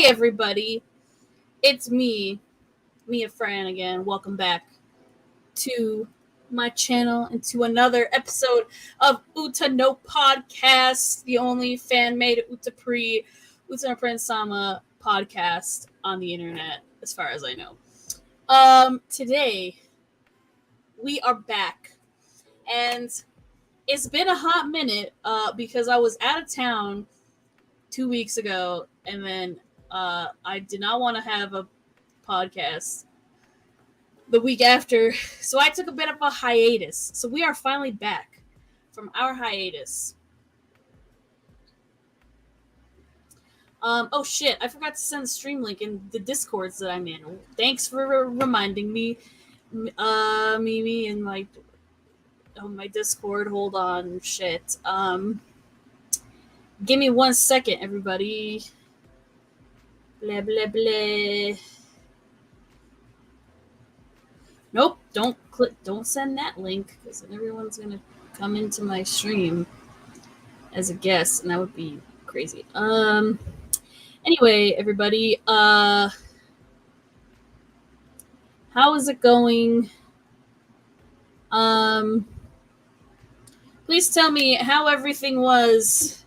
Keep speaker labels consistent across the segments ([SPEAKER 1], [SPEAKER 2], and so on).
[SPEAKER 1] everybody, it's me, Mia Fran again. Welcome back to my channel and to another episode of Uta no Podcast, the only fan-made Uta no Prince Sama podcast on the internet, as far as I know. Today we are back, and it's been a hot minute because I was out of town 2 weeks ago, and then I did not want to have a podcast the week after, so I took a bit of a hiatus. So we are finally back from our hiatus. Oh shit, I forgot to send the stream link in the Discords that I'm in. Thanks for reminding me. Mimi and my Discord. Hold on, shit. Give me 1 second, everybody. Blah blah blah. Nope, don't send that link, because then everyone's gonna come into my stream as a guest, and that would be crazy. Anyway, everybody, how is it going? Please tell me how everything was.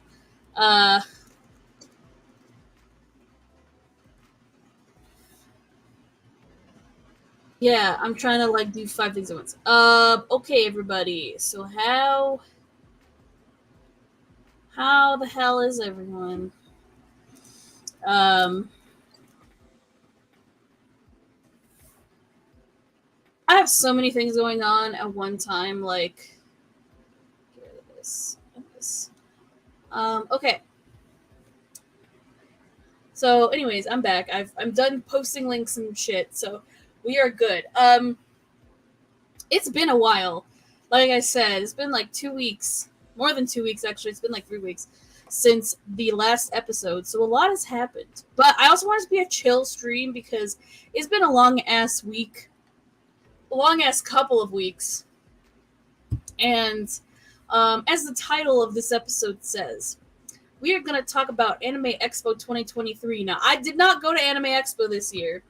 [SPEAKER 1] Yeah, I'm trying to do 5 things at once. Okay, everybody. So how the hell is everyone? I have so many things going on at one time. Get rid of this. Okay. So, anyways, I'm back. I'm done posting links and shit. So we are good. It's been a while. Like I said, it's been 2 weeks. More than 2 weeks, actually. It's been 3 weeks since the last episode. So a lot has happened. But I also want it to be a chill stream because it's been a long-ass week. A long-ass couple of weeks. And as the title of this episode says, we are going to talk about Anime Expo 2023. Now, I did not go to Anime Expo this year.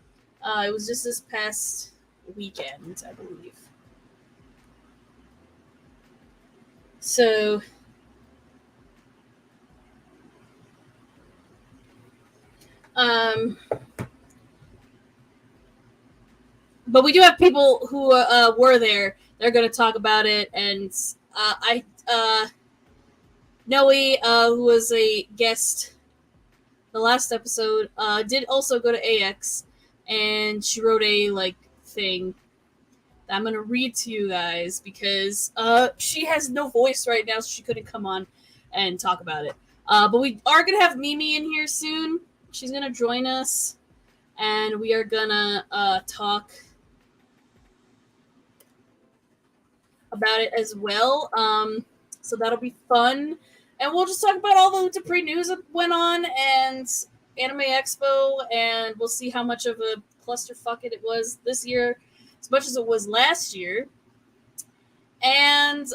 [SPEAKER 1] It was just this past weekend, I believe. So, but we do have people who were there. They're going to talk about it, and Noe, who was a guest the last episode, did also go to AX, and she wrote a thing that I'm gonna read to you guys because she has no voice right now, so she couldn't come on and talk about it. But we are gonna have Mimi in here soon. She's gonna join us, and we are gonna talk about it as well. So that'll be fun. And we'll just talk about all the Dupree news that went on and Anime Expo, and we'll see how much of a clusterfuck it was this year, as much as it was last year. And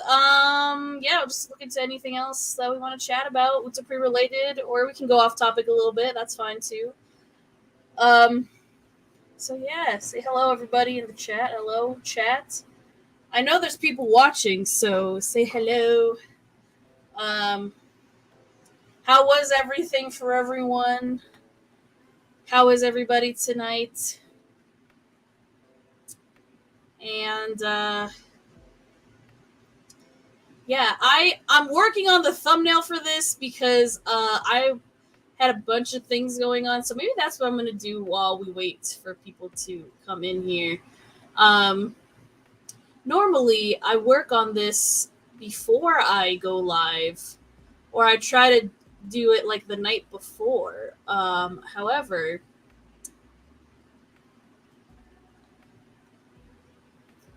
[SPEAKER 1] yeah, we'll just look into anything else that we want to chat about, Dupree related, or we can go off topic a little bit. That's fine too. So yeah, say hello everybody in the chat. Hello, chat. I know there's people watching, so say hello. How was everything for everyone? How is everybody tonight? And yeah, I'm working on the thumbnail for this because I had a bunch of things going on, so maybe that's what I'm gonna do while we wait for people to come in here. Normally, I work on this before I go live, or I try to do it the night before. However,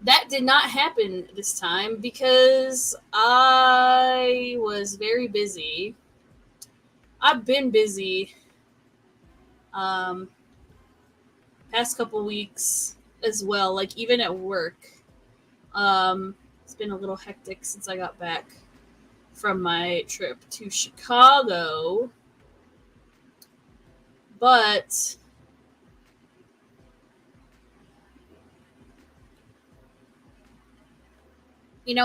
[SPEAKER 1] that did not happen this time because I was very busy. I've been busy past couple weeks as well, even at work. It's been a little hectic since I got back from my trip to Chicago. But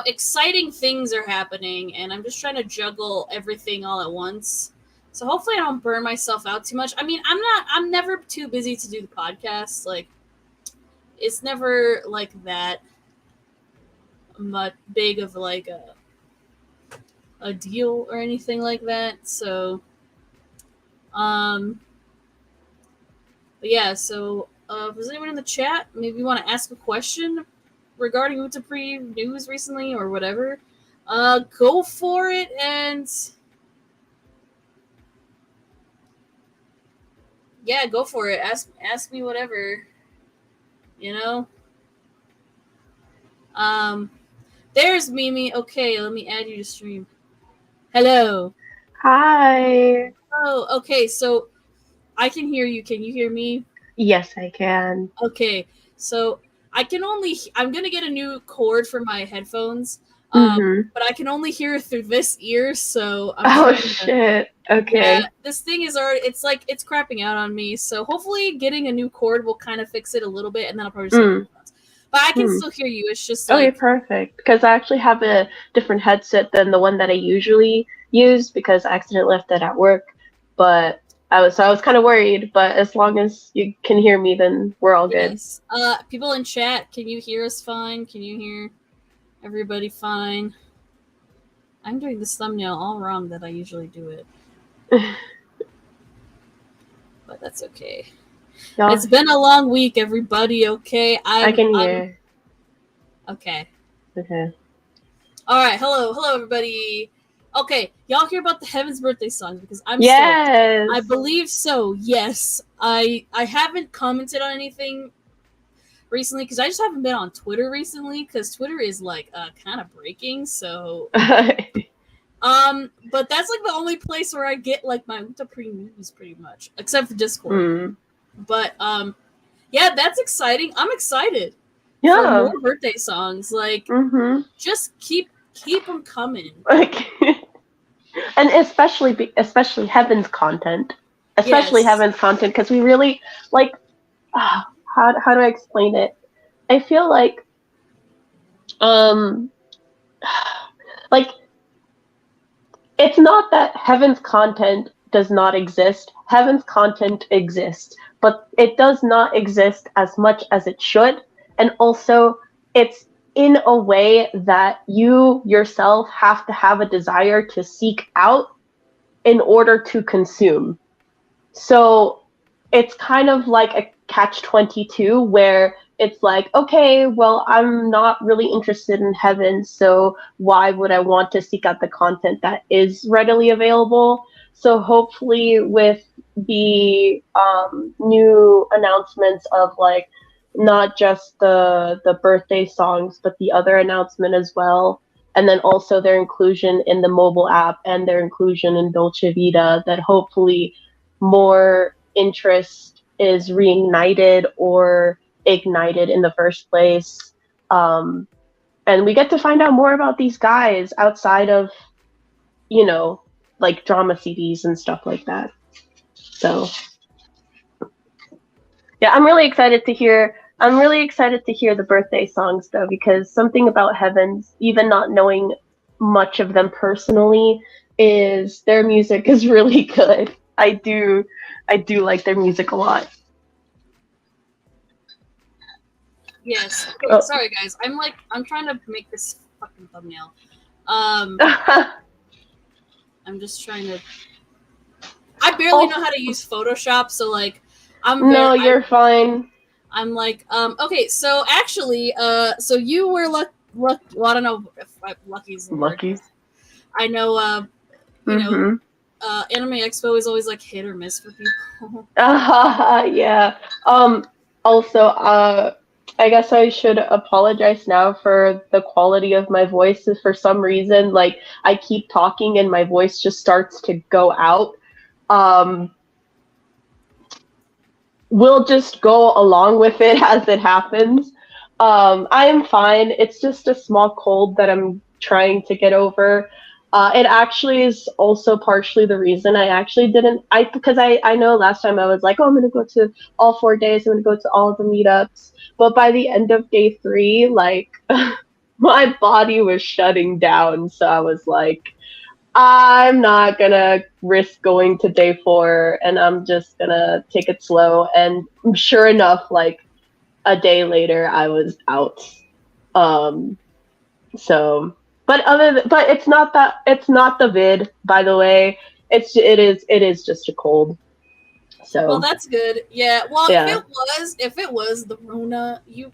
[SPEAKER 1] exciting things are happening, and I'm just trying to juggle everything all at once. So hopefully I don't burn myself out too much. I mean, I'm never too busy to do the podcast. Like, it's never like that much big of like a deal or anything like that. So, but yeah. So, if there's anyone in the chat, maybe you want to ask a question regarding Utapri news recently or whatever, go for it. And yeah, go for it. Ask me whatever. There's Mimi. Okay, let me add you to stream. Hello.
[SPEAKER 2] Hi.
[SPEAKER 1] Oh, okay. So I can hear you. Can you hear me?
[SPEAKER 2] Yes, I can.
[SPEAKER 1] Okay. So I'm gonna get a new cord for my headphones.
[SPEAKER 2] Mm-hmm.
[SPEAKER 1] But I can only hear through this ear, so
[SPEAKER 2] Oh shit. Okay.
[SPEAKER 1] Yeah, this thing is already. It's crapping out on me. So hopefully, getting a new cord will kind of fix it a little bit, and then I'll probably just. But I can still hear you. It's just
[SPEAKER 2] okay, perfect. Because I actually have a different headset than the one that I usually use because I accidentally left it at work. But I was kind of worried. But as long as you can hear me, then we're all good.
[SPEAKER 1] Yes. People in chat, can you hear us fine? Can you hear everybody fine? I'm doing this thumbnail all wrong that I usually do it. But that's okay. It's been a long week, everybody, okay?
[SPEAKER 2] I can hear.
[SPEAKER 1] Okay.
[SPEAKER 2] Okay.
[SPEAKER 1] Alright, hello, everybody. Okay, y'all hear about the Heaven's Birthday songs because I'm
[SPEAKER 2] Yes.
[SPEAKER 1] stoked. I believe so, yes. I haven't commented on anything recently because I just haven't been on Twitter recently because Twitter is like kind of breaking, so but that's like the only place where I get like my Utapri news pretty much, except for Discord. But yeah, that's exciting. I'm excited for more birthday songs. Like, just keep them coming.
[SPEAKER 2] And especially Heaven's content, Heaven's content, because we really like. How do I explain it? I feel like, like, it's not that Heaven's content does not exist. Heaven's content exists, but it does not exist as much as it should. And also, it's in a way that you yourself have to have a desire to seek out in order to consume. So it's kind of like a catch-22 where it's like, okay, well, I'm not really interested in Heaven, so why would I want to seek out the content that is readily available? So hopefully with the new announcements of like not just the birthday songs, but the other announcement as well, and then also their inclusion in the mobile app and their inclusion in Dolce Vita, that hopefully more interest is reignited or ignited in the first place. And we get to find out more about these guys outside of, like drama CDs and stuff like that. So, yeah, I'm really excited to hear the birthday songs though, because something about Heavens, even not knowing much of them personally, is their music is really good. I do like their music a lot.
[SPEAKER 1] Yes. Okay, sorry guys. I'm trying to make this fucking thumbnail. I'm just trying to. I barely know how to use Photoshop, so like,
[SPEAKER 2] you're fine.
[SPEAKER 1] I'm like, okay, so actually, so you were well, I don't know if lucky's the word.
[SPEAKER 2] Lucky.
[SPEAKER 1] I know, you know, Anime Expo is always like hit or miss for people.
[SPEAKER 2] Yeah. Also, I guess I should apologize now for the quality of my voice. For some reason, like, I keep talking and my voice just starts to go out. We'll just go along with it as it happens. I am fine. It's just a small cold that I'm trying to get over. It actually is also partially the reason I actually didn't. Because I know last time I was like, oh, I'm gonna go to all 4 days. I'm gonna go to all of the meetups. But by the end of day 3, like my body was shutting down. So I was like, I'm not gonna risk going to day 4, and I'm just gonna take it slow. And sure enough, like a day later, I was out. Um, so, but it's not the vid, by the way. It is just a cold.
[SPEAKER 1] Well,
[SPEAKER 2] So
[SPEAKER 1] that's good. Yeah. Well,
[SPEAKER 2] yeah.
[SPEAKER 1] if it was the Rona, you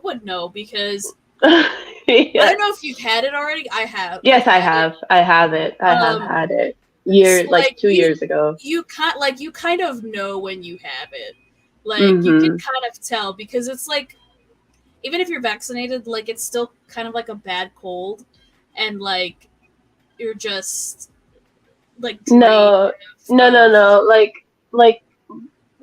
[SPEAKER 1] would know because I
[SPEAKER 2] Yeah.
[SPEAKER 1] don't know if you've had it already. I have.
[SPEAKER 2] Yes,
[SPEAKER 1] I've
[SPEAKER 2] I
[SPEAKER 1] had it.
[SPEAKER 2] have. I have it. I have
[SPEAKER 1] Um,
[SPEAKER 2] had it
[SPEAKER 1] so,
[SPEAKER 2] like 2 years ago.
[SPEAKER 1] you kind of know when you have it. Like you can
[SPEAKER 2] Mm-hmm.
[SPEAKER 1] kind of tell because it's like even if you're vaccinated, like it's still kind of like a bad cold, and like you're just like drained
[SPEAKER 2] No, no, no,
[SPEAKER 1] of.
[SPEAKER 2] no. Like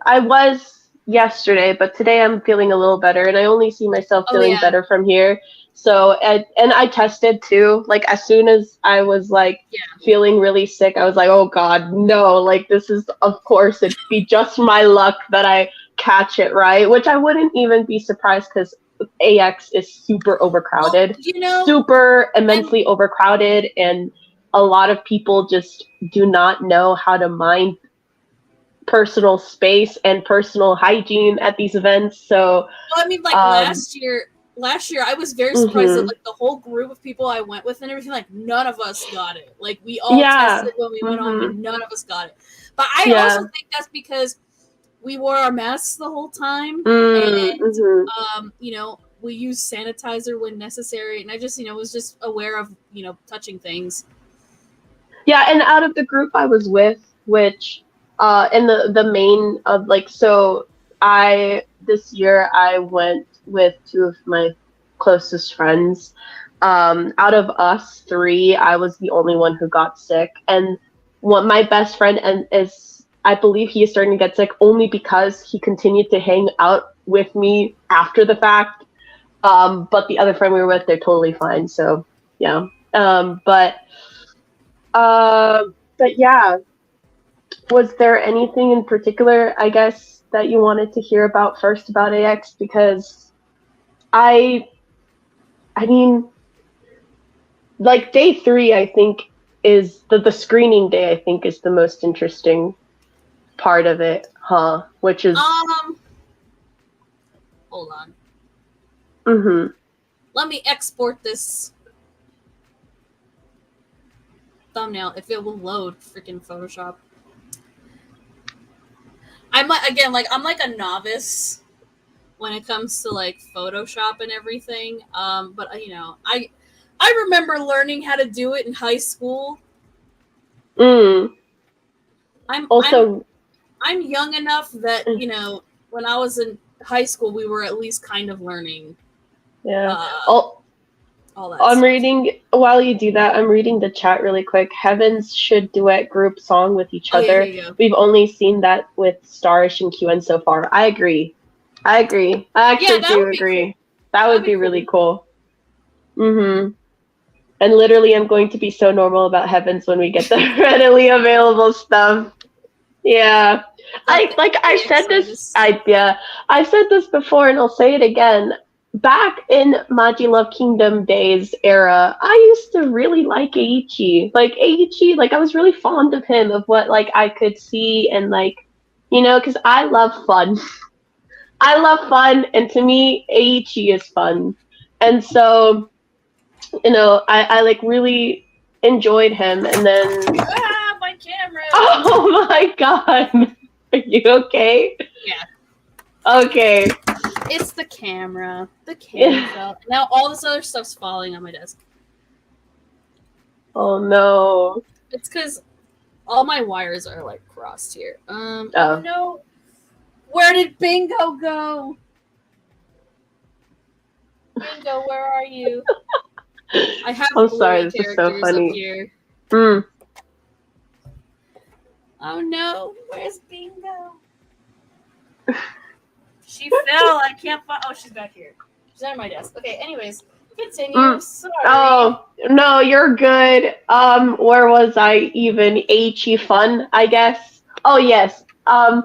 [SPEAKER 2] I was yesterday, but today I'm feeling a little better, and I only see myself
[SPEAKER 1] Oh
[SPEAKER 2] feeling
[SPEAKER 1] yeah,
[SPEAKER 2] better from here. So, and I tested too. Like as soon as I was like
[SPEAKER 1] yeah.
[SPEAKER 2] feeling really sick, I was like, oh God, no! Like this is, of course, it'd be just my luck that I catch it, right? Which I wouldn't even be surprised because AX is super
[SPEAKER 1] Well,
[SPEAKER 2] overcrowded,
[SPEAKER 1] you know,
[SPEAKER 2] super
[SPEAKER 1] and
[SPEAKER 2] immensely overcrowded, and a lot of people just do not know how to mind personal space and personal hygiene at these events. So,
[SPEAKER 1] well, I mean, like
[SPEAKER 2] um,
[SPEAKER 1] last year I was very surprised that
[SPEAKER 2] mhm.
[SPEAKER 1] like the whole group of people I went with and everything, like none of us got it. Like we all
[SPEAKER 2] Yeah,
[SPEAKER 1] tested when we went on, but
[SPEAKER 2] hmm
[SPEAKER 1] none of us got it. But I also
[SPEAKER 2] yeah,
[SPEAKER 1] think that's because we wore our masks the whole time, and
[SPEAKER 2] mm-hmm.
[SPEAKER 1] we use sanitizer when necessary, and I just was just aware of touching things.
[SPEAKER 2] Yeah. And out of the group I was with, which, and the main of like, so I this year I went with two of my closest friends. Out of us three, I was the only one who got sick, and what my best friend and is I believe he is starting to get sick only because he continued to hang out with me after the fact. But the other friend we were with, they're totally fine. So yeah. Um, but uh, but yeah, was there anything in particular, I guess, that you wanted to hear about first about AX? Because I, I mean, like day 3, I think is the screening day. I think is the most interesting part of it, huh? Which is,
[SPEAKER 1] Hold on.
[SPEAKER 2] mm-hmm.
[SPEAKER 1] Let me export this thumbnail if it will load freaking Photoshop. I'm like a novice when it comes to like Photoshop and everything. But I remember learning how to do it in high school.
[SPEAKER 2] Mm.
[SPEAKER 1] I'm I'm
[SPEAKER 2] Also,
[SPEAKER 1] I'm young enough that when I was in high school we were at least kind of learning
[SPEAKER 2] yeah.
[SPEAKER 1] uh,
[SPEAKER 2] Oh,
[SPEAKER 1] all that
[SPEAKER 2] I'm
[SPEAKER 1] stuff.
[SPEAKER 2] reading while you do that. I'm reading the chat really quick. Heavens should duet group song with each
[SPEAKER 1] Oh yeah, here
[SPEAKER 2] other.
[SPEAKER 1] you go.
[SPEAKER 2] We've only seen that with Starish and QN so far. I agree. I actually
[SPEAKER 1] That
[SPEAKER 2] do
[SPEAKER 1] would be cool.
[SPEAKER 2] agree. That
[SPEAKER 1] That
[SPEAKER 2] would
[SPEAKER 1] would be
[SPEAKER 2] be
[SPEAKER 1] cool.
[SPEAKER 2] really cool. Mm-hmm. And literally, I'm going to be so normal about Heavens when we get the readily available stuff. Yeah.
[SPEAKER 1] Like the
[SPEAKER 2] I said
[SPEAKER 1] AX
[SPEAKER 2] this
[SPEAKER 1] artists.
[SPEAKER 2] idea. I've said this before and I'll say it again. Back in Maji Love Kingdom days era, I used to really like Eiichi. Like Eiichi, like I was really fond of him, of what like I could see and like because I love fun. I love fun, and to me, Eiichi is fun. And so, I like really enjoyed him and then
[SPEAKER 1] Ah, my camera.
[SPEAKER 2] oh my god. Are you okay?
[SPEAKER 1] Yeah.
[SPEAKER 2] Okay.
[SPEAKER 1] It's the camera. The camera fell. Now all this other stuff's falling on my desk.
[SPEAKER 2] Oh no.
[SPEAKER 1] It's because all my wires are like crossed here. Oh
[SPEAKER 2] Oh.
[SPEAKER 1] no. Where did Bingo go? Bingo, where are you? I have
[SPEAKER 2] I'm sorry,
[SPEAKER 1] blurry
[SPEAKER 2] this is so
[SPEAKER 1] characters up
[SPEAKER 2] funny.
[SPEAKER 1] here.
[SPEAKER 2] Mm.
[SPEAKER 1] Oh no, where's Bingo? She fell. I can't find. Oh, she's back here. She's under my desk. Okay. Anyways, Continue. Sorry.
[SPEAKER 2] Oh, no, you're good. Where was I even? Aichi Fun, I guess. Oh, yes. I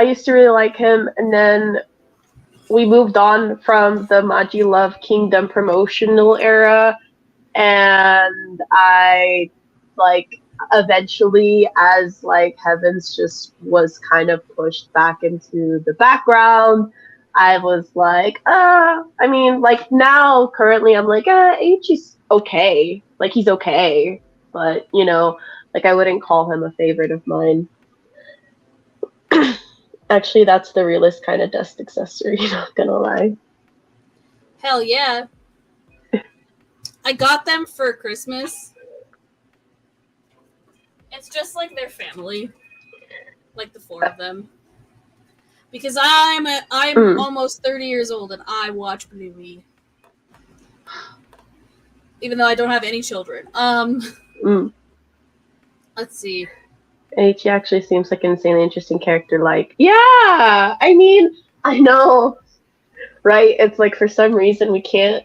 [SPEAKER 2] used to really like him, and then we moved on from the Maji Love Kingdom promotional era, and I, like, eventually, as, like, Heavens just was kind of pushed back into the background, I was like, I mean, like, now, currently, I'm like, H is okay. Like, he's okay. But, you know, like, I wouldn't call him a favorite of mine. Actually, that's the realest kind of dust accessory, not gonna lie.
[SPEAKER 1] Hell yeah. I got them for Christmas. It's just like their family. Like the four of them. Because I'm almost 30 years old and I watch Bluey. Even though I don't have any children. Let's see.
[SPEAKER 2] He actually seems like an insanely interesting character. Like, yeah, I mean, I know, right? It's like for some reason we can't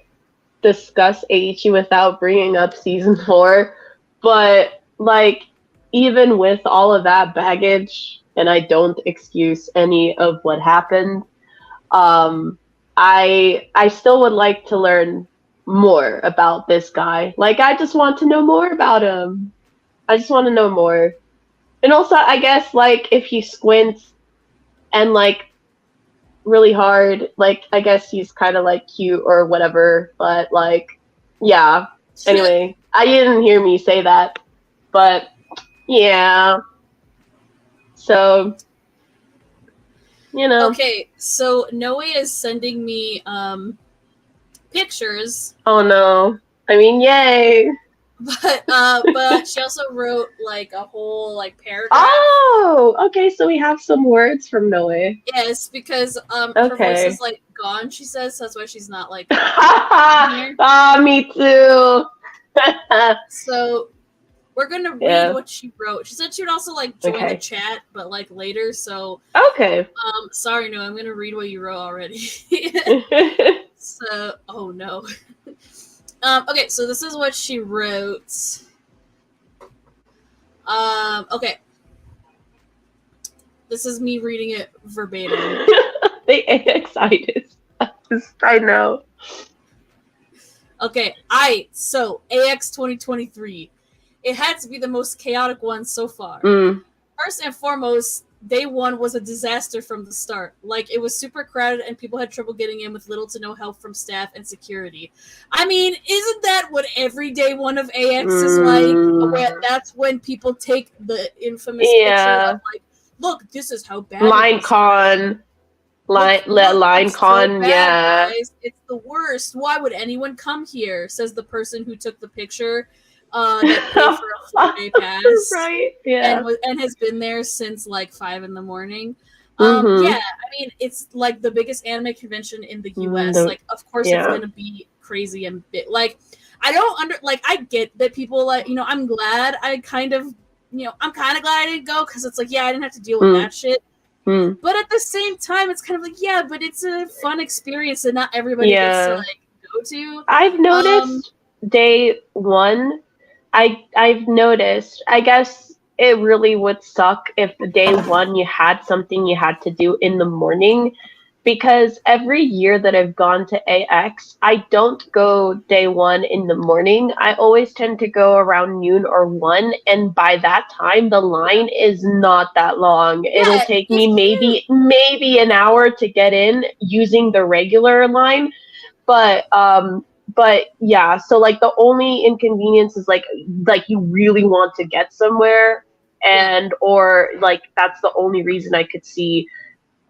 [SPEAKER 2] discuss Aichi without bringing up season 4, but like even with all of that baggage, and I don't excuse any of what happened, I still would like to learn more about this guy. Like, I just want to know more about him. I just want to know more. And also, I guess, like, if he squints and, like, really hard, like, I guess he's kind of, like, cute or whatever, but, like, yeah. Anyway, I didn't hear me say that, but, yeah. So, you know.
[SPEAKER 1] Okay, so Noe is sending me pictures.
[SPEAKER 2] Oh, no. I mean, yay.
[SPEAKER 1] But she also wrote like a whole like paragraph.
[SPEAKER 2] Oh, okay. So we have some words from Noe.
[SPEAKER 1] Yes, because her voice is like gone. She says so that's why she's not like.
[SPEAKER 2] Me too.
[SPEAKER 1] So we're gonna read what she wrote. She said she would also like join the chat, but like later. So
[SPEAKER 2] okay.
[SPEAKER 1] Sorry, no, I'm gonna read what you wrote already. So, oh no. Okay, so this is what she wrote. Okay. This is me reading it verbatim.
[SPEAKER 2] They excited. I know.
[SPEAKER 1] Okay, so AX 2023. It had to be the most chaotic one so far. First and foremost, Day 1 was a disaster from the start. Like, it was super crowded and people had trouble getting in with little to no help from staff and security. I mean, isn't that what every Day 1 of AX is like? That's when people take the infamous picture of, like, look, this is how bad
[SPEAKER 2] LineCon. LineCon, yeah.
[SPEAKER 1] Guys. It's the worst. Why would anyone come here? Says the person who took the picture. That paid for a 4-day pass,
[SPEAKER 2] right? Yeah,
[SPEAKER 1] and has been there since like 5 a.m. Yeah, I mean, it's like the biggest anime convention in the U.S. Like, of course, it's gonna be crazy and big. Like, I don't I get that people like, you know, I'm glad I'm kind of glad I didn't go because it's like, yeah, I didn't have to deal with that shit. But at the same time, it's kind of like, yeah, but it's a fun experience that not everybody gets to like go to.
[SPEAKER 2] I've noticed Day 1. I've noticed, I guess it really would suck if Day 1 you had something you had to do in the morning, because every year that I've gone to AX, I don't go Day 1 in the morning. I always tend to go around noon or 1, and by that time the line is not that long. Yeah, it'll take me maybe an hour to get in using the regular line, but yeah, so like the only inconvenience is like you really want to get somewhere, and or like that's the only reason I could see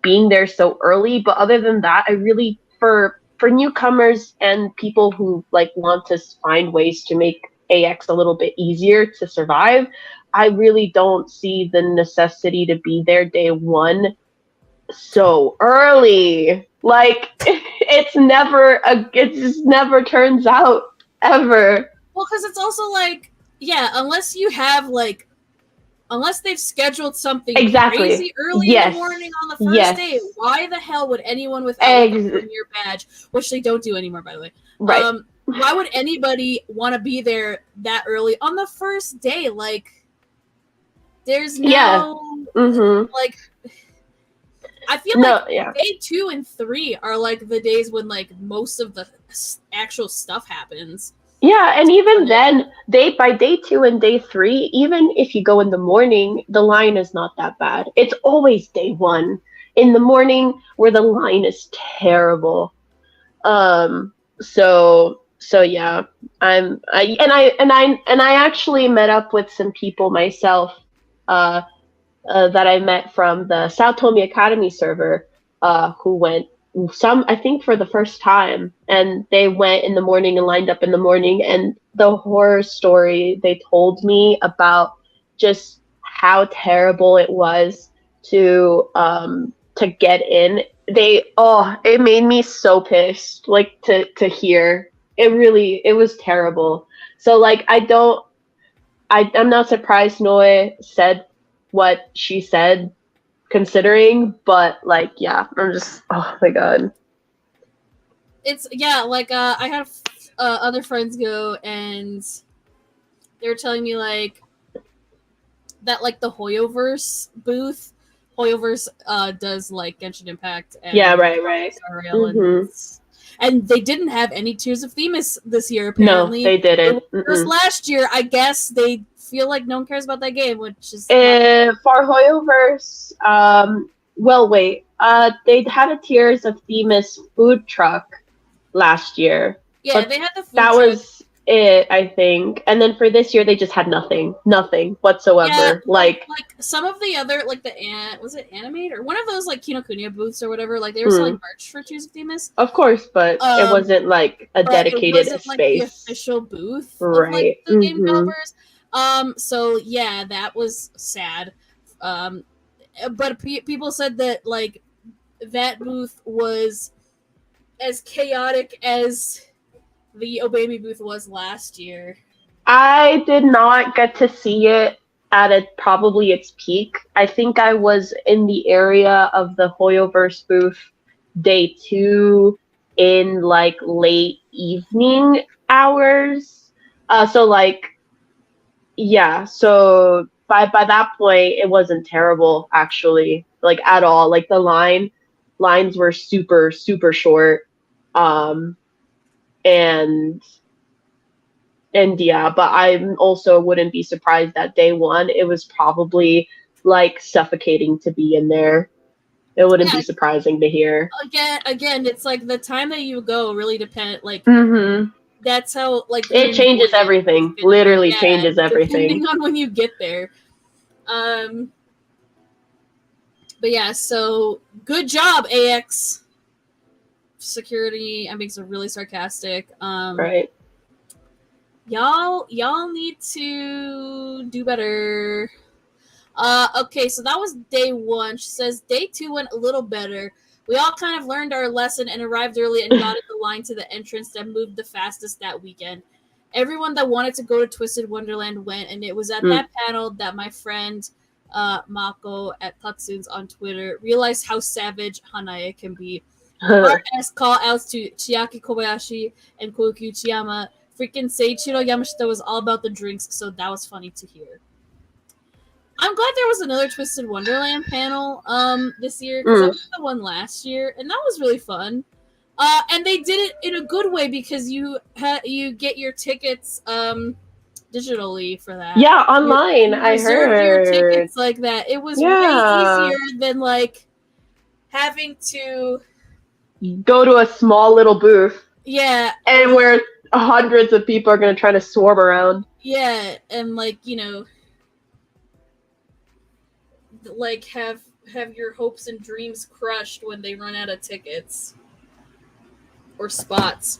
[SPEAKER 2] being there so early. But other than that, I really for newcomers and people who like want to find ways to make AX a little bit easier to survive, I really don't see the necessity to be there Day 1 so early. Like, it just never turns out ever.
[SPEAKER 1] Well, because it's also like, yeah, unless you have like unless they've scheduled something
[SPEAKER 2] Exactly.
[SPEAKER 1] crazy early in the morning on the first day, why the hell would anyone without like, a premier badge, which they don't do anymore, by the way,
[SPEAKER 2] right?
[SPEAKER 1] Why would anybody want to be there that early on the first day? Like, there's no like. I feel like day 2 and 3 are like the days when like most of the actual stuff happens.
[SPEAKER 2] Yeah, and even then, by day 2 and day 3, even if you go in the morning, the line is not that bad. It's always day 1 in the morning where the line is terrible. So yeah, I actually met up with some people myself, that I met from the Sao Tome Academy server, who went, some, I think, for the first time, and they went in the morning and lined up in the morning, and the horror story they told me about just how terrible it was to get in. It made me so pissed, like, to hear. It was terrible. So like I'm not surprised Noe said what she said, considering, but like, yeah, I'm just, oh my god.
[SPEAKER 1] It's, yeah, like, I had other friends go, and they were telling me like that, like, the Hoyoverse booth, Hoyoverse does like Genshin Impact and
[SPEAKER 2] right.
[SPEAKER 1] and they didn't have any Tears of Themis this year, apparently.
[SPEAKER 2] No, they didn't.
[SPEAKER 1] It was last year. I guess they feel like no one cares about that game, which is
[SPEAKER 2] for Hoyoverse, well, wait, they had a Tears of Themis food truck last year.
[SPEAKER 1] Yeah, they had the food
[SPEAKER 2] that
[SPEAKER 1] truck.
[SPEAKER 2] Was it, I think. And then for this year, they just had nothing whatsoever.
[SPEAKER 1] Yeah,
[SPEAKER 2] like
[SPEAKER 1] some of the other, like, was it Animate or one of those like Kinokuniya booths or whatever, like they were selling merch for Tears of Themis.
[SPEAKER 2] Of course, but it wasn't like a dedicated space.
[SPEAKER 1] Like the official booth,
[SPEAKER 2] right?
[SPEAKER 1] Of, like, the game developers. So yeah, that was sad. But people said that like that booth was as chaotic as the Obey Me booth was last year.
[SPEAKER 2] I did not get to see it at probably its peak. I think I was in the area of the Hoyoverse booth day 2 in like late evening hours. So like, yeah. So by that point, it wasn't terrible, actually, like, at all. Like, the lines were super, super short. And yeah, but I also wouldn't be surprised that day 1 it was probably like suffocating to be in there. It wouldn't be surprising to hear.
[SPEAKER 1] Again, it's like the time that you go really depend. Like, that's how, like,
[SPEAKER 2] it changes everything. Literally changes everything
[SPEAKER 1] depending on when you get there. But yeah, so good job, AX security. I'm being so really sarcastic.
[SPEAKER 2] Right.
[SPEAKER 1] Y'all need to do better. Okay, so that was day 1. She says day 2 went a little better. We all kind of learned our lesson and arrived early and got in the line to the entrance that moved the fastest that weekend. Everyone that wanted to go to Twisted Wonderland went, and it was at that panel that my friend Mako at Tatsuns on Twitter realized how savage Hanae can be. Hard-ass call-outs to Chiaki Kobayashi and Koki Uchiyama. Freaking Seiichiro Yamashita was all about the drinks, so that was funny to hear. I'm glad there was another Twisted Wonderland panel this year, because I was the one last year, and that was really fun. And they did it in a good way because you get your tickets digitally for that.
[SPEAKER 2] Yeah, online.
[SPEAKER 1] I heard your tickets like that. It was way easier than like having to
[SPEAKER 2] go to a small little booth.
[SPEAKER 1] Yeah,
[SPEAKER 2] and where hundreds of people are going to try to swarm around.
[SPEAKER 1] Yeah, and like, you know, like have your hopes and dreams crushed when they run out of tickets or spots.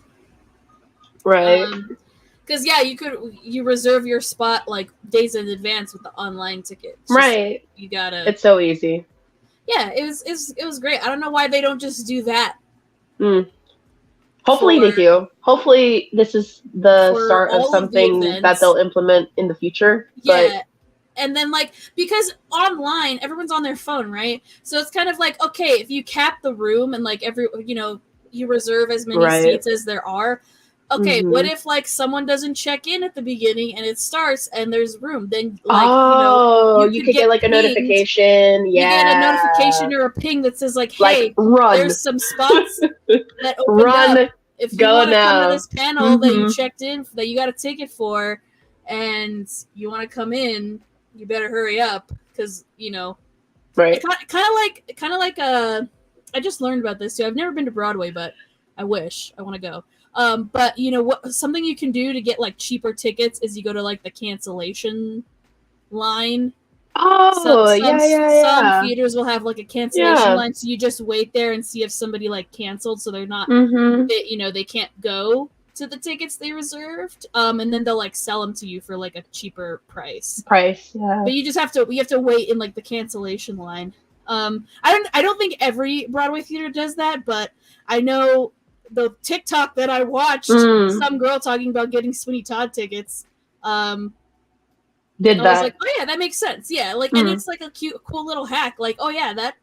[SPEAKER 2] Right.
[SPEAKER 1] Because yeah, you reserve your spot like days in advance with the online ticket.
[SPEAKER 2] Right.
[SPEAKER 1] You gotta.
[SPEAKER 2] It's so easy.
[SPEAKER 1] Yeah, it was great. I don't know why they don't just do that.
[SPEAKER 2] Hopefully they do. Hopefully this is the start of something that they'll implement in the future.
[SPEAKER 1] Yeah, and then like because online everyone's on their phone, right? So it's kind of like, okay, if you cap the room and like you reserve as many seats as there are. Okay, what if like someone doesn't check in at the beginning and it starts and there's room? Then like
[SPEAKER 2] you could get like a notification. Yeah,
[SPEAKER 1] you get a notification or a ping that says like, hey,
[SPEAKER 2] run.
[SPEAKER 1] There's some spots that opened up. If you want to come to this panel that you checked in, that you got a ticket for, and you want to come in, you better hurry up because
[SPEAKER 2] right.
[SPEAKER 1] Kind of like I just learned about this too. I've never been to Broadway, but I wish I want to go. But what something you can do to get like cheaper tickets is you go to like the cancellation line. Some theaters will have like a cancellation line, so you just wait there and see if somebody like canceled, so they're not they can't go to the tickets they reserved. And then they'll like sell them to you for like a cheaper price.
[SPEAKER 2] Yeah.
[SPEAKER 1] But you have to wait in like the cancellation line. I don't think every Broadway theater does that, but I know the TikTok that I watched, some girl talking about getting Sweeney Todd tickets. I was like, oh yeah, that makes sense. Yeah, like, and it's like a cool little hack. Like, oh yeah, that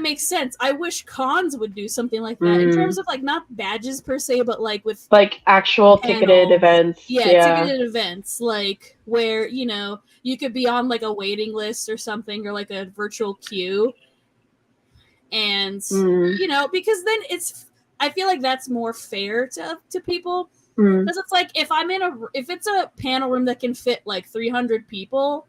[SPEAKER 1] makes sense. I wish cons would do something like that in terms of like not badges per se, but like with
[SPEAKER 2] like actual ticketed events.
[SPEAKER 1] Yeah, ticketed events, like where you could be on like a waiting list or something, or like a virtual queue, and because then I feel like that's more fair to people. Because it's like if it's a panel room that can fit like 300 people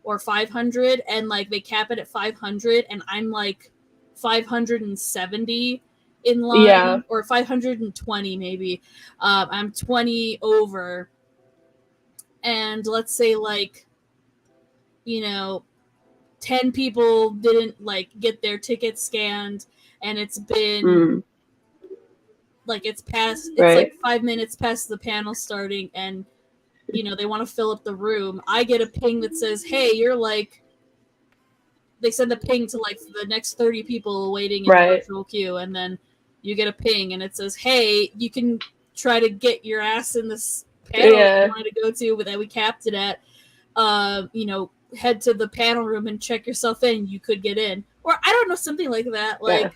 [SPEAKER 1] or 500, and like they cap it at 500, and I'm like 570 in line, or 520 maybe. I'm 20 over, and let's say like 10 people didn't like get their ticket scanned, and it's been like it's like 5 minutes past the panel starting, and they want to fill up the room. I get a ping that says, hey, you're like, they send a ping to like the next 30 people waiting in the virtual queue, and then you get a ping and it says, hey, you can try to get your ass in this panel that you wanted to go to, that we capped it at. Head to the panel room and check yourself in. You could get in, or I don't know, something like that. Like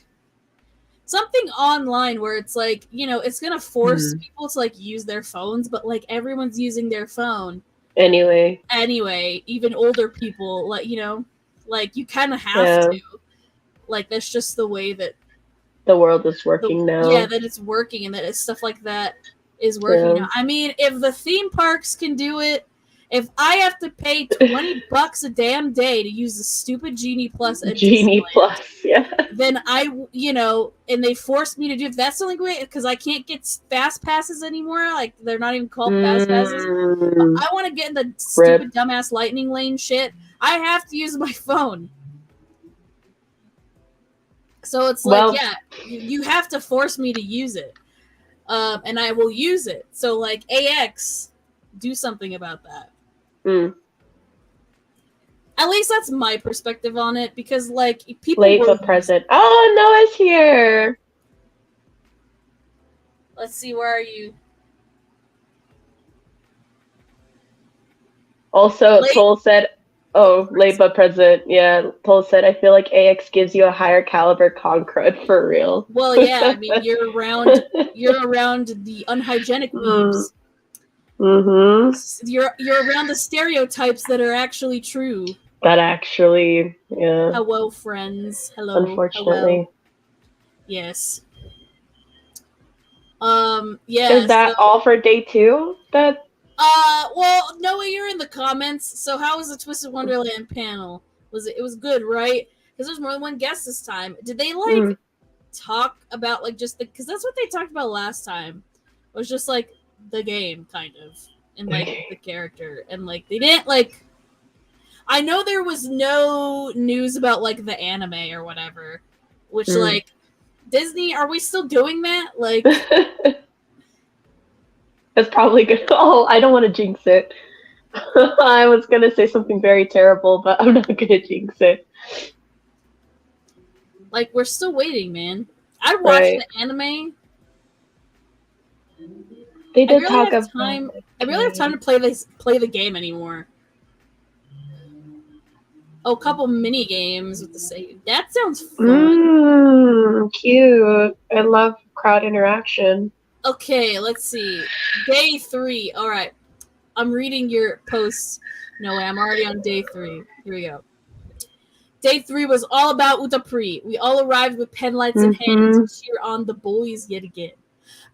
[SPEAKER 1] something online where it's like, it's going to force people to like use their phones, but like everyone's using their phone anyway, even older people, like, like you kind of have to, like, that's just the way that
[SPEAKER 2] the world is working now.
[SPEAKER 1] Yeah, that it's working, and that it's stuff like that is working now. I mean, if the theme parks can do it, if I have to pay $20 a damn day to use the stupid Genie Plus at Disneyland, then and they forced me to do it. That's the only way, because I can't get fast passes anymore. Like, they're not even called fast passes. But I want to get in the stupid dumbass lightning lane shit. I have to use my phone. So it's like, you have to force me to use it. And I will use it. So like AX, do something about that. At least that's my perspective on it, because like people
[SPEAKER 2] late but present. Oh, Noah's here.
[SPEAKER 1] Let's see, where are you?
[SPEAKER 2] Also, Toll said, late but present. Yeah, Toll said, I feel like AX gives you a higher caliber con crud for real.
[SPEAKER 1] Well, yeah, I mean, you're around the unhygienic memes. You're around the stereotypes that are actually true. Hello, friends. Hello.
[SPEAKER 2] Unfortunately.
[SPEAKER 1] Hello. Yes.
[SPEAKER 2] Is that all for day 2?
[SPEAKER 1] Well, Noah, you're in the comments. So how was the Twisted Wonderland panel? It was good, right? Because there's more than one guest this time. Did they like talk about like just because that's what they talked about last time. It was just like the game, kind of, and like the character, and like they didn't like. I know there was no news about like the anime or whatever, which like Disney, are we still doing that? Like,
[SPEAKER 2] it's probably good. Oh, I don't want to jinx it. I was gonna say something very terrible, but I'm not gonna jinx it.
[SPEAKER 1] Like, we're still waiting, man. I'd watch the anime.
[SPEAKER 2] They did talk about
[SPEAKER 1] time. I really have time to play the game anymore. Oh, a couple mini games with the same. That sounds fun.
[SPEAKER 2] Cute. I love crowd interaction.
[SPEAKER 1] Okay, let's see. Day 3. All right. I'm reading your posts. No way, I'm already on day 3. Here we go. Day 3 was all about Utapri. We all arrived with pen lights in hand to cheer on the bullies yet again.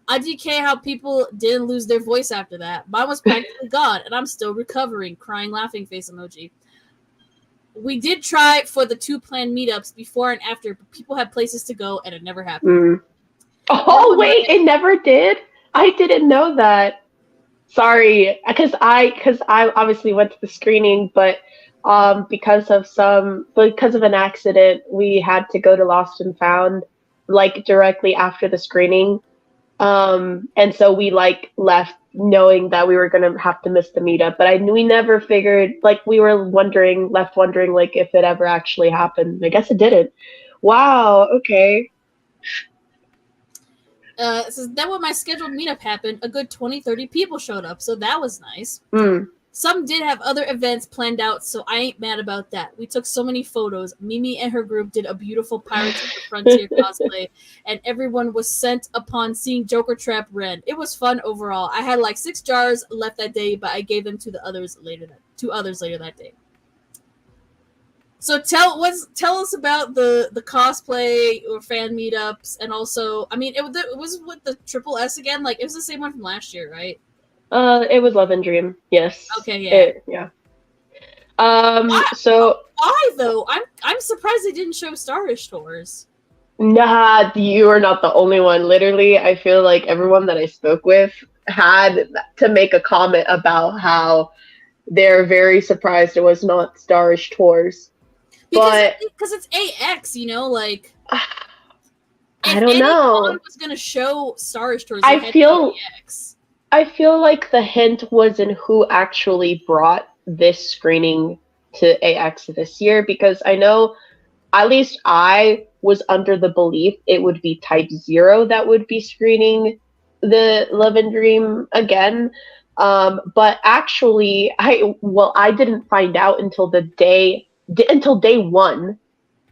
[SPEAKER 1] IGK how people didn't lose their voice after that. Mine was practically gone, and I'm still recovering. Crying laughing face emoji. We did try for the 2 planned meetups before and after, but people had places to go, and it never happened.
[SPEAKER 2] Oh, wait, it never did? I didn't know that. Sorry, because I obviously went to the screening, but because of an accident, we had to go to Lost and Found like directly after the screening. And so we like left knowing that we were gonna have to miss the meetup, but we never figured, like, we were left wondering like if it ever actually happened. I guess it didn't. Wow. Okay.
[SPEAKER 1] So then when my scheduled meetup happened, a good 20-30 people showed up, so that was nice. Some did have other events planned out, so I ain't mad about that. We took so many photos. Mimi and her group did a beautiful Pirates of the Frontier cosplay, and everyone was sent upon seeing Joker Trap Ren. It was fun overall. I had like 6 jars left that day, but I gave them to others later that day. So tell us about the cosplay or fan meetups, and also, I mean, it was with the Triple S again. Like, it was the same one from last year, right?
[SPEAKER 2] It was Love and Dream. Yes.
[SPEAKER 1] Okay, yeah.
[SPEAKER 2] Yeah.
[SPEAKER 1] So why though? I'm surprised they didn't show Starish Tours.
[SPEAKER 2] Nah, you are not the only one. Literally, I feel like everyone that I spoke with had to make a comment about how they're very surprised it was not Starish Tours.
[SPEAKER 1] Because it's AX, you know, like
[SPEAKER 2] I don't know.
[SPEAKER 1] If was gonna show Starish Tours,
[SPEAKER 2] I feel like the hint was in who actually brought this screening to AX this year, because I know, at least I was under the belief it would be Type 0 that would be screening the Love and Dream again. But actually, I didn't find out until day 1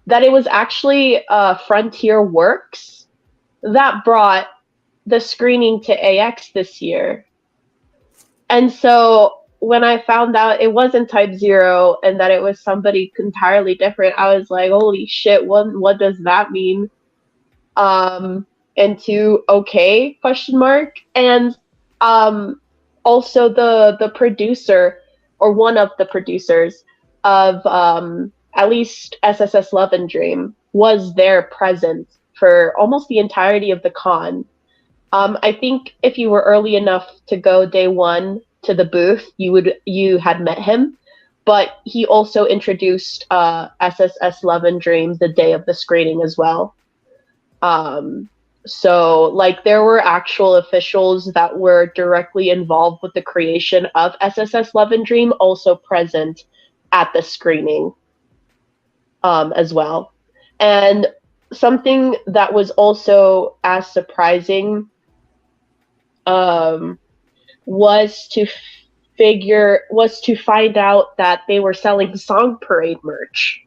[SPEAKER 2] that it was actually Frontier Works that brought the screening to AX this year. And so when I found out it wasn't Type 0 and that it was somebody entirely different, I was like, holy shit, what does that mean? And okay, question mark. And also the producer, or one of the producers of at least SSS Love and Dream, was there present for almost the entirety of the con. I think if you were early enough to go day 1 to the booth, you had met him, but he also introduced SSS Love and Dream the day of the screening as well. So like there were actual officials that were directly involved with the creation of SSS Love and Dream also present at the screening as well. And something that was also as surprising was to find out that they were selling Song Parade merch.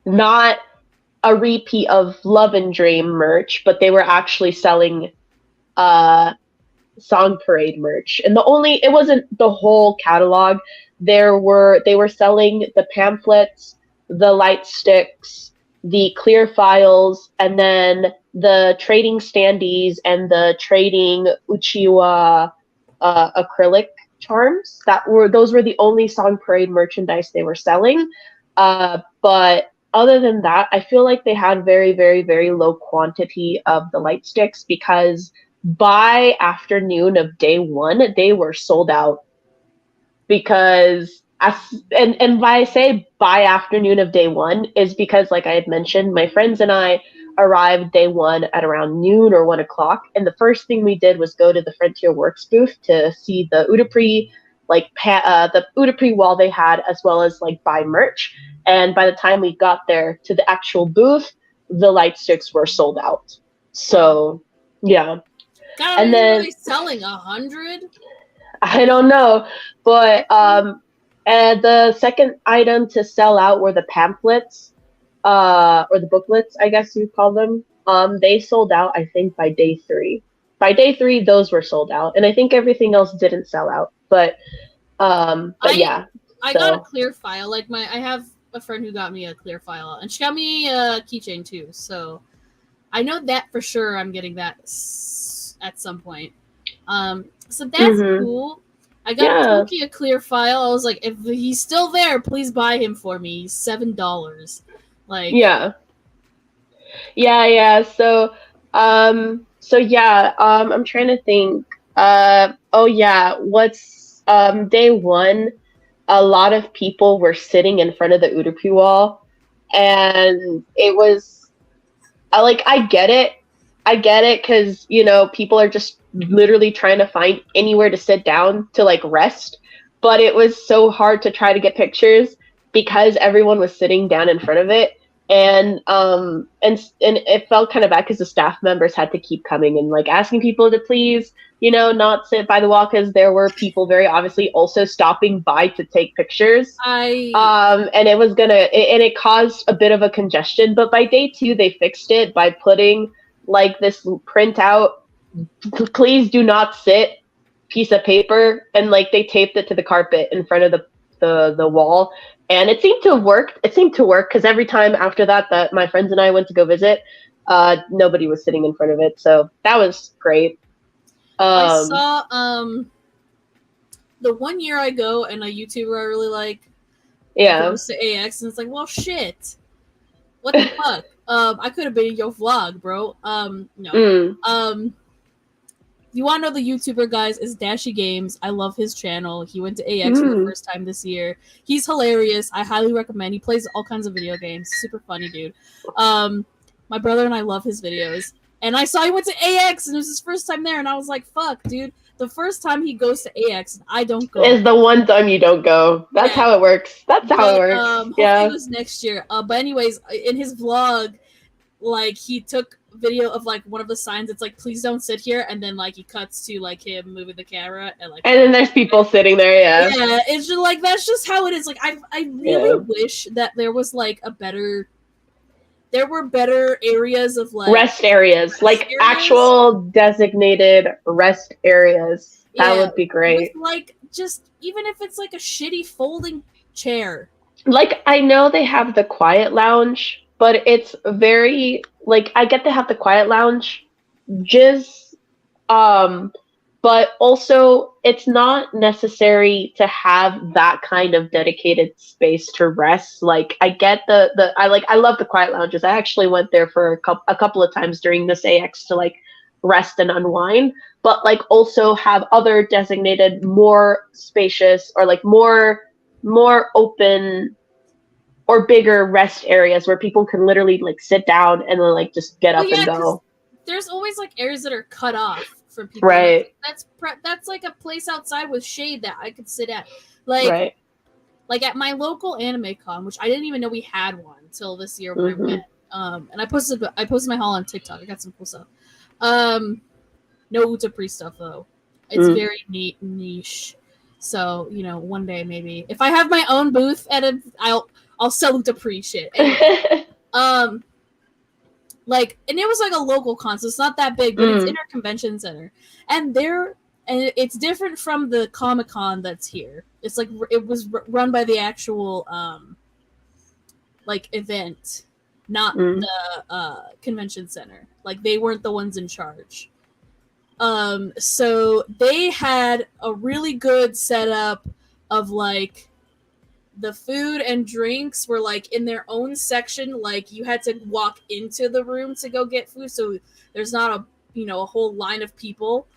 [SPEAKER 2] Not a repeat of Love and Dream merch, but they were actually selling Song Parade merch. And it wasn't the whole catalog. They were selling the pamphlets, the light sticks, the clear files, and then the trading standees and the trading Uchiwa acrylic charms. Those were the only Song Parade merchandise they were selling. But other than that, I feel like they had very, very, very low quantity of the light sticks, because by afternoon of day 1, they were sold out. Because and why I say by afternoon of day 1 is because, like I had mentioned, my friends and I arrived day 1 at around noon or 1 o'clock, and the first thing we did was go to the Frontier Works booth to see the Utapri, the Utapri wall they had, as well as like buy merch. And by the time we got there to the actual booth, the light sticks were sold out. So yeah.
[SPEAKER 1] God, and then really selling 100?
[SPEAKER 2] I don't know, but The second item to sell out were the pamphlets, or the booklets, I guess you'd call them. They sold out, I think, by day 3. By day 3, those were sold out, and I think everything else didn't sell out. But yeah.
[SPEAKER 1] I got a clear file. Like I have a friend who got me a clear file, and she got me a keychain too. So I know that for sure. I'm getting that at some point. So that's cool. I got Toki a clear file. I was like, if he's still there, please buy him for me. $7. Like
[SPEAKER 2] yeah. So I'm trying to think. What's day 1? A lot of people were sitting in front of the Udupi wall, and it was I get it because people are just literally trying to find anywhere to sit down to rest, but it was so hard to try to get pictures because everyone was sitting down in front of it, and it felt kind of bad because the staff members had to keep coming and asking people to please not sit by the wall, because there were people very obviously also stopping by to take pictures. And it caused a bit of a congestion, but by day 2 they fixed it by putting this printout, please do not sit, piece of paper, and they taped it to the carpet in front of the wall, and it seemed to work because every time after that my friends and I went to go visit, nobody was sitting in front of it, so that was great.
[SPEAKER 1] I saw the one year I go and a YouTuber I really like goes to AX, and it's like, well, shit, what the fuck? I could have been in your vlog, bro. No. You want to know the YouTuber, guys, is Dashy Games. I love his channel. He went to AX for the first time this year. He's hilarious. I highly recommend. He plays all kinds of video games. Super funny dude. My brother and I love his videos. And I saw he went to AX, and it was his first time there, and I was like, fuck, dude. The first time he goes to AX, and I don't go.
[SPEAKER 2] Is the one time you don't go. That's how it works. Hopefully
[SPEAKER 1] it was next year. But anyways, in his vlog, he took video of one of the signs. It's please don't sit here, and then he cuts to him moving the camera, and
[SPEAKER 2] then there's people sitting there. Yeah,
[SPEAKER 1] it's just that's just how it is. I really wish that there was there were better areas of
[SPEAKER 2] rest areas, actual designated rest areas. That would be great.
[SPEAKER 1] With, just even if it's a shitty folding chair.
[SPEAKER 2] I know they have the quiet lounge, but it's very I get to have the quiet lounge, but also it's not necessary to have that kind of dedicated space to rest. I get I love the quiet lounges. I actually went there for a couple of times during this AX to rest and unwind, but also have other designated, more spacious or more open or bigger rest areas where people can literally like sit down and then just get up and go.
[SPEAKER 1] There's always areas that are cut off from people.
[SPEAKER 2] Right.
[SPEAKER 1] That's a place outside with shade that I could sit at.
[SPEAKER 2] Right.
[SPEAKER 1] At my local anime con, which I didn't even know we had one until this year when we went. And I posted my haul on TikTok. I got some cool stuff. No Utapri stuff though. It's very niche. So, one day maybe if I have my own booth I'll sell Utapri shit. Anyway, and it was a local con, so it's not that big, but it's in our convention center. And it's different from the Comic-Con that's here. It's it was run by the actual event, not the convention center. They weren't the ones in charge. So they had a really good setup of the food and drinks were in their own section. You had to walk into the room to go get food, so there's not a whole line of people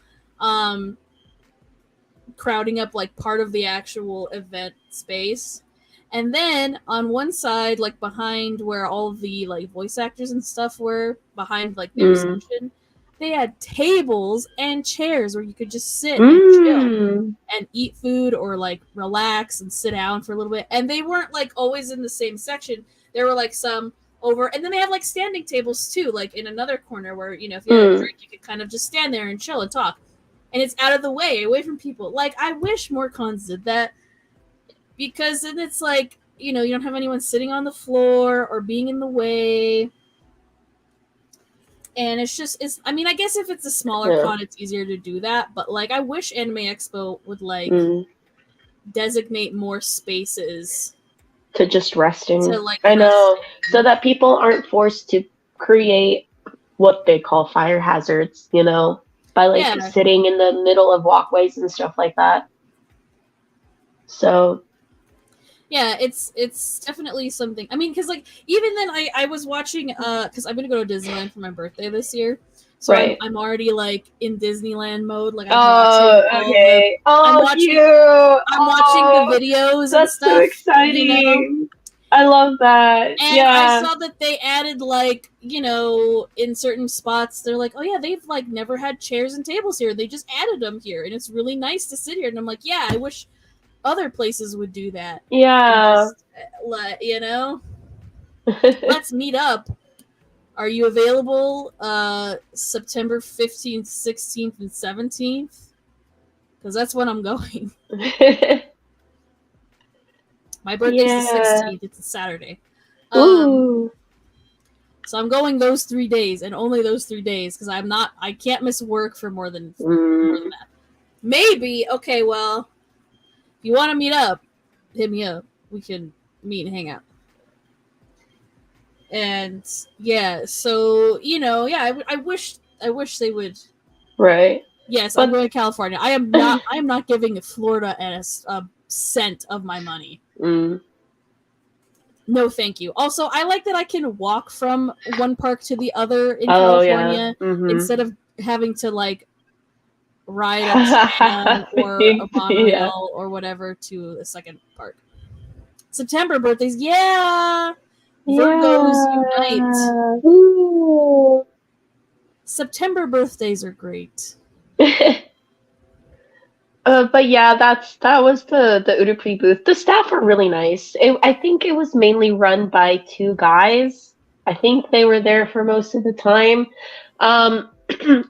[SPEAKER 1] crowding up part of the actual event space. And then on one side, behind where all of the voice actors and stuff were, behind their section, they had tables and chairs where you could just sit and chill and eat food or relax and sit down for a little bit. And they weren't always in the same section. There were some over, and then they had standing tables too, in another corner where if you had a drink, you could kind of just stand there and chill and talk. And it's out of the way, away from people. I wish more cons did that. because then it's like, you know, you don't have anyone sitting on the floor or being in the way. And it's just, it's, I mean, I guess if it's a smaller
[SPEAKER 2] Yeah.
[SPEAKER 1] con, it's easier to do that. But like, I wish Anime Expo would like designate more spaces
[SPEAKER 2] to just resting.
[SPEAKER 1] to like
[SPEAKER 2] I know,
[SPEAKER 1] resting.
[SPEAKER 2] so that people aren't forced to create what they call fire hazards, you know, by like
[SPEAKER 1] Yeah.
[SPEAKER 2] sitting in the middle of walkways and stuff like that. So
[SPEAKER 1] Yeah, it's definitely something. I mean, because like even then, I was watching because I'm gonna go to Disneyland for my birthday this year, so
[SPEAKER 2] right.
[SPEAKER 1] I'm already like in Disneyland mode. Like I'm
[SPEAKER 2] Oh,
[SPEAKER 1] watching all
[SPEAKER 2] okay.
[SPEAKER 1] the I'm watching the videos and
[SPEAKER 2] that's
[SPEAKER 1] stuff.
[SPEAKER 2] so exciting.
[SPEAKER 1] You know?
[SPEAKER 2] I love that.
[SPEAKER 1] And
[SPEAKER 2] Yeah.
[SPEAKER 1] I saw that they added like, you know, in certain spots they're like, oh yeah, they've like never had chairs and tables here. They just added them here, and it's really nice to sit here. And I'm like, yeah, I wish other places would do that.
[SPEAKER 2] Yeah.
[SPEAKER 1] Just, you know, let's meet up. Are you available September 15th, 16th, and 17th? Because that's when I'm going. My birthday's the 16th. It's a Saturday.
[SPEAKER 2] Ooh.
[SPEAKER 1] So I'm going those 3 days and only those 3 days because I can't miss work for more than that. Maybe, okay, well, if you want to meet up, hit me up. We can meet and hang out. And yeah, so you know, yeah, I wish they would.
[SPEAKER 2] Right.
[SPEAKER 1] Yes, I'm going to California. I am not giving Florida a cent of my money. No, thank you. Also, I like that I can walk from one park to the other in California instead of having to like ride a tram or a monorail or whatever to a second park. September birthdays, yeah. Virgos unite.
[SPEAKER 2] Ooh.
[SPEAKER 1] September birthdays are great.
[SPEAKER 2] But yeah, that was the Udupri booth. The staff were really nice. I think it was mainly run by 2 guys. I think they were there for most of the time. And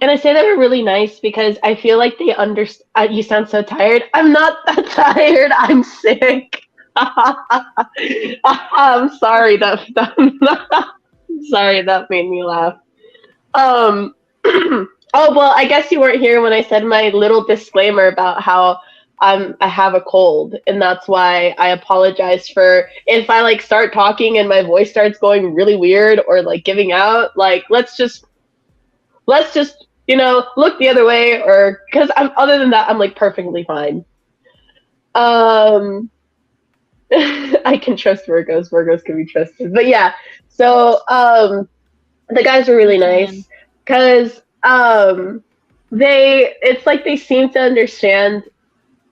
[SPEAKER 2] I say they were really nice because I feel like they understand. You sound so tired. I'm not that tired. I'm sick. I'm sorry sorry that made me laugh. Oh, well, I guess you weren't here when I said my little disclaimer about how I have a cold, and that's why I apologize for if I like start talking and my voice starts going really weird or like giving out. Like, let's just you know, look the other way, or because other than that, I'm like perfectly fine. I can trust Virgos. Virgos can be trusted, but yeah. So the guys were really nice because it's like they seem to understand,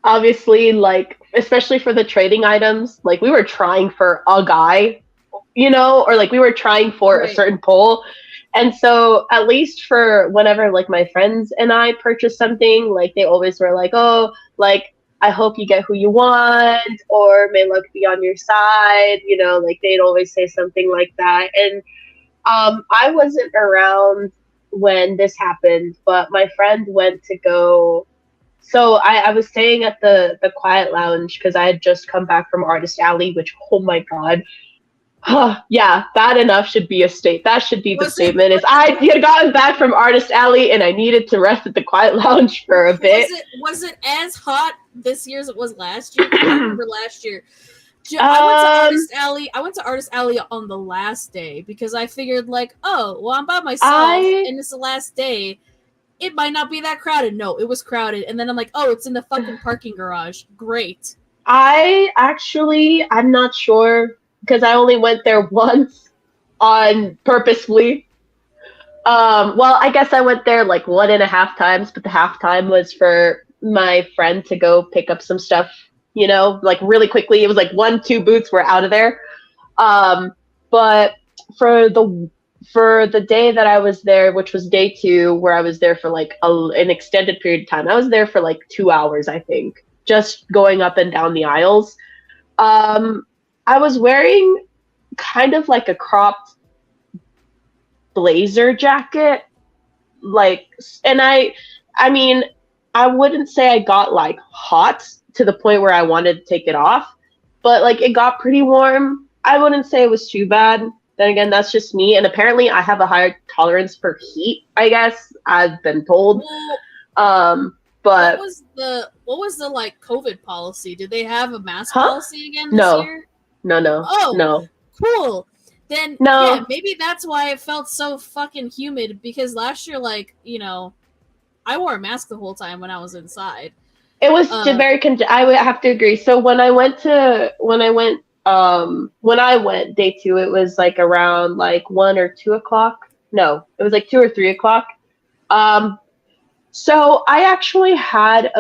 [SPEAKER 2] obviously, like especially for the trading items, like we were trying for a guy, you know, or like we were trying for a certain pole. And so at least for whenever like my friends and I purchased something, like they always were like, oh, like I hope you get who you want, or may luck be on your side, you know, like they'd always say something like that. And I wasn't around when this happened, but my friend went to go. So I was staying at the Quiet Lounge because I had just come back from Artist Alley, which, oh my god. Yeah, that enough should be a state. That should be the statement. Is I had gotten back from Artist Alley and I needed to rest at the Quiet Lounge for a bit.
[SPEAKER 1] Was it as hot this year as it was last year? I remember last year. I went to Artist Alley on the last day because I figured like, oh, well, I'm by myself and it's the last day. It might not be that crowded. No, it was crowded. And then I'm like, oh, it's in the fucking parking garage. Great.
[SPEAKER 2] I'm not sure because I only went there once on purposefully. Well, I guess I went there like 1.5 times, but the half time was for my friend to go pick up some stuff, you know, like really quickly. It was like 1-2 booths were out of there. But for the day that I was there, which was day 2, where I was there for like an extended period of time, I was there for like 2 hours, I think, just going up and down the aisles. I was wearing kind of like a cropped blazer jacket, like, and I mean, I wouldn't say I got like hot to the point where I wanted to take it off, but like it got pretty warm. I wouldn't say it was too bad. Then again, that's just me, and apparently I have a higher tolerance for heat. I guess I've been told.
[SPEAKER 1] Well,
[SPEAKER 2] But
[SPEAKER 1] what was the like COVID policy? Did they have a mask
[SPEAKER 2] huh?
[SPEAKER 1] policy again this
[SPEAKER 2] No,
[SPEAKER 1] year?
[SPEAKER 2] no,
[SPEAKER 1] Oh,
[SPEAKER 2] no.
[SPEAKER 1] cool. Then
[SPEAKER 2] No.
[SPEAKER 1] yeah, maybe that's why it felt so fucking humid, because last year, like, you know, I wore a mask the whole time when I was inside.
[SPEAKER 2] It was very I would have to agree. So when I went day 2, it was like around like 1 or 2 o'clock. No, it was like 2 or 3 o'clock. So I actually had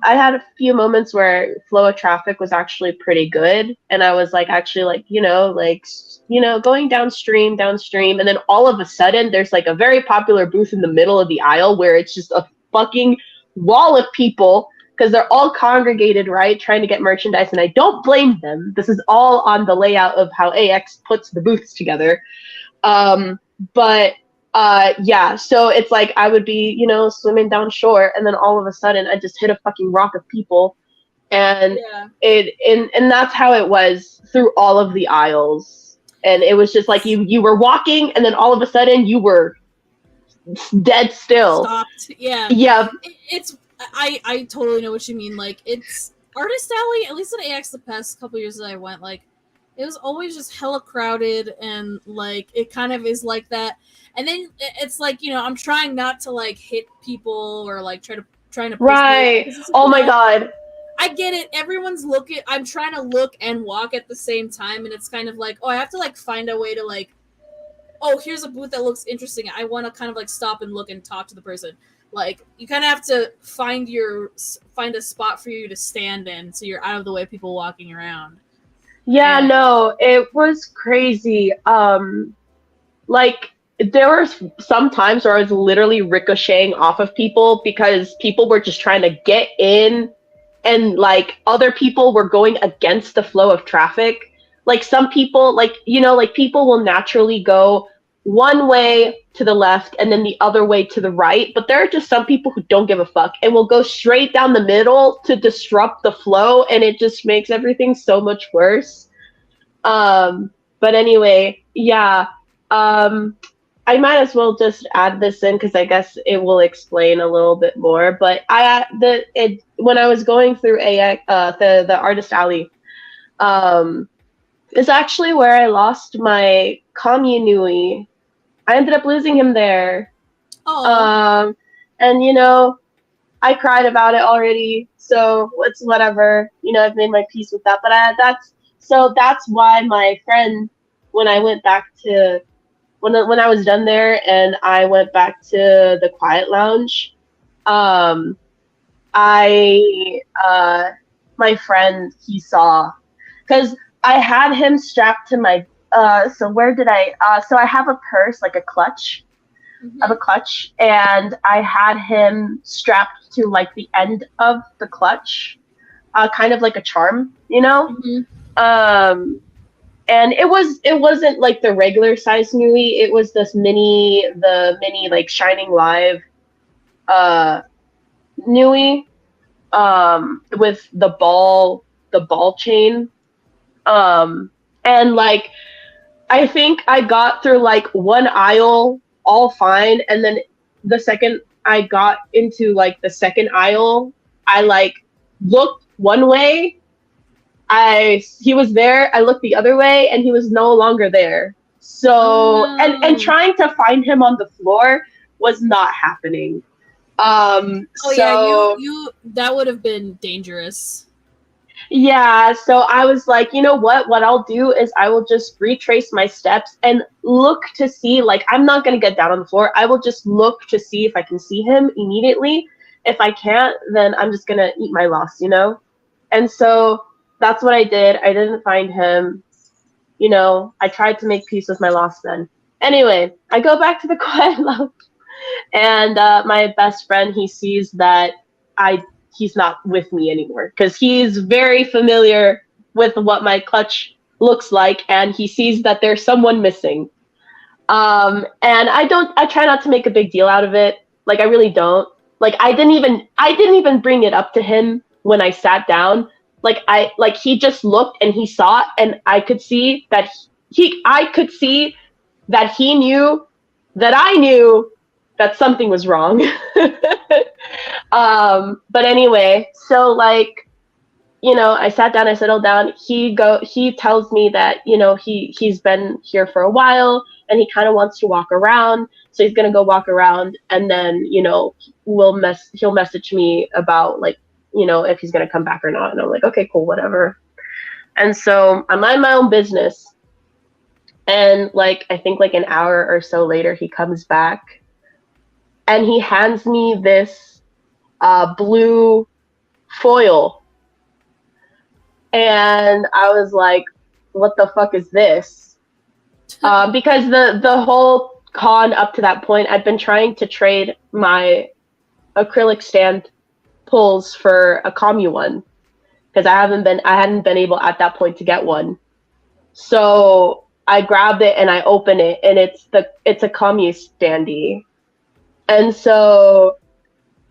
[SPEAKER 2] I had a few moments where flow of traffic was actually pretty good, and I was like actually like going downstream, and then all of a sudden there's like a very popular booth in the middle of the aisle where it's just a fucking wall of people because they're all congregated, right, trying to get merchandise, and I don't blame them. This is all on the layout of how AX puts the booths together. But yeah, so it's like I would be, swimming down shore, and then all of a sudden I just hit a fucking rock of people, and and that's how it was through all of the aisles, and it was just like you were walking, and then all of a sudden you were dead still.
[SPEAKER 1] Stopped. Yeah. I totally know what you mean. Like, it's Artist Alley, at least at AX the past couple years that I went, like, it was always just hella crowded, and like it kind of is like that. And then it's like, I'm trying not to like hit people or like trying to
[SPEAKER 2] right. Oh my god.
[SPEAKER 1] I get it. Everyone's looking. I'm trying to look and walk at the same time, and it's kind of like, I have to like find a way to like, here's a booth that looks interesting. I want to kind of like stop and look and talk to the person. Like, you kind of have to find a spot for you to stand in, so you're out of the way of people walking around.
[SPEAKER 2] Yeah, no, it was crazy. Like, there were some times where I was literally ricocheting off of people because people were just trying to get in, and like other people were going against the flow of traffic. Like, some people, like, people will naturally go one way to the left and then the other way to the right, but there are just some people who don't give a fuck and will go straight down the middle to disrupt the flow, and it just makes everything so much worse. But anyway, yeah. I might as well just add this in because I guess it will explain a little bit more. But when I was going through the Artist Alley, is actually where I lost my Communui. I ended up losing him there.
[SPEAKER 1] Oh.
[SPEAKER 2] And I cried about it already, so it's whatever. I've made my peace with that. But that's why my friend, when I went back to when I was done there and I went back to the Quiet Lounge, my friend, he saw, because I had him strapped to my so where did so I have a purse, like a clutch. Mm-hmm. Of a clutch, and I had him strapped to like the end of the clutch, kind of like a charm,
[SPEAKER 1] Mm-hmm.
[SPEAKER 2] And it wasn't like the regular size Nui. It was the mini like Shining Live Nui, with the ball chain, and like I think I got through like one aisle all fine, and then the second I got into like the second aisle, I like looked one way, he was there, I looked the other way, and he was no longer there. So and trying to find him on the floor was not happening.
[SPEAKER 1] Yeah, that would have been dangerous.
[SPEAKER 2] Yeah, so I was like, you know what I'll do is I will just retrace my steps and look to see, like, I'm not going to get down on the floor. I will just look to see if I can see him immediately. If I can't, then I'm just going to eat my loss, And so that's what I did. I didn't find him. I tried to make peace with my loss then. Anyway, I go back to the Quiet Lounge, and my best friend, he sees that he's not with me anymore because he's very familiar with what my clutch looks like, and he sees that there's someone missing. And I try not to make a big deal out of it. Like, I really don't. Like, I didn't even bring it up to him when I sat down, he just looked and he saw it, and I could see that he knew that I knew that something was wrong. But anyway, so like, I sat down, I settled down. He tells me that, he's been here for a while and he kind of wants to walk around. So he's gonna go walk around, and then, he'll message me about, like, if he's gonna come back or not. And I'm like, okay, cool, whatever. And so I mind my own business. And like, I think like an hour or so later, he comes back and he hands me this blue foil. And I was like, what the fuck is this? Because the whole con up to that point, I'd been trying to trade my acrylic stand pulls for a Commu one, because I hadn't been able at that point to get one. So I grabbed it and I open it, and it's a Commu standee. And so,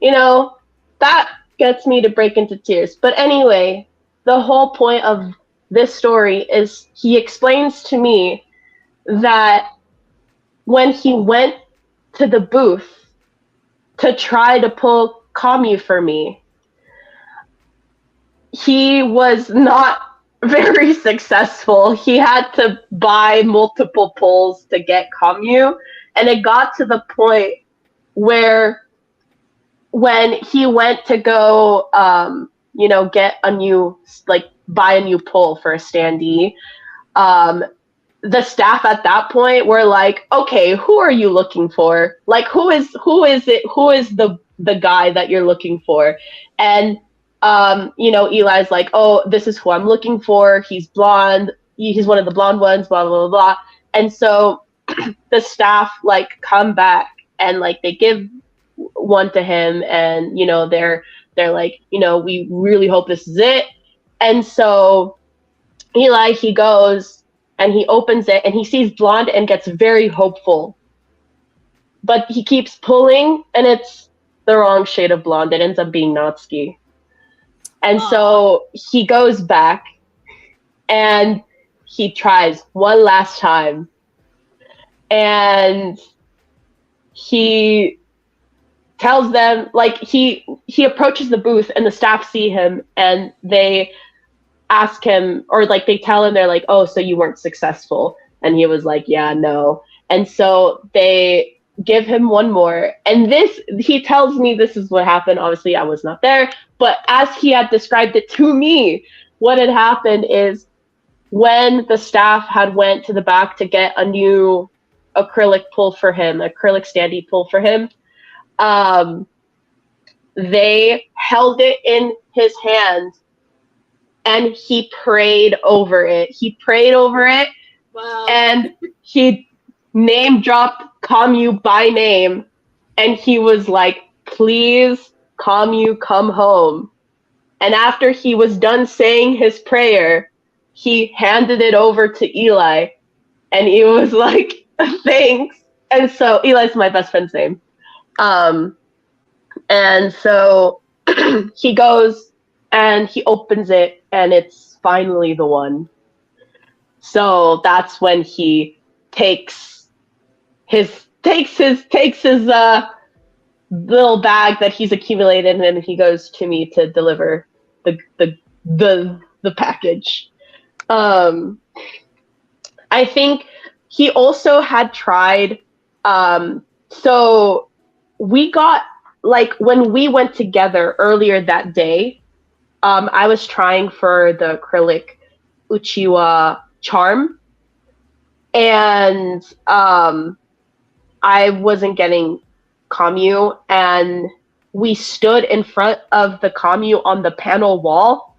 [SPEAKER 2] that gets me to break into tears. But anyway, the whole point of this story is he explains to me that when he went to the booth to try to pull Commu for me, he was not very successful. He had to buy multiple pulls to get Commu, and it got to the point where when he went to go get a new, like, buy a new pull for a standee, the staff at that point were like, okay, who are you looking for? Like, who is the guy that you're looking for? And Eli's like, oh, this is who I'm looking for. He's blonde. He's one of the blonde ones, blah, blah, blah, blah. And so the staff, like, come back and, like, they give one to him, and, they're like, we really hope this is it. And so Eli, he goes and he opens it and he sees blonde and gets very hopeful. But he keeps pulling and it's the wrong shade of blonde. It ends up being Natsuki. And so he goes back and he tries one last time. And he tells them, like, he approaches the booth and the staff see him and they ask him, or like they tell him, they're like, oh, so you weren't successful. And he was like, yeah, no. And so they give him one more. And he tells me this is what happened. Obviously, I was not there. But as he had described it to me, what had happened is when the staff had went to the back to get a new acrylic standee pull for him, they held it in his hand and he prayed over it.
[SPEAKER 1] Wow.
[SPEAKER 2] And he name dropped Commu by name, and he was like, please, Commu, come home. And after he was done saying his prayer, he handed it over to Eli, and he was like, thanks. And so Eli's my best friend's name. And so he goes and he opens it, and it's finally the one. So that's when he takes his little bag that he's accumulated, and then he goes to me to deliver the package. I think he also had tried. So we got, like, when we went together earlier that day, I was trying for the acrylic Uchiwa charm, and I wasn't getting Commu, and we stood in front of the Commu on the panel wall.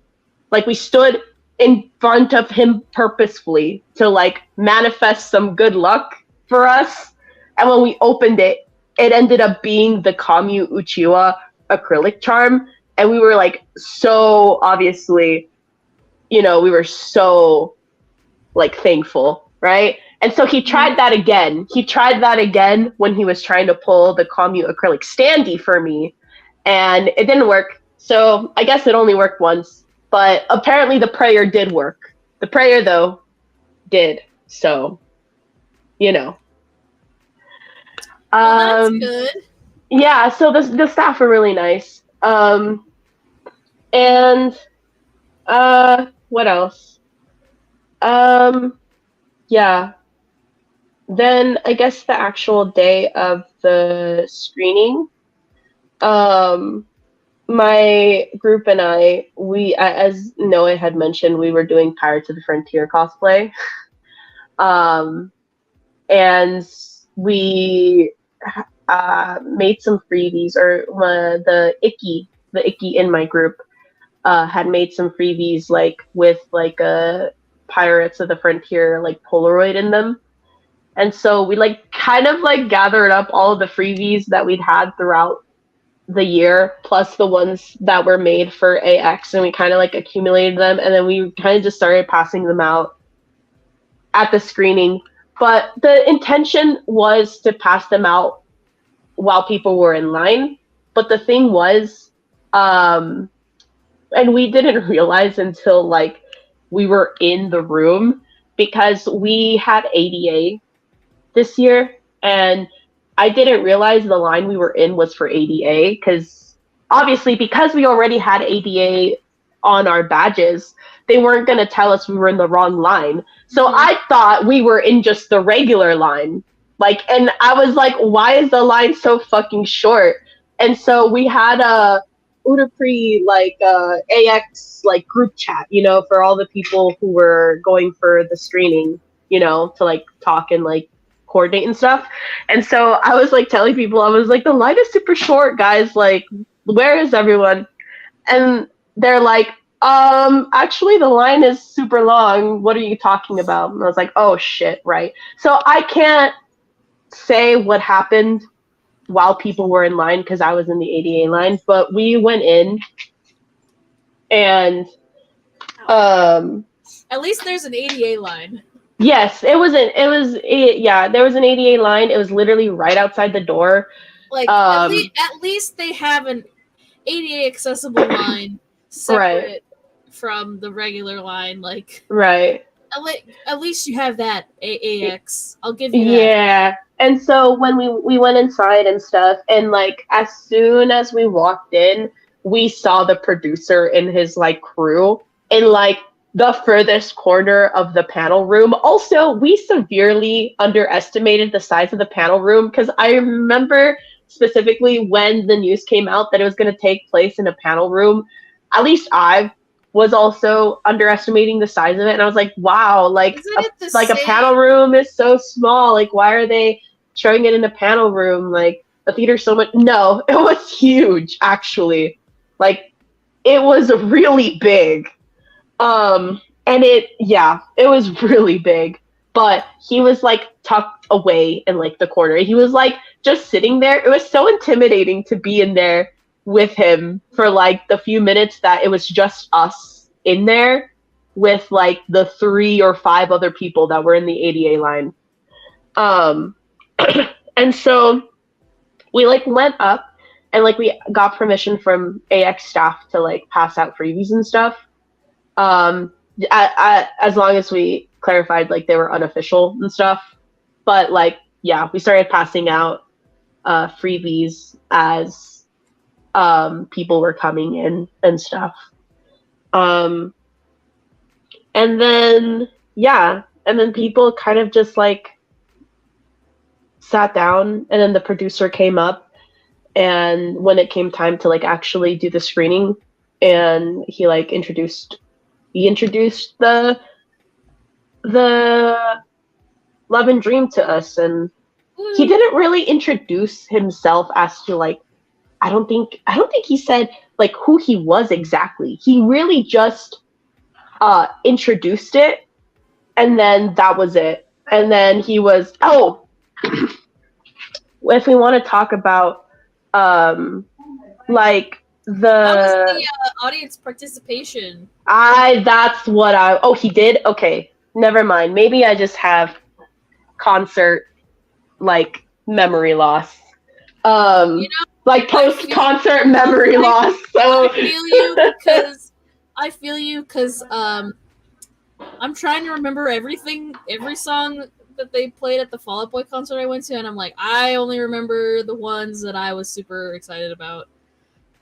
[SPEAKER 2] Like, we stood in front of him purposefully to, like, manifest some good luck for us. And when we opened it, it ended up being the Commu Uchiwa acrylic charm. And we were, like, so obviously, we were so, like, thankful, right? And so he tried that again. When he was trying to pull the Commu acrylic standee for me, and it didn't work. So I guess it only worked once. But apparently the prayer did work. The prayer, though, did. So, you know.
[SPEAKER 1] Well, that's good.
[SPEAKER 2] Yeah, so the staff are really nice. And what else? Yeah. Then I guess the actual day of the screening, my group and I, as Noah had mentioned, we were doing Pirates of the Frontier cosplay. And we made some freebies, or the Icky in my group had made some freebies like with like a Pirates of the Frontier like Polaroid in them. And so we like kind of like gathered up all of the freebies that we'd had throughout the year, plus the ones that were made for AX, and we kind of like accumulated them, and then we kind of just started passing them out at the screening. But the intention was to pass them out while people were in line. But the thing was, and we didn't realize until like we were in the room, because we had ADA this year, and I didn't realize the line we were in was for ADA, because obviously because we already had ADA on our badges, they weren't going to tell us we were in the wrong line. So I thought we were in just the regular line. Like, and I was like, why is the line so fucking short? And so we had a Udapri like AX like group chat, you know, for all the people who were going for the screening, you know, to like talk and like coordinate and stuff. And so I was like telling people, I was like, the line is super short, guys. Like, where is everyone? And they're like, actually the line is super long. What are you talking about? And I was like, oh shit, right. So I can't say what happened while people were in line because I was in the ADA line, but we went in and
[SPEAKER 1] at least there's an ADA line.
[SPEAKER 2] Yes, there was an ADA line. It was literally right outside the door.
[SPEAKER 1] Like at least they have an ADA accessible line separate from the regular line. Like
[SPEAKER 2] right.
[SPEAKER 1] At least you have that AX. I'll give you that.
[SPEAKER 2] Yeah. And so when we went inside and stuff, and like as soon as we walked in, we saw the producer and his like crew in like the furthest corner of the panel room. Also, we severely underestimated the size of the panel room, because I remember specifically when the news came out that it was going to take place in a panel room, at least I was also underestimating the size of it. And I was like, wow, like a panel room is so small. Like, why are they showing it in a panel room? Like, the theater's so much. No, it was huge, actually. Like, it was really big. And it was really big, but he was like tucked away in like the corner. He was like just sitting there. It was so intimidating to be in there with him for like the few minutes that it was just us in there with like the 3 or 5 other people that were in the ADA line. And so we like went up and like we got permission from AX staff to like pass out freebies and stuff. As long as we clarified like they were unofficial and stuff, but like we started passing out freebies as people were coming in and stuff, and then people kind of just like sat down, and then the producer came up, and when it came time to like actually do the screening, and he introduced the Love and Dream to us, and he didn't really introduce himself as to like I don't think he said like who he was exactly. He really just introduced it, and then that was it. And then he was if we want to talk about like
[SPEAKER 1] how was the audience participation?
[SPEAKER 2] He did? Okay, never mind. Maybe I just have concert like memory loss. Like post-concert memory loss. So
[SPEAKER 1] I feel you, because I feel you, because I'm trying to remember every song that they played at the Fall Out Boy concert I went to, and I'm like, I only remember the ones that I was super excited about.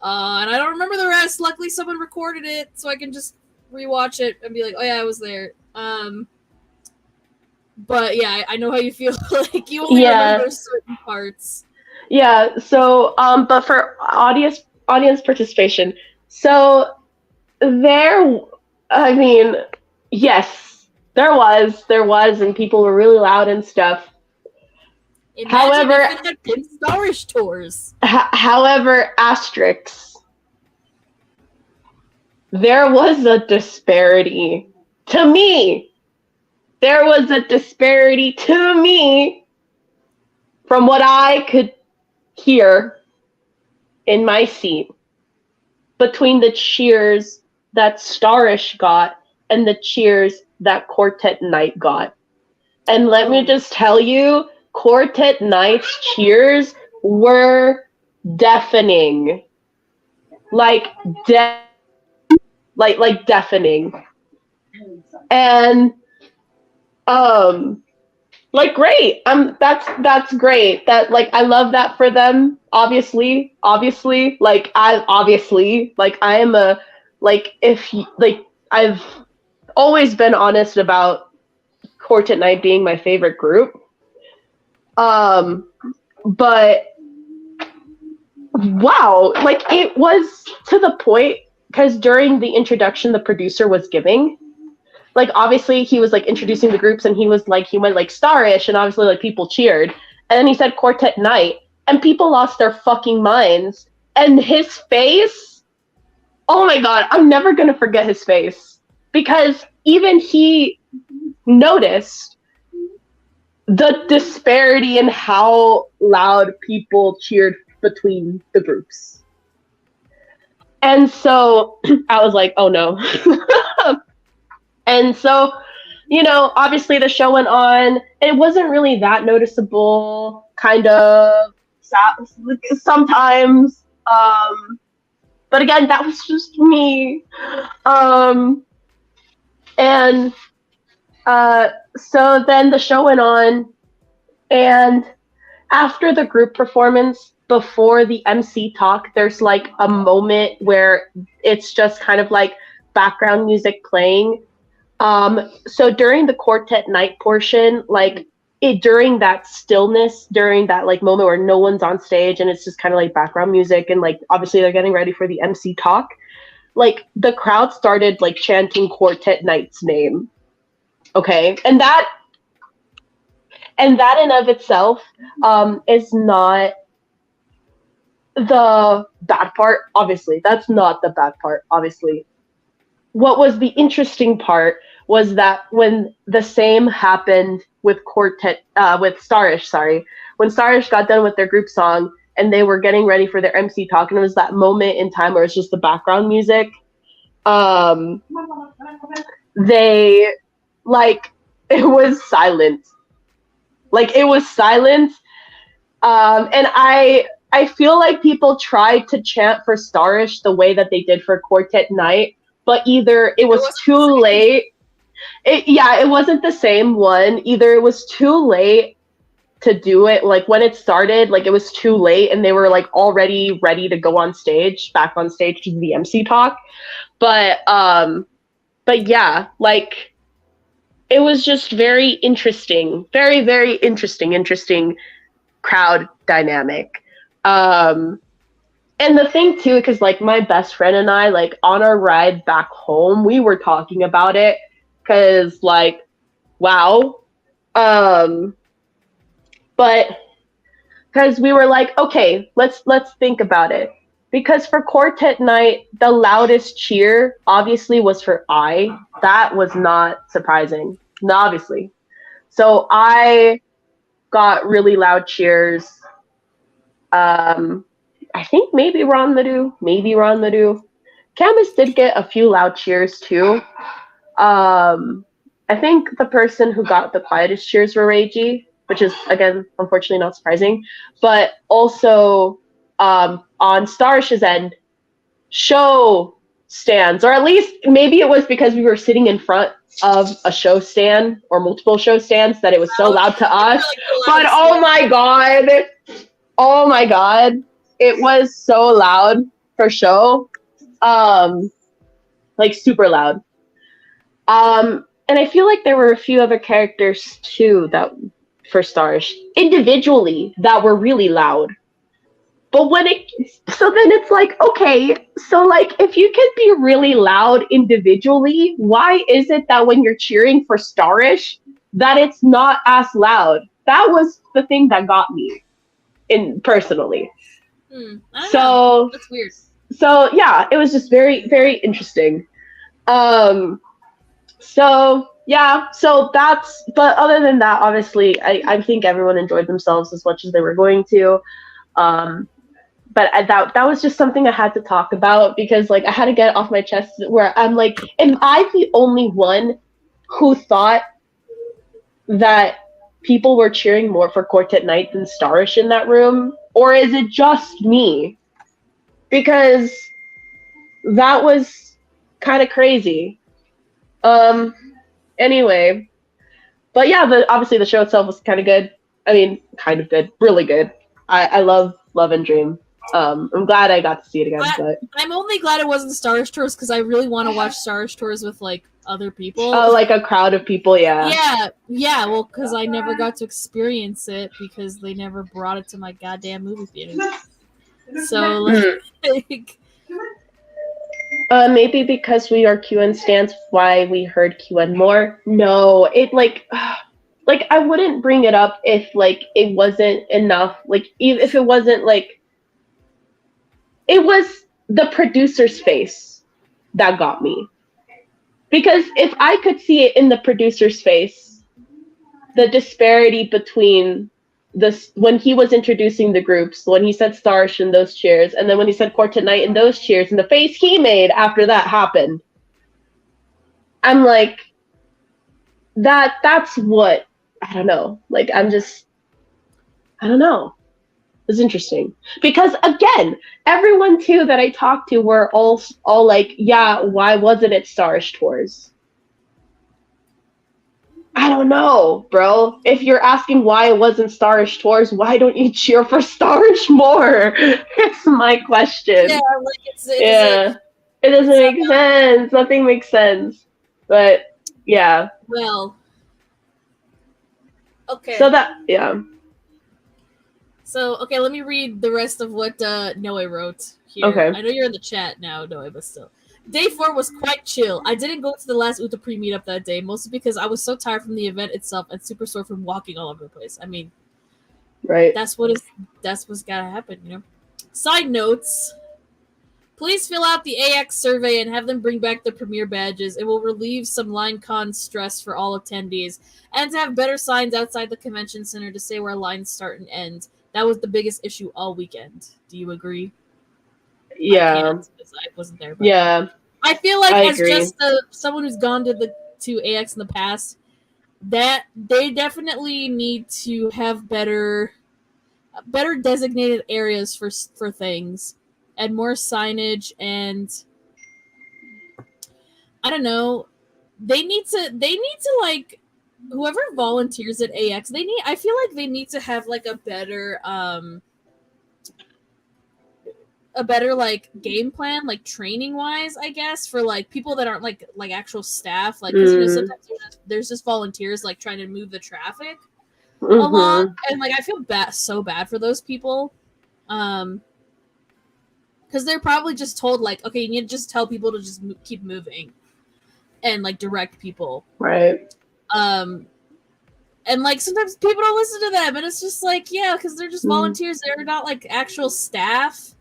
[SPEAKER 1] And I don't remember the rest. Luckily, someone recorded it, so I can just rewatch it and be like, oh yeah, I was there. But yeah, I know how you feel. Like, you only remember certain parts.
[SPEAKER 2] Yeah, so but for audience participation, so there, I mean, yes, there was, and people were really loud and stuff.
[SPEAKER 1] Imagine
[SPEAKER 2] However,
[SPEAKER 1] if it had been Starish tours.
[SPEAKER 2] However, asterisks, there was a disparity. To me, there was a disparity to me from what I could hear in my seat between the cheers that Starish got and the cheers that Quartet Night got. And let me just tell you, Quartet Night's cheers were deafening. Like deafening. And like, great. That's great. That, like, I love that for them. Obviously, like, I am a, like, if like, I've always been honest about Quartet Night being my favorite group. But wow, like, it was to the point, because during the introduction the producer was giving, like, obviously he was like introducing the groups, and he went like Starish, and obviously like people cheered, and then he said Quartet Night, and people lost their fucking minds, and his face, oh my god, I'm never gonna forget his face, because even he noticed the disparity in how loud people cheered between the groups. And so I was like, oh no. And so, you know, obviously the show went on. It wasn't really that noticeable, kind of, sometimes. But again, that was just me. And so then the show went on, and after the group performance, before the MC talk, there's like a moment where it's just kind of like background music playing. So during the Quartet Night portion, like, during that stillness, during that like moment where no one's on stage and it's just kind of like background music, and like obviously they're getting ready for the MC talk, like the crowd started like chanting Quartet Night's name. Okay, and that in of itself is not the bad part. Obviously, that's not the bad part. Obviously, what was the interesting part was that when the same happened with Starish, when Starish got done with their group song and they were getting ready for their MC talk, and it was that moment in time where it's just the background music, they, like, it was silent. Like, it was silent. And I feel like people tried to chant for Starish the way that they did for Quartet Night, but either it was too late. It wasn't the same one. Either it was too late to do it, like when it started, like it was too late and they were like already ready to go back on stage to the MC talk. But yeah, like, it was just very interesting, very, very interesting crowd dynamic. And the thing too, because like my best friend and I, like on our ride back home, we were talking about it, because like, wow. But because we were like, okay, let's think about it. Because for Quartet Night, the loudest cheer obviously was for I. That was not surprising, obviously. So I got really loud cheers. I think maybe Ron Ledoux. Camus did get a few loud cheers too. I think the person who got the quietest cheers were Reiji, which is, again, unfortunately not surprising. But also, on Starish's end, Sho stands, or at least maybe it was because we were sitting in front of a show stand or multiple show stands that it was so loud to us. But oh my god, it was so loud for show, like super loud. And I feel like there were a few other characters too that for Stars individually that were really loud. But then it's like, okay, so like if you can be really loud individually, why is it that when you're cheering for Starish that it's not as loud? That was the thing that got me personally.
[SPEAKER 1] I don't know. That's weird.
[SPEAKER 2] So yeah, it was just very, very interesting. But other than that, obviously, I think everyone enjoyed themselves as much as they were going to. But that was just something I had to talk about because, like, I had to get it off my chest where I'm like, am I the only one who thought that people were cheering more for Quartet Night than Starish in that room? Or is it just me? Because that was kind of crazy. Anyway, but yeah, obviously the show itself was kind of good. I mean, kind of good, really good. I love and Dream. I'm glad I got to see it again. But
[SPEAKER 1] I'm only glad it wasn't Starish Tours because I really want to watch Starish Tours with like other people.
[SPEAKER 2] Oh, like a crowd of people, yeah.
[SPEAKER 1] Yeah. Well, because I never got to experience it because they never brought it to my goddamn movie theater. So like.
[SPEAKER 2] Maybe because we are QN stans, why we heard QN more. No, it like I wouldn't bring it up if like it wasn't enough. Like even if it wasn't like, it was the producer's face that got me. Because if I could see it in the producer's face, the disparity between when he was introducing the groups, when he said Starish in those cheers, and then when he said Quartet Night in those cheers, and the face he made after that happened, I'm like, that's what, I don't know. Like, I don't know. It's interesting. Because again, everyone too that I talked to were all like, yeah, why wasn't it Starish Tours? I don't know, bro. If you're asking why it wasn't Starish Tours, why don't you cheer for Starish more? It's my question.
[SPEAKER 1] Yeah, like
[SPEAKER 2] it doesn't make sense. Nothing makes sense. But yeah.
[SPEAKER 1] Well. Okay.
[SPEAKER 2] So yeah.
[SPEAKER 1] So okay, let me read the rest of what Noe wrote here.
[SPEAKER 2] Okay.
[SPEAKER 1] I know you're in the chat now, Noe, but still. Day 4 was quite chill. I didn't go to the last Uta Pre meetup that day, mostly because I was so tired from the event itself and super sore from walking all over the place. I mean,
[SPEAKER 2] right.
[SPEAKER 1] That's what's gotta happen, you know. Side notes. Please fill out the AX survey and have them bring back the premiere badges. It will relieve some LineCon stress for all attendees. And to have better signs outside the convention center to say where lines start and end. That was the biggest issue all weekend. Do you agree?
[SPEAKER 2] Yeah.
[SPEAKER 1] I wasn't there. But
[SPEAKER 2] yeah.
[SPEAKER 1] I feel like as just someone who's gone to AX in the past, that they definitely need to have better designated areas for things and more signage, and I don't know, they need to like, whoever volunteers at AX, I feel like they need to have like a better like game plan, like training wise, I guess, for like people that aren't like actual staff, like because you know sometimes there's just volunteers like trying to move the traffic along, and like I feel so bad for those people, because they're probably just told like, okay, you need to just tell people to just keep moving and like direct people,
[SPEAKER 2] right?
[SPEAKER 1] And like sometimes people don't listen to them, and it's just like, yeah, because they're just volunteers, they're not like actual staff.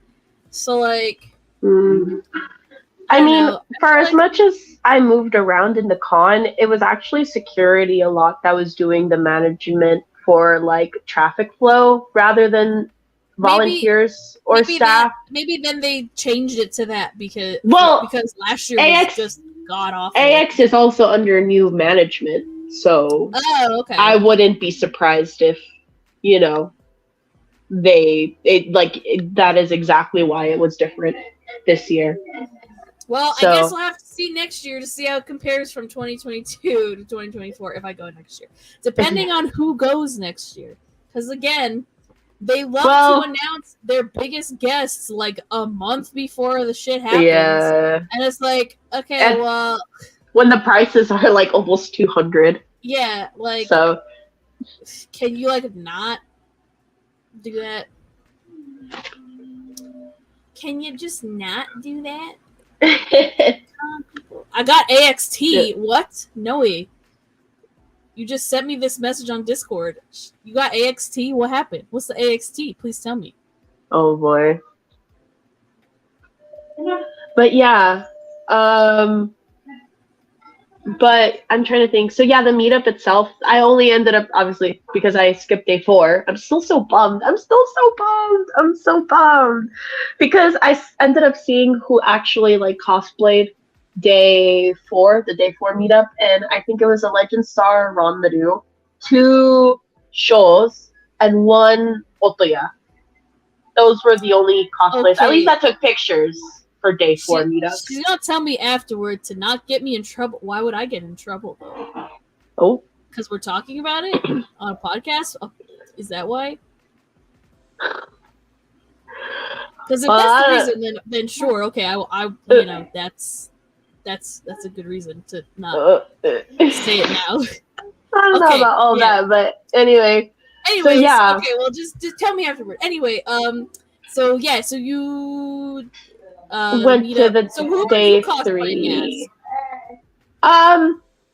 [SPEAKER 1] So like,
[SPEAKER 2] I mean, for as much as I moved around in the con, it was actually security a lot that was doing the management for like traffic flow rather than volunteers or staff.
[SPEAKER 1] Maybe then they changed it to that because last year
[SPEAKER 2] AX
[SPEAKER 1] was just god awful.
[SPEAKER 2] AX is also under new management, so
[SPEAKER 1] okay.
[SPEAKER 2] I wouldn't be surprised if, you know, that is exactly why it was different this year.
[SPEAKER 1] Well,
[SPEAKER 2] So,
[SPEAKER 1] I guess we'll have to see next year to see how it compares from 2022 to 2024 if I go next year. Depending on who goes next year. Because again, they love to announce their biggest guests like a month before the shit happens.
[SPEAKER 2] Yeah.
[SPEAKER 1] And it's like, okay, well,
[SPEAKER 2] when the prices are like almost 200.
[SPEAKER 1] Yeah, like,
[SPEAKER 2] so
[SPEAKER 1] can you like not do that? Can you just not do that? I got AXT. Yeah. What? No way. You just sent me this message on Discord. You got AXT? What happened? What's the AXT? Please tell me.
[SPEAKER 2] Oh boy. But yeah. But I'm trying to think. So yeah, the meetup itself, I only ended up, obviously, because I skipped day 4. I'm still so bummed. I'm so bummed. Because I ended up seeing who actually like cosplayed day 4, the day 4 meetup, and I think it was a Legend Star Ron Nadu, 2 shows, and 1 Otoya. Those were the only cosplays. Okay. At least I took pictures for day 4 meetups.
[SPEAKER 1] She's gonna tell me afterward to not get me in trouble. Why would I get in trouble though?
[SPEAKER 2] Oh,
[SPEAKER 1] because we're talking about it on a podcast. Oh, is that why? Because if that's the reason, then sure, okay. I you know, that's a good reason to not say it now.
[SPEAKER 2] I don't know about all that, but anyway.
[SPEAKER 1] So yeah. Okay, well, just tell me afterward. Anyway, so yeah, so you.
[SPEAKER 2] Went to the
[SPEAKER 1] so who
[SPEAKER 2] day
[SPEAKER 1] are you
[SPEAKER 2] 3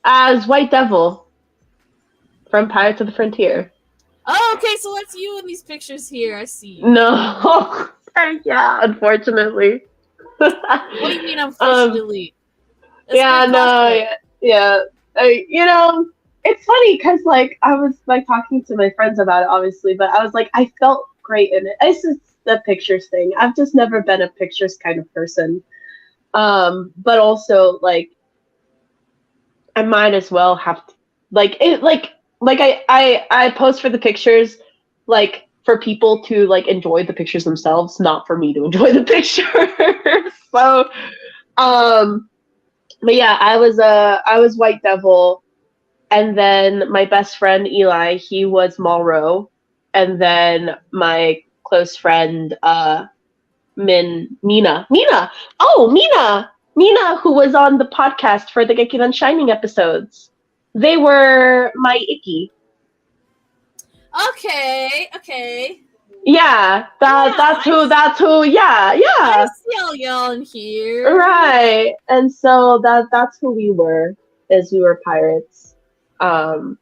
[SPEAKER 2] as White Devil from Pirates of the Frontier.
[SPEAKER 1] Oh, okay, so that's you in these pictures here. I see.
[SPEAKER 2] No, yeah, unfortunately.
[SPEAKER 1] What do you mean, unfortunately?
[SPEAKER 2] Yeah, no, yeah. You know, it's funny because like I was like talking to my friends about it, obviously, but I was like, I felt great in it. It's just the pictures thing. I've just never been a pictures kind of person. But also like I might as well have to, like it like I post for the pictures like for people to like enjoy the pictures themselves, not for me to enjoy the pictures. So but yeah, I was White Devil, and then my best friend Eli, he was Malro, and then my close friend Mina, who was on the podcast for the Gekidan Shining episodes. They were my Ikki.
[SPEAKER 1] Okay.
[SPEAKER 2] Yeah, that's who. Yeah.
[SPEAKER 1] I see y'all in here.
[SPEAKER 2] Right, and so that's who we were, as we were pirates. And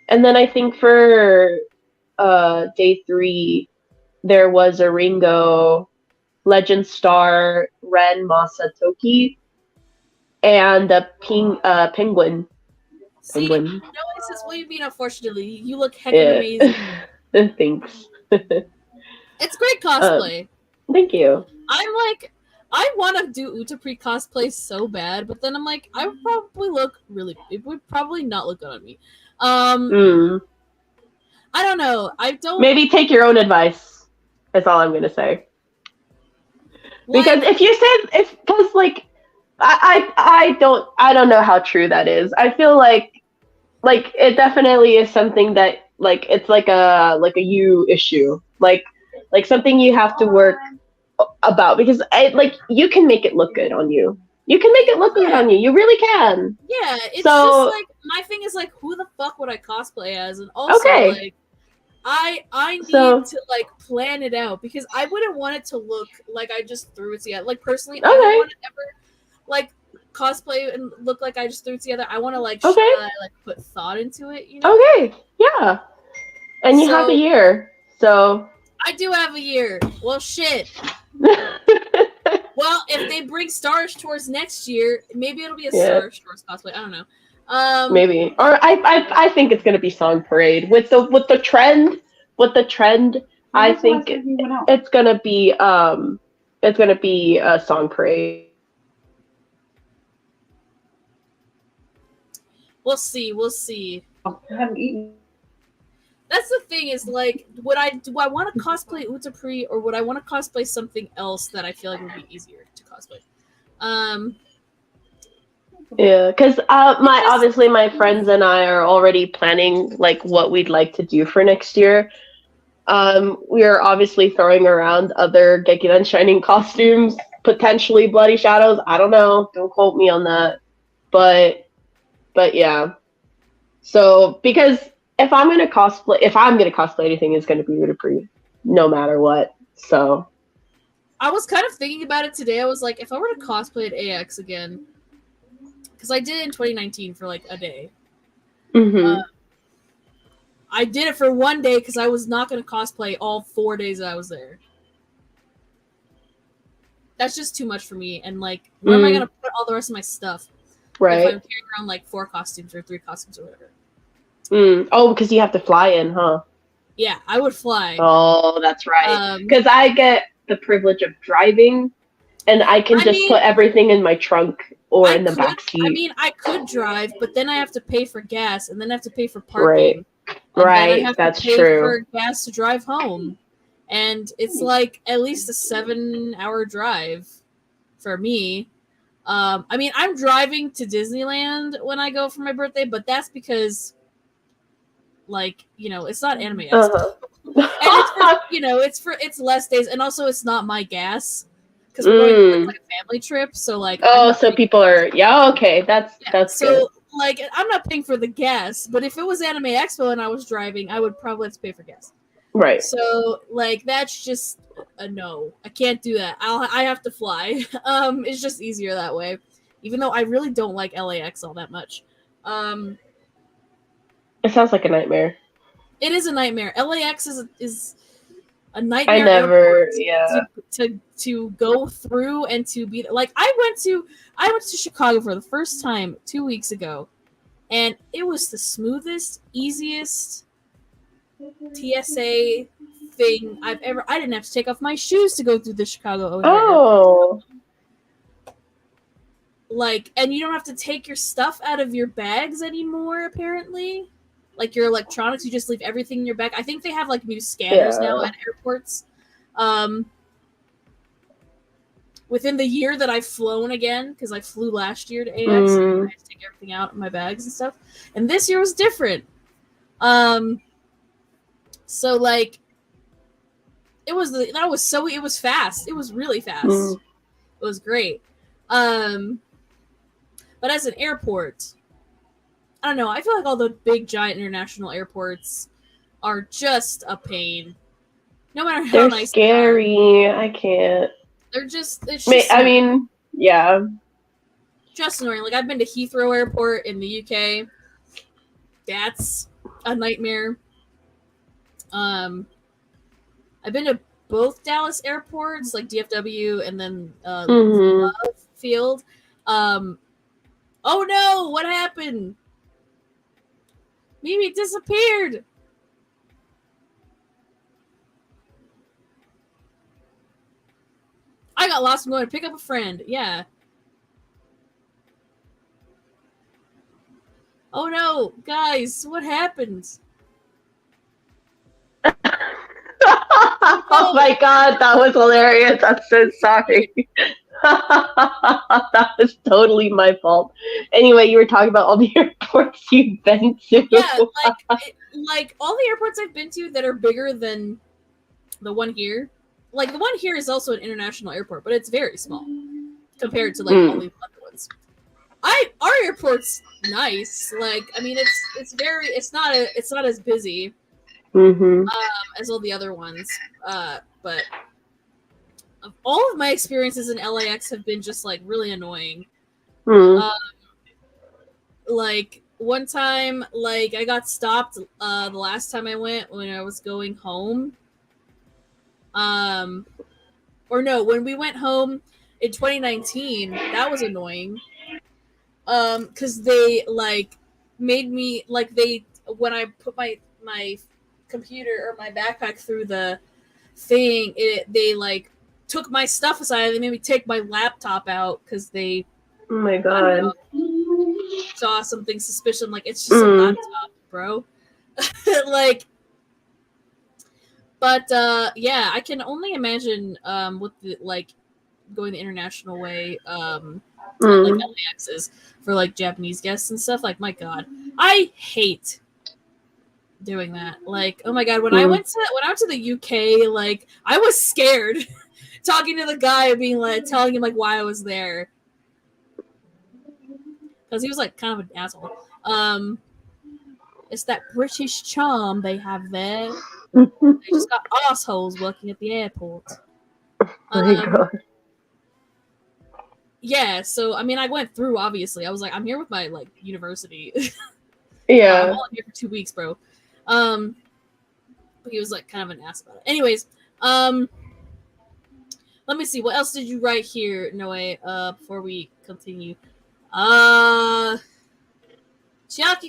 [SPEAKER 2] then I think for day 3, there was a Ringo, Legend Star, Ren Masatoki, and a penguin.
[SPEAKER 1] See, no, this is what you mean. Unfortunately, you look heckin' amazing.
[SPEAKER 2] Thanks.
[SPEAKER 1] It's great cosplay.
[SPEAKER 2] Thank you.
[SPEAKER 1] I'm like, I want to do Utapri cosplay so bad, but then I'm like, I would probably look it would probably not look good on me. I don't know. I don't.
[SPEAKER 2] Maybe take your own advice. That's all I'm gonna say. Because if you said because like I don't know how true that is. I feel like it definitely is something that like it's like a you issue, like something you have to work about, because you can make it look good on you. You can make it look good on you. You really can.
[SPEAKER 1] Yeah, it's just like my thing is like, who the fuck would I cosplay as? And also like I need to like plan it out, because I wouldn't want it to look like I just threw it together. Like personally, I don't want to ever like cosplay and look like I just threw it together. I want to like put thought into it, you know?
[SPEAKER 2] Okay, yeah. And you have a year, so
[SPEAKER 1] I do have a year. Well, shit. Well, if they bring Stars towards next year, maybe it'll be a Stars towards cosplay. I don't know.
[SPEAKER 2] Maybe, or I think it's gonna be Song Parade with the trend. I think it's gonna be a Song Parade.
[SPEAKER 1] We'll see.
[SPEAKER 2] I haven't eaten.
[SPEAKER 1] That's the thing, is like, do I want to cosplay Utapri, or would I want to cosplay something else that I feel like would be easier to cosplay?
[SPEAKER 2] Yeah, because obviously my friends and I are already planning like what we'd like to do for next year. We are obviously throwing around other Gekidan Shining costumes, potentially Bloody Shadows. I don't know. Don't quote me on that. But yeah. So because if I'm gonna cosplay anything, it's gonna be Udapri, no matter what. So
[SPEAKER 1] I was kind of thinking about it today. I was like, if I were to cosplay at AX again, because I did it in 2019 for like a day.
[SPEAKER 2] mm-hmm.
[SPEAKER 1] I did it for one day because I was not going to cosplay all 4 days that I was there. That's just too much for me. And like, where am I going to put all the rest of my stuff?
[SPEAKER 2] Right.
[SPEAKER 1] If I'm carrying around like 4 costumes or 3 costumes or whatever.
[SPEAKER 2] Oh, because you have to fly in, huh?
[SPEAKER 1] Yeah, I would fly.
[SPEAKER 2] Oh, that's right. Because I get the privilege of driving, and I can put everything in my trunk or in the back seat.
[SPEAKER 1] I mean, I could drive, but then I have to pay for gas, and then I have to pay for parking.
[SPEAKER 2] Right.
[SPEAKER 1] Then I have
[SPEAKER 2] that's
[SPEAKER 1] to pay
[SPEAKER 2] true.
[SPEAKER 1] for gas to drive home. And it's like at least a 7-hour drive for me. I mean, I'm driving to Disneyland when I go for my birthday, but that's because, like, you know, it's not Anime Expo. And it's less days, and also it's not my gas because we're going to like a family trip. So like,
[SPEAKER 2] so people are okay. That's so good.
[SPEAKER 1] Like, I'm not paying for the gas, but if it was Anime Expo and I was driving, I would probably have to pay for gas.
[SPEAKER 2] Right.
[SPEAKER 1] So like, that's just a no. I can't do that. I have to fly. It's just easier that way. Even though I really don't like LAX all that much.
[SPEAKER 2] It sounds like a nightmare.
[SPEAKER 1] It is a nightmare. LAX is a nightmare.
[SPEAKER 2] I never,
[SPEAKER 1] to go through and to be like, I went to Chicago for the first time 2 weeks ago, and it was the smoothest, easiest TSA thing I've ever. I didn't have to take off my shoes to go through the Chicago O'Hare.
[SPEAKER 2] Oh.
[SPEAKER 1] Like, and you don't have to take your stuff out of your bags anymore, apparently. Like, your electronics, you just leave everything in your bag. I think they have, like, new scanners now at airports. Within the year that I've flown again, because I flew last year to AX, and I had to take everything out of my bags and stuff. And this year was different. So, like, it was fast. It was really fast. It was great. But as an airport, I don't know. I feel like all the big, giant international airports are just a pain. No matter how nice
[SPEAKER 2] they are. They're scary. I can't.
[SPEAKER 1] They're just.
[SPEAKER 2] I mean, yeah.
[SPEAKER 1] Just annoying. Like, I've been to Heathrow Airport in the UK. That's a nightmare. I've been to both Dallas airports, like DFW and then Love Field. Oh no! What happened? Mimi disappeared. I got lost. I'm going to pick up a friend. Yeah. Oh no, guys! What happened?
[SPEAKER 2] Oh my god, that was hilarious. I'm so sorry. That was totally my fault. Anyway, you were talking about all the airports you've been to.
[SPEAKER 1] Yeah, like all the airports I've been to that are bigger than the one here. Like, the one here is also an international airport, but it's very small compared to like all the other ones. Our airport's nice. Like, I mean, it's not as busy as all the other ones. But all of my experiences in LAX have been just like really annoying. Like, one time, like, I got stopped the last time I went when I was going home. Or no, when we went home in 2019, that was annoying. Because they like made me like when I put my computer or my backpack through the thing, they like took my stuff aside. They made me take my laptop out because they
[SPEAKER 2] oh my god
[SPEAKER 1] saw something suspicious. I'm like, it's just a laptop, bro. Like, but yeah, I can only imagine with the like going the international way,
[SPEAKER 2] Mm.
[SPEAKER 1] like LAXs for like Japanese guests and stuff. Like, my God, I hate doing that. Like, oh my God, when I went to the UK, like, I was scared talking to the guy and being like, telling him like why I was there, because he was like kind of an asshole. It's that British charm they have there. They just got assholes working at the airport.
[SPEAKER 2] Oh my God.
[SPEAKER 1] Yeah, so I mean, I went through. Obviously, I was like, I'm here with my like university.
[SPEAKER 2] Yeah.
[SPEAKER 1] I'm only here for 2 weeks, bro. But he was like kind of an ass about it. Anyways, let me see. What else did you write here, Noe? Before we continue, Chiaki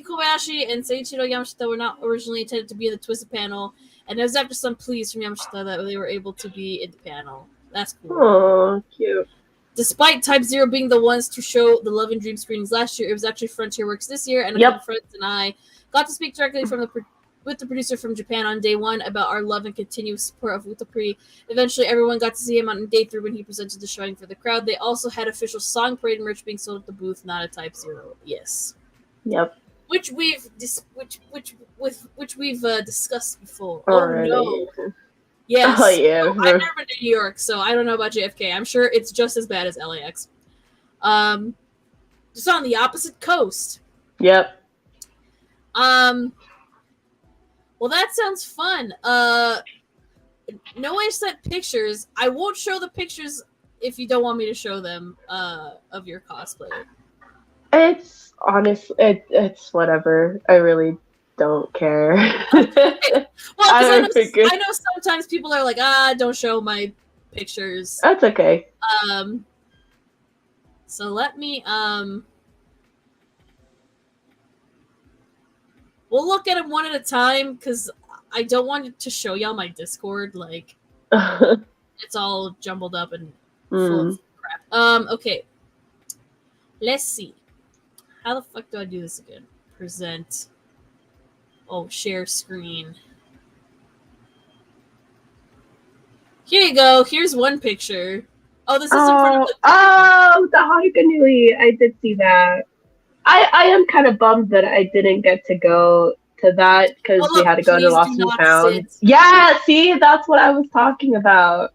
[SPEAKER 1] Kobayashi and Seiichiro Yamashita were not originally intended to be in the Twisted panel, and it was after some pleas from Yamashita that they were able to be in the panel. That's cool.
[SPEAKER 2] Oh, cute.
[SPEAKER 1] Despite Type Zero being the ones to show the Love and Dream screenings last year, it was actually Frontier Works this year, and a couple friends and I got to speak directly with the producer from Japan on day one about our love and continuous support of Utapri. Eventually, everyone got to see him on day 3 when he presented the showing for the crowd. They also had official Song Parade merch being sold at the booth, not at Type Zero. Yes.
[SPEAKER 2] Yep.
[SPEAKER 1] Which we've discussed before.
[SPEAKER 2] Already.
[SPEAKER 1] Oh no. Yes.
[SPEAKER 2] Oh yeah.
[SPEAKER 1] I've never been to New York, so I don't know about JFK. I'm sure it's just as bad as LAX. Just on the opposite coast.
[SPEAKER 2] Yep.
[SPEAKER 1] Well, that sounds fun. Noe sent pictures. I won't show the pictures if you don't want me to show them of your cosplay.
[SPEAKER 2] It's honestly, it's whatever. I really don't care.
[SPEAKER 1] Well, I know sometimes people are like, don't show my pictures.
[SPEAKER 2] That's okay.
[SPEAKER 1] So let me we'll look at them one at a time, because I don't want to show y'all my Discord. Like, it's all jumbled up and full of crap. Okay. Let's see. How the fuck do I do this again? Present. Oh, share screen. Here you go. Here's one picture. Oh, this is in front of the...
[SPEAKER 2] Oh, the Haikanui. I did see that. I am kind of bummed that I didn't get to go to that, because we had to go to Lost and Found. Yeah, see, that's what I was talking about.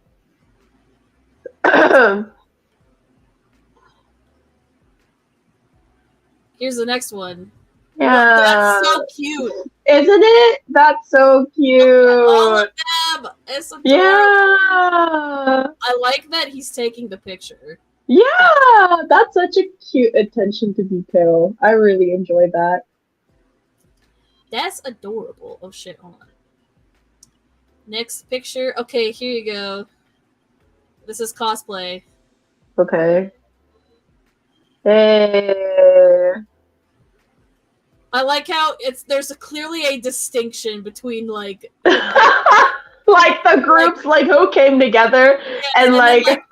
[SPEAKER 1] Here's the next one.
[SPEAKER 2] Yeah.
[SPEAKER 1] Look, that's so cute.
[SPEAKER 2] Isn't it? That's so cute.
[SPEAKER 1] All of them. It's adorable.
[SPEAKER 2] Yeah.
[SPEAKER 1] I like that he's taking the picture.
[SPEAKER 2] Yeah, that's such a cute attention to detail. I really enjoy that.
[SPEAKER 1] That's adorable. Oh shit, hold on. Next picture. Okay, here you go. This is cosplay.
[SPEAKER 2] Okay. Hey.
[SPEAKER 1] I like how there's clearly a distinction between like
[SPEAKER 2] like the groups, like who came together, and like
[SPEAKER 1] that's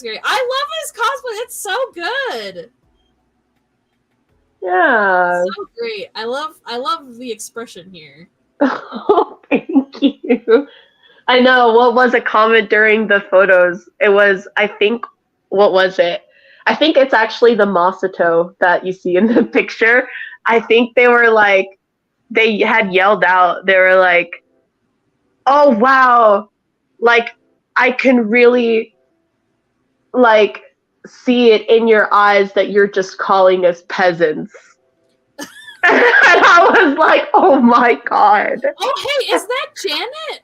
[SPEAKER 1] great. I love his cosplay. It's so good.
[SPEAKER 2] Yeah.
[SPEAKER 1] So great. I love the expression here.
[SPEAKER 2] Oh, thank you. I know. What was a comment during the photos? It was, I think, what was it? I think it's actually the Masato that you see in the picture. I think they were like, they had yelled out. They were like, oh, wow. Like, I can really, like, see it in your eyes that you're just calling us peasants. And I was like, oh my God.
[SPEAKER 1] Oh, hey, is that Janet?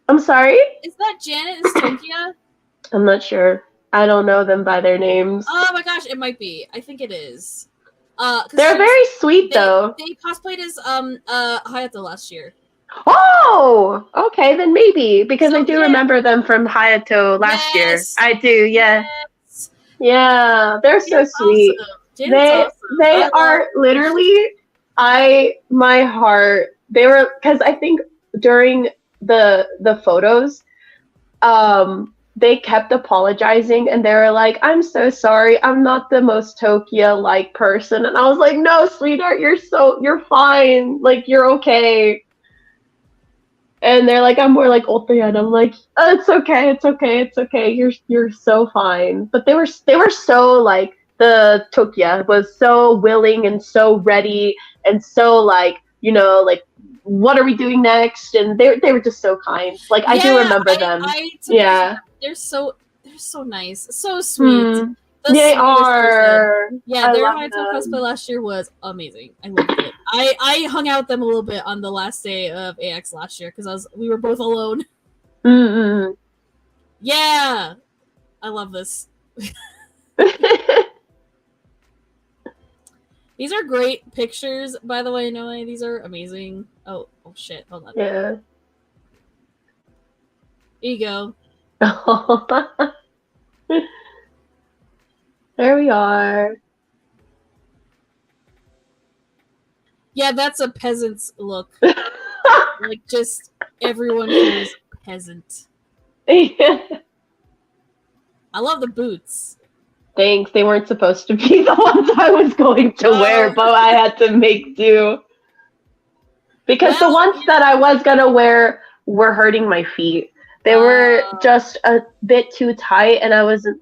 [SPEAKER 2] I'm sorry?
[SPEAKER 1] Is that Janet and Stokia?
[SPEAKER 2] I'm not sure. I don't know them by their names.
[SPEAKER 1] Oh my gosh, it might be. I think it is.
[SPEAKER 2] They're very sweet, though.
[SPEAKER 1] They cosplayed as Hayato last year.
[SPEAKER 2] Oh, okay, then maybe, because I do remember them from Hayato last year. I do, yeah.
[SPEAKER 1] Yes.
[SPEAKER 2] Yeah, they're so sweet.
[SPEAKER 1] Awesome.
[SPEAKER 2] They are literally, my heart, they were, because I think during the photos, they kept apologizing, and they were like, I'm so sorry, I'm not the most Tokia-like person. And I was like, no, sweetheart, you're fine. Like, you're okay. And they're like, I'm more like Otoya, and I'm like, oh, it's okay, it's okay, it's okay. You're so fine. But they were so like the Tokia was so willing and so ready and so like like what are we doing next? And they were just so kind. Like I do
[SPEAKER 1] Yeah,
[SPEAKER 2] remember them.
[SPEAKER 1] I took pictures of
[SPEAKER 2] Yeah.
[SPEAKER 1] them. They're so nice, so sweet.
[SPEAKER 2] Hmm.
[SPEAKER 1] The
[SPEAKER 2] They
[SPEAKER 1] sweetest person.
[SPEAKER 2] are.
[SPEAKER 1] Yeah,
[SPEAKER 2] I
[SPEAKER 1] their
[SPEAKER 2] love
[SPEAKER 1] Hayato cosplay
[SPEAKER 2] them.
[SPEAKER 1] last year was amazing. I loved it. I hung out with them a little bit on the last day of AX last year because we were both alone.
[SPEAKER 2] Mm-mm.
[SPEAKER 1] Yeah, I love this. These are great pictures, by the way, Noe. These are amazing. Oh shit, hold on.
[SPEAKER 2] Yeah.
[SPEAKER 1] Here you go.
[SPEAKER 2] There we are.
[SPEAKER 1] Yeah, that's a peasant's look. Like just everyone here is peasant. I love the boots.
[SPEAKER 2] Thanks. They weren't supposed to be the ones I was going to wear, but I had to make do. Because the ones that I was gonna wear were hurting my feet. They were just a bit too tight, and I wasn't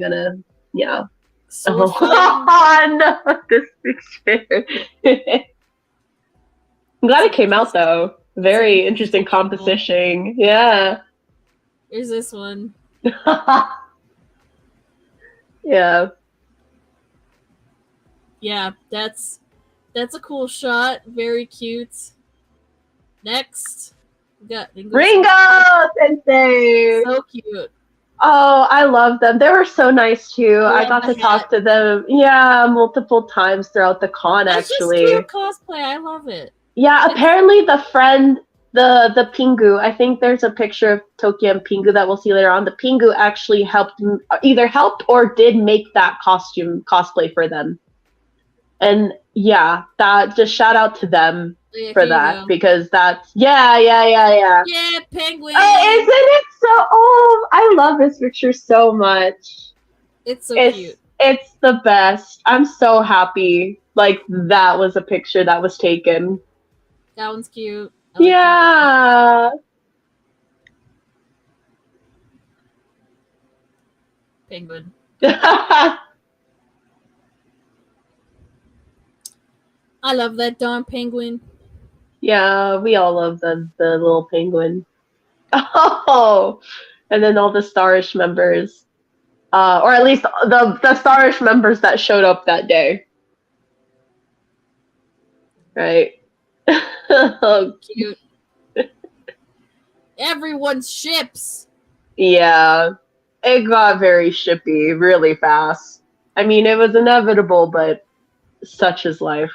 [SPEAKER 2] gonna, yeah. Oh, no, this picture. I'm glad it came out though. Very interesting composition. Yeah.
[SPEAKER 1] Here's this one.
[SPEAKER 2] Yeah.
[SPEAKER 1] Yeah, that's a cool shot. Very cute. Next, we got
[SPEAKER 2] Ringo Sensei.
[SPEAKER 1] So cute.
[SPEAKER 2] Oh, I love them. They were so nice too. I got to talk to them, multiple times throughout the con.
[SPEAKER 1] That's
[SPEAKER 2] actually,
[SPEAKER 1] just cute cosplay. I love it.
[SPEAKER 2] Yeah, apparently the friend, the Pingu. I think there's a picture of Tokia and Pingu that we'll see later on. The Pingu actually either helped or did make that costume cosplay for them. And yeah, that just shout out to them for that because that's yeah.
[SPEAKER 1] Yeah, penguin.
[SPEAKER 2] Oh, isn't it so? Oh, I love this picture so much.
[SPEAKER 1] It's so cute.
[SPEAKER 2] It's the best. I'm so happy. Like that was a picture that was taken.
[SPEAKER 1] That one's cute.
[SPEAKER 2] Yeah.
[SPEAKER 1] Penguin. I love that darn penguin.
[SPEAKER 2] Yeah, we all love the little penguin. Oh, and then all the Starish members, or at least the Starish members that showed up that day, right?
[SPEAKER 1] Oh, cute. Everyone's ships.
[SPEAKER 2] Yeah, it got very shippy really fast. I mean, it was inevitable, but such is life.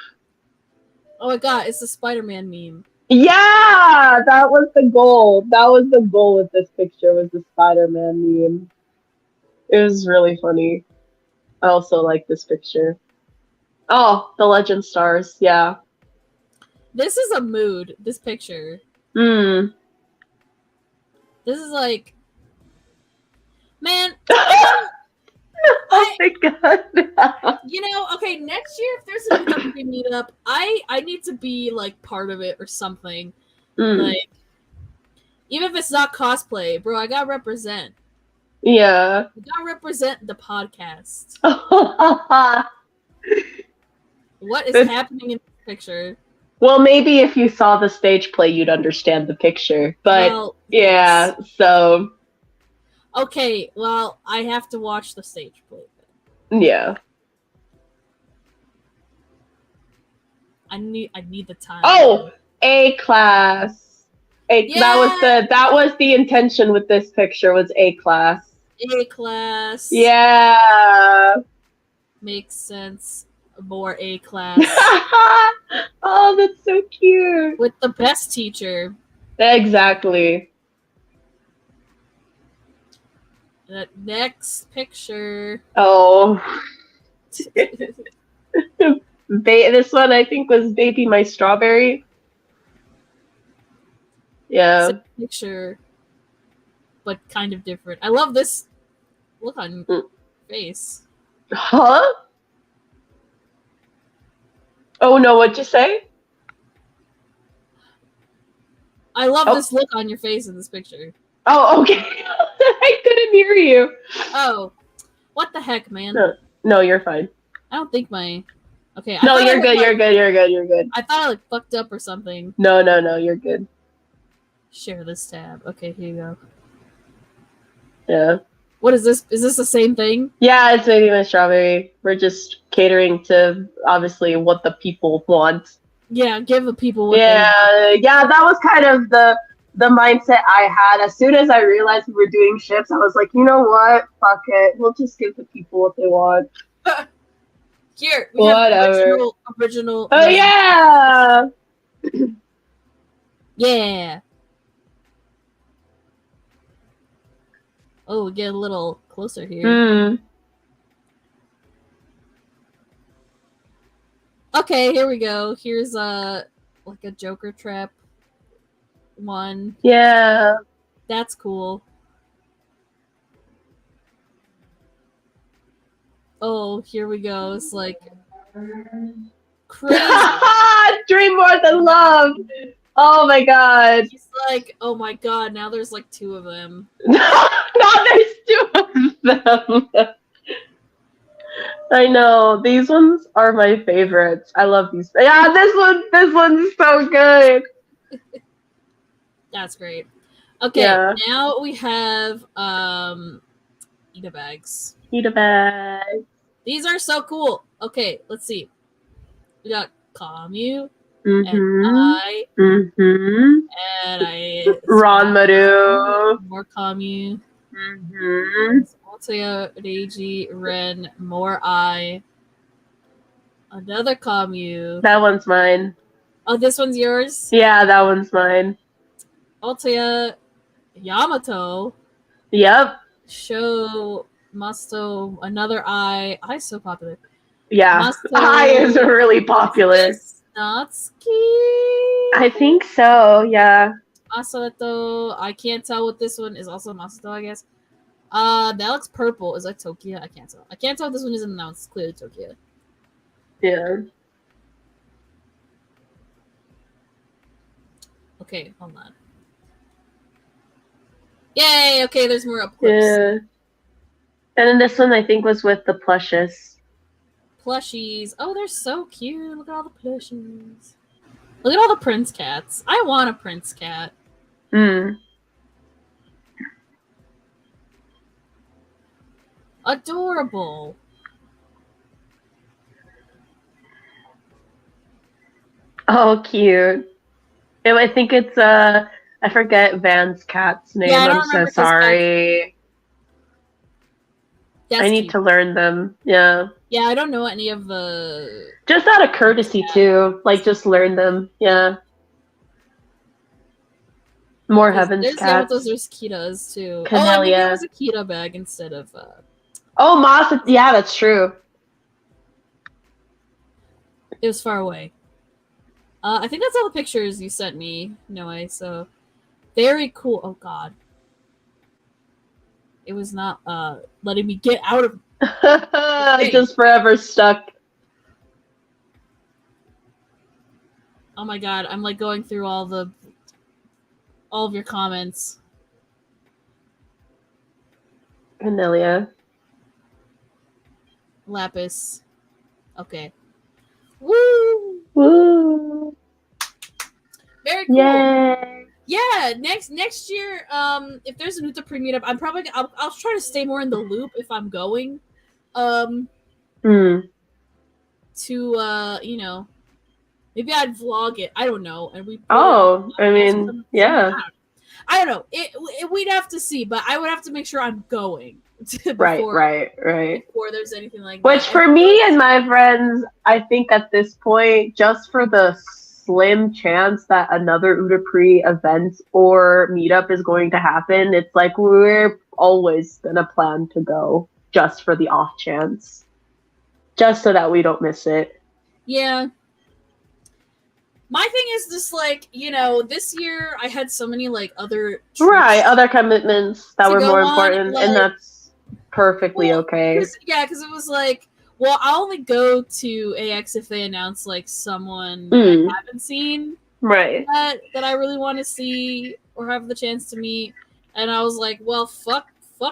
[SPEAKER 1] Oh my god, it's the Spider-Man meme.
[SPEAKER 2] Yeah, that was the goal. That was the goal with this picture, was the Spider-Man meme. It was really funny. I also like this picture. Oh, the Legend Stars, yeah.
[SPEAKER 1] This is a mood, this picture.
[SPEAKER 2] Mm.
[SPEAKER 1] This is like... Man,
[SPEAKER 2] oh my god.
[SPEAKER 1] Okay, next year if there's a WWE meetup, I need to be like part of it or something. Like, even if it's not cosplay, bro, I gotta represent.
[SPEAKER 2] Yeah.
[SPEAKER 1] I gotta represent the podcast. What is happening in this picture?
[SPEAKER 2] Well, maybe if you saw the stage play, you'd understand the picture. But yeah,
[SPEAKER 1] yes.
[SPEAKER 2] so.
[SPEAKER 1] Okay, well, I have to watch the stage play
[SPEAKER 2] then. Yeah.
[SPEAKER 1] I need the time.
[SPEAKER 2] Oh, A class. That was the intention with this picture, was A class.
[SPEAKER 1] A class.
[SPEAKER 2] Yeah.
[SPEAKER 1] Makes sense. More A class.
[SPEAKER 2] Oh, that's so cute.
[SPEAKER 1] With the best teacher.
[SPEAKER 2] Exactly.
[SPEAKER 1] The next picture.
[SPEAKER 2] Oh. This one I think was Baby My Strawberry. Yeah.
[SPEAKER 1] It's a picture, but kind of different. I love this look on your face.
[SPEAKER 2] Huh? Oh no, what'd you say?
[SPEAKER 1] I love this look on your face in this picture.
[SPEAKER 2] Oh, okay. I couldn't hear you.
[SPEAKER 1] Oh, what the heck, man?
[SPEAKER 2] No, you're fine.
[SPEAKER 1] I don't think my. Okay.
[SPEAKER 2] No, you're good. You're good. You're good. You're good.
[SPEAKER 1] I thought I like fucked up or something.
[SPEAKER 2] No, you're good.
[SPEAKER 1] Share this tab. Okay, here you go.
[SPEAKER 2] Yeah.
[SPEAKER 1] What is this? Is this the same thing?
[SPEAKER 2] Yeah, it's Maybe My Strawberry. We're just catering to obviously what the people want.
[SPEAKER 1] Yeah, give the people what
[SPEAKER 2] they want. Yeah, that was kind of the mindset I had. As soon as I realized we were doing ships, I was like, you know what? Fuck it. We'll just give the people what they want.
[SPEAKER 1] Here, we have original.
[SPEAKER 2] Oh yeah.
[SPEAKER 1] Yeah. Oh, we get a little closer here. Okay, here we go. Here's like a Joker trap one.
[SPEAKER 2] Yeah.
[SPEAKER 1] That's cool. Oh, here we go. It's like crazy.
[SPEAKER 2] Dream more than love. Oh my god.
[SPEAKER 1] He's like, oh my god, now there's like two of them.
[SPEAKER 2] Now there's two of them. I know. These ones are my favorites. I love these. Yeah, this one's so good.
[SPEAKER 1] That's great. Okay, now we have Ida bags.
[SPEAKER 2] Ida bags.
[SPEAKER 1] These are so cool. Okay, let's see. We got Kamu.
[SPEAKER 2] And
[SPEAKER 1] I
[SPEAKER 2] Ranmaru.
[SPEAKER 1] More Kamu. Altea, Reiji, Ren, more I. Another Kamu.
[SPEAKER 2] That one's mine.
[SPEAKER 1] Oh, this one's yours?
[SPEAKER 2] Yeah, that one's mine.
[SPEAKER 1] Altea, Yamato.
[SPEAKER 2] Yep.
[SPEAKER 1] Sho, Masto, another I. I's so popular.
[SPEAKER 2] Yeah,
[SPEAKER 1] Masto,
[SPEAKER 2] I is really popular.
[SPEAKER 1] Natsuki?
[SPEAKER 2] I think so, yeah.
[SPEAKER 1] Masato, I can't tell what this one is. Also Masato, I guess. That looks purple. Is that Tokia? I can't tell. I can't tell if this one isn't announced. It's clearly Tokia.
[SPEAKER 2] Yeah.
[SPEAKER 1] Okay, hold on. Yay! Okay, there's more up close.
[SPEAKER 2] Yeah. And then this one I think was with the plushes.
[SPEAKER 1] Plushies. Oh, they're so cute. Look at all the plushies. Look at all the Prince cats. I want a Prince cat. Adorable.
[SPEAKER 2] Oh, cute. And I think it's I forget Van's cat's name.
[SPEAKER 1] Yeah,
[SPEAKER 2] I'm so sorry. I need to learn them. Yeah.
[SPEAKER 1] Yeah, I don't know any of the.
[SPEAKER 2] Just out of courtesy too, like just learn them. Yeah. More Heaven's cats.
[SPEAKER 1] There's Kita's too.
[SPEAKER 2] Canelia.
[SPEAKER 1] Oh, I mean, there was a Kita bag instead of.
[SPEAKER 2] Oh, Moss. Yeah, that's true.
[SPEAKER 1] It was far away. I think that's all the pictures you sent me, Noe. So, very cool. Oh God. It was not letting me get out of.
[SPEAKER 2] Just forever stuck.
[SPEAKER 1] Oh my God! I'm like going through all of your comments.
[SPEAKER 2] Canelia.
[SPEAKER 1] Lapis. Okay. Woo!
[SPEAKER 2] Woo!
[SPEAKER 1] Very cool.
[SPEAKER 2] Yay!
[SPEAKER 1] Yeah, next year, if there's an Uta meetup, I'm probably I'll try to stay more in the loop if I'm going. To you know, maybe I'd vlog it. I don't know, and we.
[SPEAKER 2] I mean, yeah.
[SPEAKER 1] I don't know. We'd have to see, but I would have to make sure I'm going.
[SPEAKER 2] Right.
[SPEAKER 1] Before there's anything like
[SPEAKER 2] that. Which for me and my friends, I think at this point, just for the slim chance that another Utapri event or meetup is going to happen, it's like we're always gonna plan to go just for the off chance. Just so that we don't miss it.
[SPEAKER 1] Yeah. My thing is just like, you know, this year I had so many like other
[SPEAKER 2] other commitments that were more important, like, and that's perfectly okay.
[SPEAKER 1] Because it was like, well, I'll only go to AX if they announce like someone I haven't seen.
[SPEAKER 2] Right.
[SPEAKER 1] that I really want to see or have the chance to meet. And I was like, well, fuck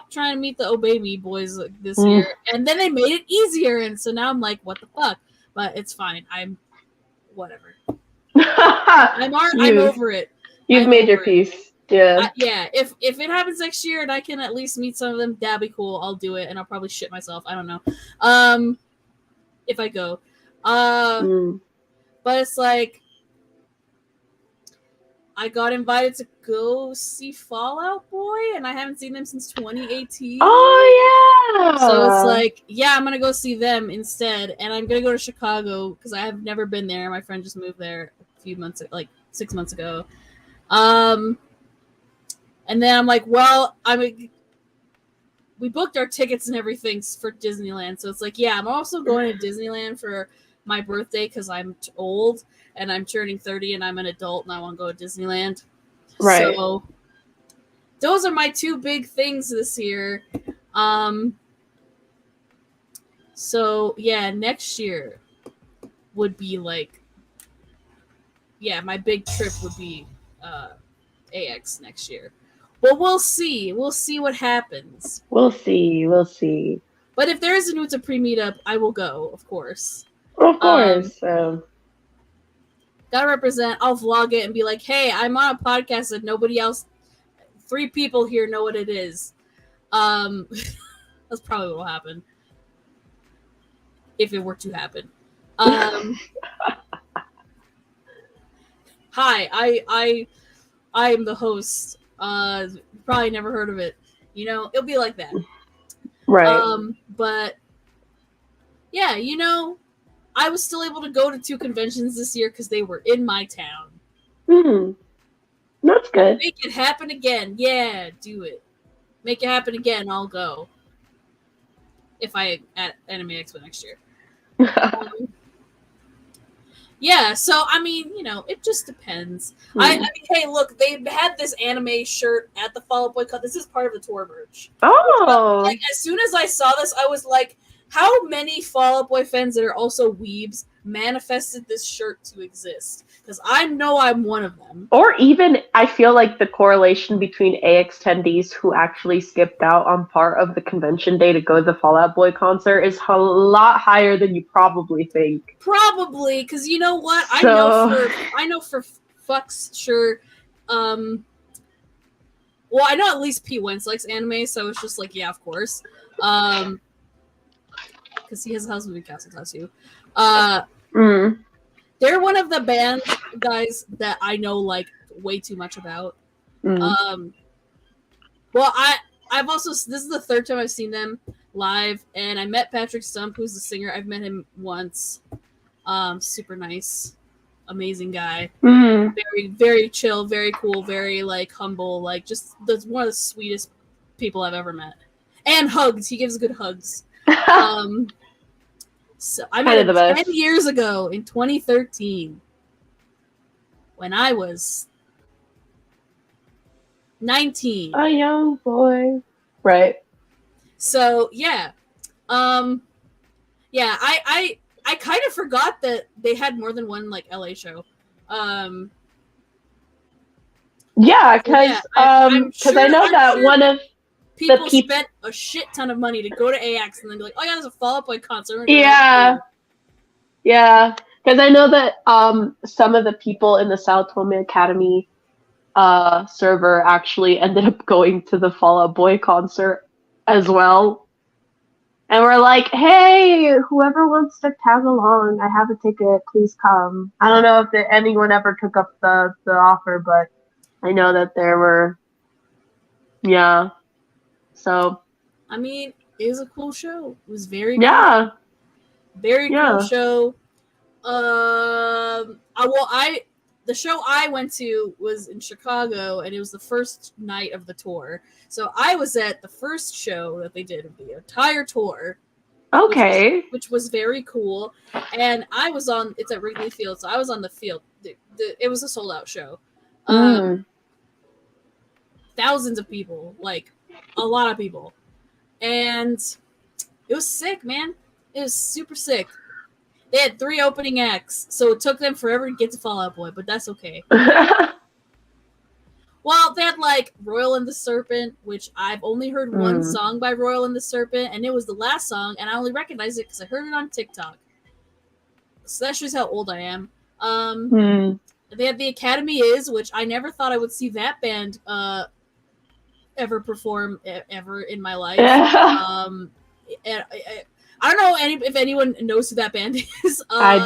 [SPEAKER 1] trying to meet the Obey Me boys this year. And then they made it easier, and so now I'm like, what the fuck? But it's fine. I'm whatever. I'm over it.
[SPEAKER 2] You've made your peace. Yeah.
[SPEAKER 1] Yeah. If it happens next year and I can at least meet some of them, that'd be cool. I'll do it, and I'll probably shit myself. I don't know. If I go. But it's like I got invited to go see Fall Out Boy, and I haven't seen them since 2018.
[SPEAKER 2] Oh, yeah!
[SPEAKER 1] So it's like, yeah, I'm going to go see them instead, and I'm going to go to Chicago, because I have never been there. My friend just moved there a few months, like 6 months ago. And then I'm like, well, we booked our tickets and everything for Disneyland, so it's like, yeah, I'm also going to Disneyland for my birthday, because I'm old, and I'm turning 30, and I'm an adult, and I want to go to Disneyland.
[SPEAKER 2] Right.
[SPEAKER 1] So those are my two big things this year. So yeah, next year would be like, yeah, my big trip would be AX next year. But we'll see. We'll see what happens.
[SPEAKER 2] We'll see.
[SPEAKER 1] But if there is a Nuta pre-meetup, I will go, of course.
[SPEAKER 2] Of course.
[SPEAKER 1] Gotta represent. I'll vlog it and be like, hey, I'm on a podcast that nobody else, 3 people here know what it is. That's probably what will happen. If it were to happen. Hi, I am the host. Probably never heard of it. You know, it'll be like that.
[SPEAKER 2] Right.
[SPEAKER 1] But yeah, you know, I was still able to go to 2 conventions this year because they were in my town.
[SPEAKER 2] That's good.
[SPEAKER 1] Make it happen again. Yeah, do it. Make it happen again. I'll go. If I at Anime Expo next year. Yeah, so I mean, you know, it just depends. I mean, hey, look, they had this anime shirt at the Fall Out Boy Cup. This is part of the tour merch.
[SPEAKER 2] Oh,
[SPEAKER 1] like as soon as I saw this, I was like, how many Fall Out Boy fans that are also weebs manifested this shirt to exist? Because I know I'm one of them.
[SPEAKER 2] Or even, I feel like the correlation between AX attendees who actually skipped out on part of the convention day to go to the Fall Out Boy concert is a lot higher than you probably think.
[SPEAKER 1] Probably, because you know what? I know for fucks sure. Well, I know at least Pete Wentz likes anime, so it's just like, yeah, of course. Because he has a House Moving Castle tattoo. They're one of the band guys that I know like way too much about. Well, I've also, this is the 3rd time I've seen them live, and I met Patrick Stump, who's the singer. I've met him once. Super nice, amazing guy. Very, very chill, very cool, very like humble, like just one of the sweetest people I've ever met. And hugs. He gives good hugs. So I met him 10 years ago in 2013 when I was 19.
[SPEAKER 2] A young boy. Right.
[SPEAKER 1] So yeah. Yeah, I kind of forgot that they had more than one like LA show.
[SPEAKER 2] Yeah, because I know that one of
[SPEAKER 1] people spent a shit ton of money to go to AX and then be like, oh yeah, there's a Fall Out Boy concert.
[SPEAKER 2] Yeah, because I know that some of the people in the Sao Tome Academy server actually ended up going to the Fall Out Boy concert as well. And we're like, hey, whoever wants to tag along, I have a ticket, please come. I don't know if anyone ever took up the offer, but I know that there were, yeah. So,
[SPEAKER 1] I mean, it was a cool show. It was very
[SPEAKER 2] cool.
[SPEAKER 1] Very cool show. The show I went to was in Chicago, and it was the first night of the tour. So I was at the first show that they did of the entire tour.
[SPEAKER 2] Okay.
[SPEAKER 1] Which was very cool. And I was it's at Wrigley Field, so I was on the field. It was a sold-out show. Thousands of people, like a lot of people. And it was sick, man. It was super sick. They had 3 opening acts, so it took them forever to get to Fall Out Boy, but that's okay. Well, they had like Royal and the Serpent, which I've only heard one song by Royal and the Serpent, and it was the last song, and I only recognized it because I heard it on TikTok. So that shows how old I am. They had The Academy Is, which I never thought I would see that band ever perform ever in my life. I don't know if anyone knows who that band is.
[SPEAKER 2] I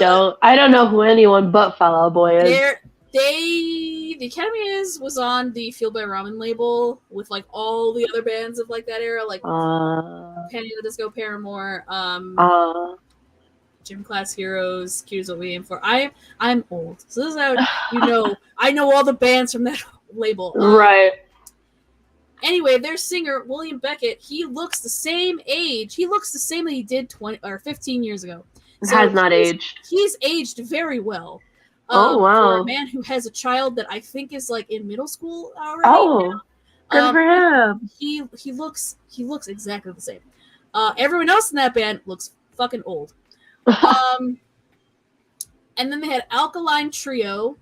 [SPEAKER 2] don't know who anyone but Fall Out Boy is.
[SPEAKER 1] The Academy was on the Fueled by Ramen label with like all the other bands of like that era, like Panic at the Disco, Paramore, Gym Class Heroes, Cues What We Aim For. I'm old, so this is how I know all the bands from that label.
[SPEAKER 2] Right.
[SPEAKER 1] Anyway, their singer William Beckett, he looks the same age. He looks the same that he did 20 or 15 years ago.
[SPEAKER 2] So has not aged.
[SPEAKER 1] He's aged very well.
[SPEAKER 2] Oh wow!
[SPEAKER 1] For a man who has a child that I think is like in middle school already.
[SPEAKER 2] Oh, good for him.
[SPEAKER 1] He looks exactly the same. Everyone else in that band looks fucking old. And then they had Alkaline Trio,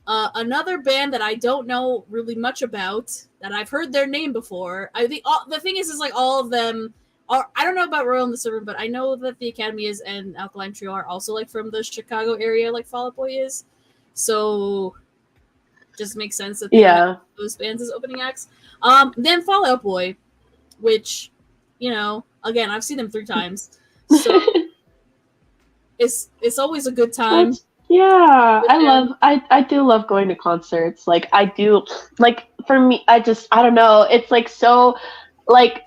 [SPEAKER 1] another band that I don't know really much about, that I've heard their name before. The thing is like all of them are. I don't know about Royal and the Serpent, but I know that the Academy is and Alkaline Trio are also like from the Chicago area, like Fall Out Boy is. So, just makes sense that they have those bands as opening acts. Then Fall Out Boy, which, again, I've seen them 3 times, so it's always a good time.
[SPEAKER 2] I do love going to concerts. Like I do, like for me, I don't know. It's like so, like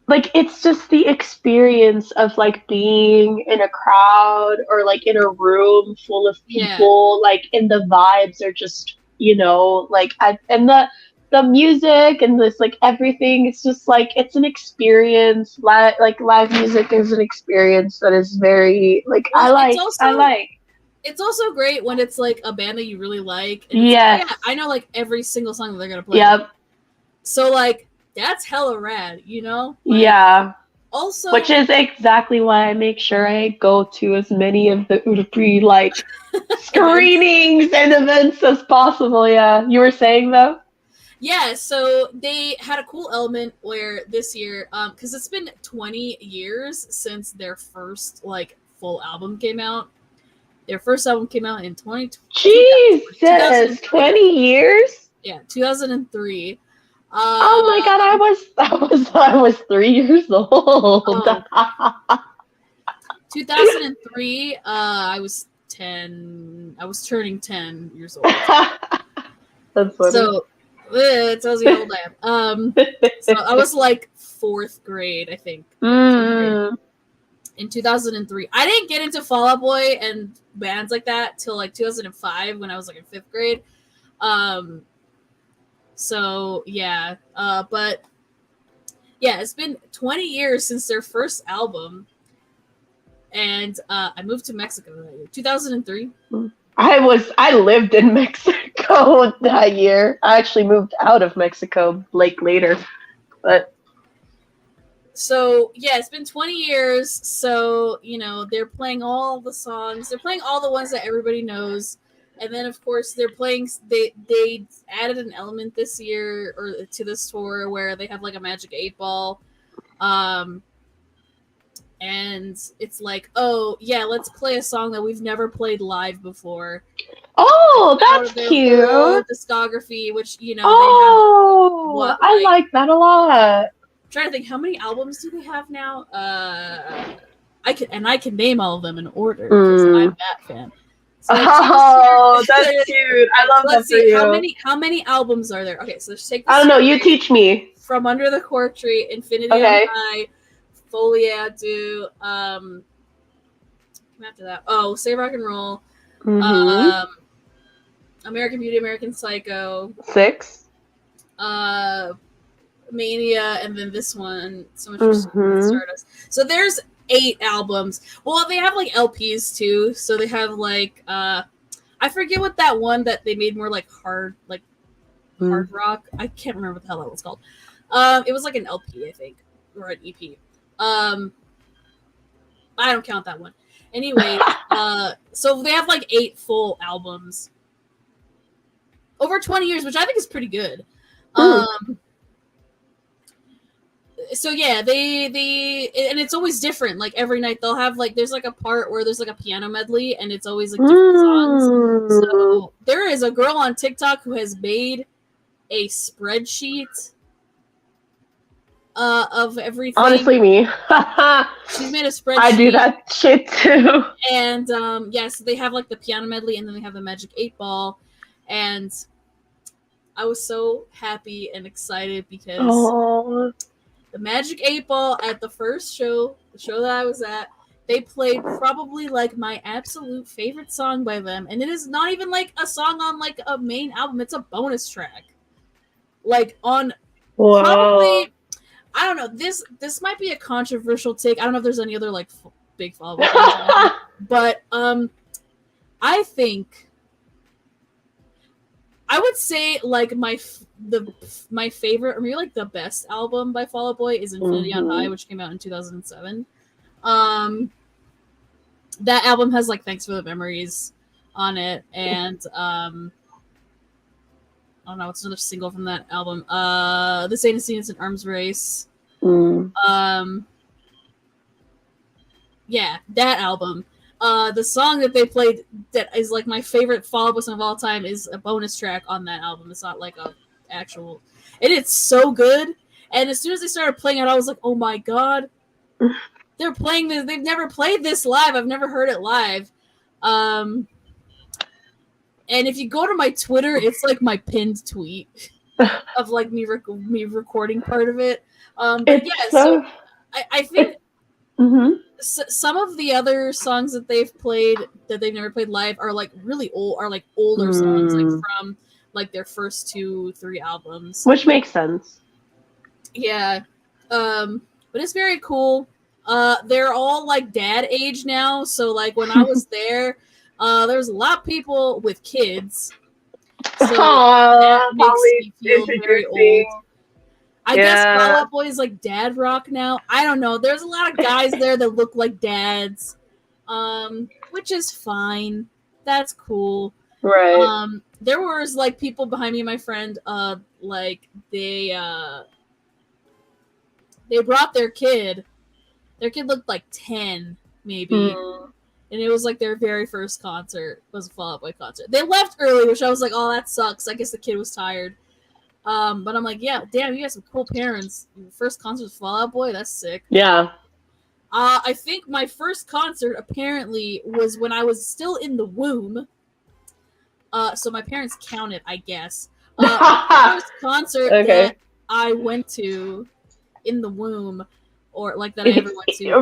[SPEAKER 2] it's just the experience of like being in a crowd or like in a room full of people, like, and the vibes are just, like, and the music and this, like, everything, it's just like, it's an experience. Live music is an experience that is very, like,
[SPEAKER 1] It's also great when it's like a band that you really like. And I know like every single song that they're gonna play.
[SPEAKER 2] Yep.
[SPEAKER 1] So like that's hella rad, Also,
[SPEAKER 2] which is exactly why I make sure I go to as many of the Udapri like screenings and events as possible. Yeah, you were saying though.
[SPEAKER 1] Yeah, so they had a cool element where this year, because it's been 20 years since their first like full album came out. Their first album came out in 2020.
[SPEAKER 2] Jesus, 20 years?
[SPEAKER 1] Yeah, 2003.
[SPEAKER 2] Oh my god, I was 3 years old.
[SPEAKER 1] 2003, I was 10. I was turning 10 years old.
[SPEAKER 2] That's funny.
[SPEAKER 1] So it tells you how old I am. So I was like 4th grade, I think. In 2003. I didn't get into Fall Out Boy and bands like that till like 2005 when I was like in 5th grade. So yeah, but yeah, it's been 20 years since their first album, and I moved to Mexico that year, 2003.
[SPEAKER 2] I lived in Mexico that year. I actually moved out of Mexico like later, but.
[SPEAKER 1] So yeah, it's been 20 years. So they're playing all the songs. They're playing all the ones that everybody knows. And then, of course, they're playing. They added an element this year or to this tour where they have like a Magic 8-Ball, and it's like, oh yeah, let's play a song that we've never played live before.
[SPEAKER 2] Oh, that's cute.
[SPEAKER 1] Discography, which
[SPEAKER 2] they have, I like that a lot.
[SPEAKER 1] I'm trying to think, how many albums do they have now? I can name all of them in order because I'm that fan. So
[SPEAKER 2] that's cute. I love that for you.
[SPEAKER 1] How many albums are there? Okay, so let's take.
[SPEAKER 2] I don't know. You teach me.
[SPEAKER 1] From Under the Cork Tree, Infinity on High, Foliadu. After that, Say Rock and Roll. American Beauty, American Psycho.
[SPEAKER 2] 6.
[SPEAKER 1] Mania, and then this one, So Much for Stardust. So there's 8 albums. Well, they have like LPs too. So they have like I forget what that one that they made more like hard rock. I can't remember what the hell that was called. It was like an LP, I think, or an EP. I don't count that one. Anyway, so they have like 8 full albums over 20 years, which I think is pretty good. So yeah, they and it's always different. Like every night they'll have like there's like a part where there's like a piano medley and it's always like different songs. So there is a girl on TikTok who has made a spreadsheet of everything.
[SPEAKER 2] Honestly, me.
[SPEAKER 1] She's made a spreadsheet.
[SPEAKER 2] I do that shit too.
[SPEAKER 1] And so they have like the piano medley and then they have the Magic 8 Ball, and I was so happy and excited because the Magic 8 Ball at the first show, the show that I was at, they played probably like my absolute favorite song by them, and it is not even like a song on like a main album, it's a bonus track. Like on probably, I don't know, this might be a controversial take. I don't know if there's any other like big followers, but I think I would say like my favorite, or maybe like the best album by Fall Out Boy is Infinity on High, which came out in 2007. That album has like Thanks for the Memories on it, and I don't know what's another single from that album. This Ain't a Scene, It's an Arms Race. Yeah, that album. The song that they played that is like my favorite Fall Out Boy song of all time is a bonus track on that album. It's not like a actual, and it's so good. And as soon as they started playing it, I was like, oh my god, they're playing this. They've never played this live. I've never heard it live. And if you go to my Twitter, it's like my pinned tweet of like me recording part of it. But yeah, so I think some of the other songs that they've played that they've never played live are like really old, are like older songs, like from like their first 2-3 albums,
[SPEAKER 2] which makes sense.
[SPEAKER 1] Yeah, but it's very cool. They're all like dad age now, so like when I was there, there was a lot of people with kids. So that makes me feel very old. I guess Fall Out Boy is like dad rock now. I don't know. There's a lot of guys there that look like dads, which is fine. That's cool.
[SPEAKER 2] Right.
[SPEAKER 1] There was like people behind me and my friend, like they brought their kid. Their kid looked like 10, maybe. And it was like their very first concert was a Fall Out Boy concert. They left early, which I was like, oh, that sucks. I guess the kid was tired. But I'm like, yeah, damn, you got some cool parents. Your first concert was Fall Out Boy? That's sick.
[SPEAKER 2] Yeah.
[SPEAKER 1] I think my first concert apparently was when I was still in the womb. So my parents counted, I guess. The first concert that I went to in the womb, or like that I ever went to,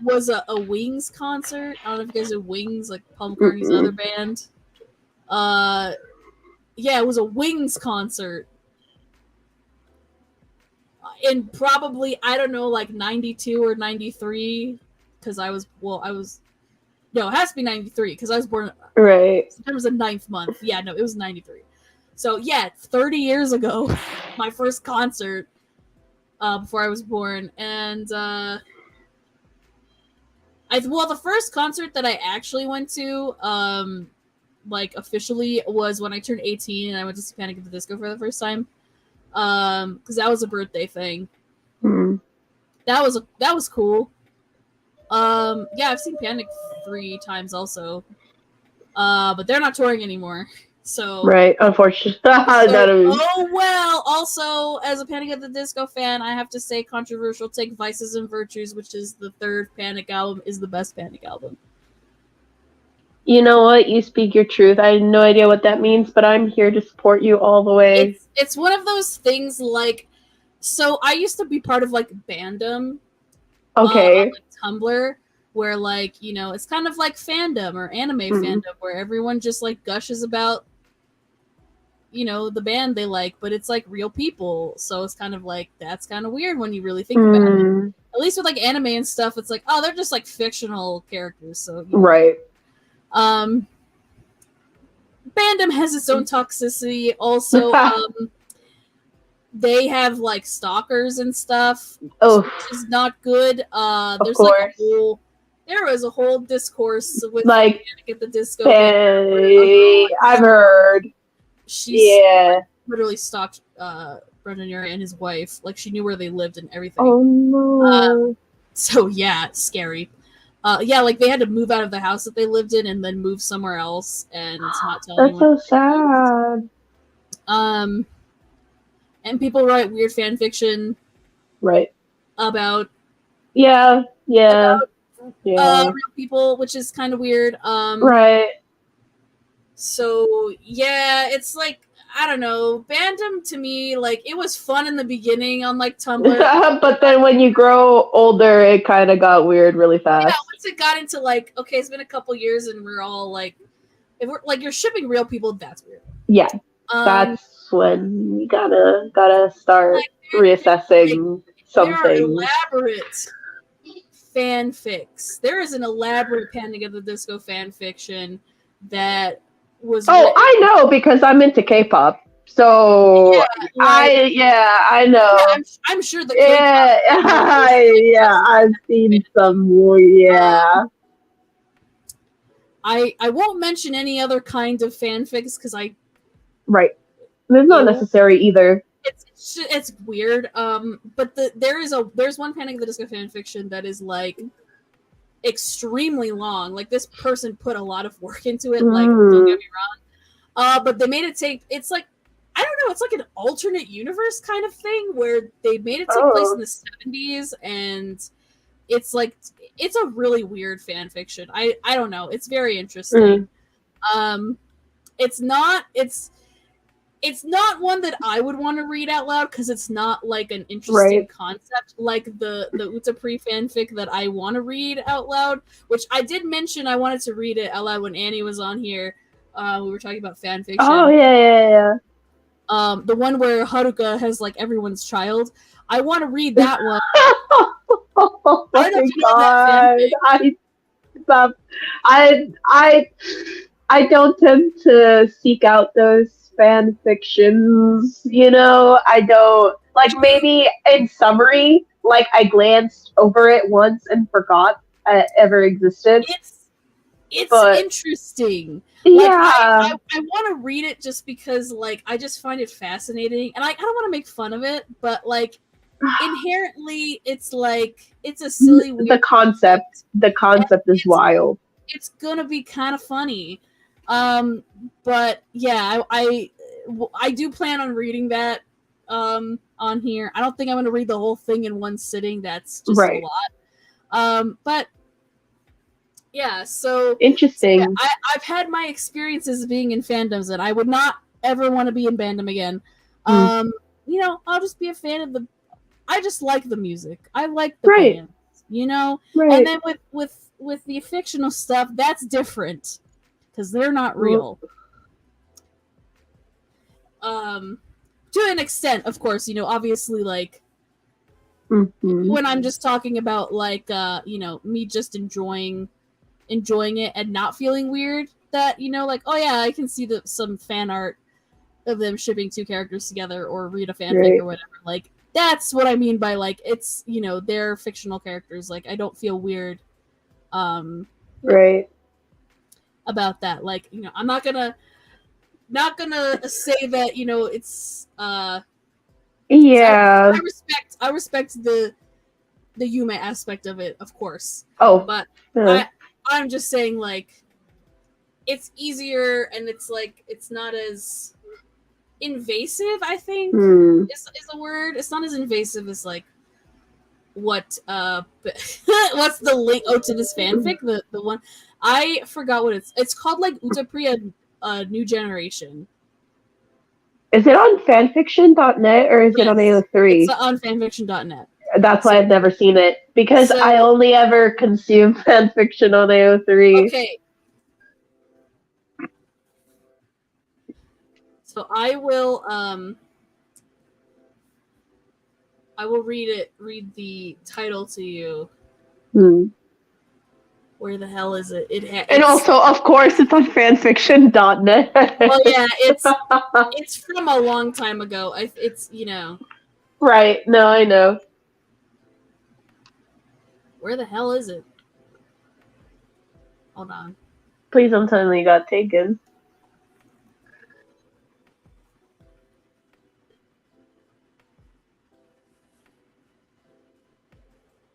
[SPEAKER 1] was a Wings concert. I don't know if you guys know Wings, like Paul McCartney's other band. Yeah, it was a Wings concert. In probably, I don't know, like 92 or 93, because it has to be 93, because I was born, September was the 9th month. Yeah, no, it was 93. So yeah, 30 years ago, my first concert, before I was born, and the first concert that I actually went to, like officially, was when I turned 18 and I went to see Panic at the Disco for the first time. Because that was a birthday thing. That was cool. Yeah, I've seen Panic 3 times also. But they're not touring anymore. So
[SPEAKER 2] unfortunately.
[SPEAKER 1] Oh well. Also, as a Panic at the Disco fan, I have to say, controversial take, Vices and Virtues, which is the 3rd Panic album, is the best Panic album.
[SPEAKER 2] You know what? You speak your truth. I have no idea what that means, but I'm here to support you all the way.
[SPEAKER 1] It's one of those things like, so I used to be part of like Bandom.
[SPEAKER 2] Okay.
[SPEAKER 1] On, like, Tumblr, where like, you know, it's kind of like fandom or anime fandom, where everyone just like gushes about, you know, the band they like, but it's like real people. So it's kind of like, that's kind of weird when you really think about it. At least with like anime and stuff, it's like, oh, they're just like fictional characters. So you know. Bandom has its own toxicity. Also, they have like stalkers and stuff, which is not good. There's like a whole there was a whole discourse with
[SPEAKER 2] Like,
[SPEAKER 1] Panic at the Disco.
[SPEAKER 2] I've heard.
[SPEAKER 1] She's
[SPEAKER 2] Yeah.
[SPEAKER 1] literally stalked Brendan Urie and his wife. Like, she knew where they lived and everything.
[SPEAKER 2] Oh no.
[SPEAKER 1] So yeah, scary. Yeah, like they had to move out of the house that they lived in and then move somewhere else and not tell
[SPEAKER 2] That's
[SPEAKER 1] anyone.
[SPEAKER 2] so sad.
[SPEAKER 1] And people write weird fan fiction
[SPEAKER 2] Right.
[SPEAKER 1] about
[SPEAKER 2] Yeah. Yeah.
[SPEAKER 1] real people, which is kind of weird.
[SPEAKER 2] Right.
[SPEAKER 1] So yeah, it's like, I don't know, Bandom to me, like, it was fun in the beginning on like Tumblr.
[SPEAKER 2] But then when you grow older, it kind of got weird really fast.
[SPEAKER 1] Yeah, once it got into like, okay, it's been a couple years and we're all like, if we're like, you're shipping real people, that's weird.
[SPEAKER 2] Yeah, that's when you gotta start like, reassessing some things.
[SPEAKER 1] There are elaborate fanfics. There is an elaborate Panic at the Disco fan fiction that was.
[SPEAKER 2] Oh, I know because I'm into K-pop. So
[SPEAKER 1] yeah, like,
[SPEAKER 2] I know.
[SPEAKER 1] Yeah, I'm sure the
[SPEAKER 2] K-pop I've seen some. Yeah.
[SPEAKER 1] I won't mention any other kind of fanfics because
[SPEAKER 2] right. It's not necessary either.
[SPEAKER 1] It's weird. But there's one Panic at the Disco fanfiction that is like extremely long. Like, this person put a lot of work into it. Like, don't get me wrong. But they made it take. It's like, I don't know. It's like an alternate universe kind of thing where they made it take place in the 70s, and it's like, it's a really weird fan fiction. I don't know. It's very interesting. It's not one that I would want to read out loud because it's not like an interesting concept like the Utapri fanfic that I want to read out loud, which I did mention I wanted to read it out loud when Annie was on here. We were talking about fan fiction.
[SPEAKER 2] Oh yeah.
[SPEAKER 1] The one where Haruka has like everyone's child. I want to read that one.
[SPEAKER 2] Oh my god! I don't tend to seek out those fan fictions. You know, I don't like. Maybe in summary, like I glanced over it once and forgot it ever existed.
[SPEAKER 1] It's interesting.
[SPEAKER 2] Yeah,
[SPEAKER 1] like, I want to read it just because, like, I just find it fascinating, and I don't want to make fun of it, but like, inherently, it's like, it's a silly. Weird
[SPEAKER 2] the concept is wild.
[SPEAKER 1] It's gonna be kind of funny, but yeah, I do plan on reading that on here. I don't think I'm gonna read the whole thing in one sitting. That's just a lot. But yeah, so
[SPEAKER 2] interesting.
[SPEAKER 1] So yeah, I've had my experiences being in fandoms, and I would not ever want to be in Bandom again. You know, I'll just be a fan of I just like the music. I like the band, you know. And then with the fictional stuff, that's different because they're not real. To an extent, of course, you know, obviously, like, when I'm just talking about, like, you know, me just enjoying it and not feeling weird, that, you know, like, oh yeah, I can see some fan art of them shipping two characters together or read a fanfic or whatever. Like, that's what I mean by, like, it's, you know, they're fictional characters. Like, I don't feel weird about that. Like, you know, I'm not gonna say that, you know, it's I respect the Yume aspect of it, of course. But I'm just saying, like, it's easier and it's like, it's not as invasive, I think is the word. It's not as invasive as like what what's the link to this fanfic, the one I forgot what it's called, like Utapri a New Generation.
[SPEAKER 2] Is it on fanfiction.net or is it on AO3?
[SPEAKER 1] It's on fanfiction.net.
[SPEAKER 2] That's why I've never seen it, because I only ever consume fanfiction on AO3.
[SPEAKER 1] Okay. So I will read the title to you. Where the hell is it?
[SPEAKER 2] And also, of course, it's on fanfiction.net.
[SPEAKER 1] Well, yeah, it's from a long time ago. It's, you know.
[SPEAKER 2] Right. No, I know.
[SPEAKER 1] Where the hell is it? Hold on.
[SPEAKER 2] Please don't tell me you got taken.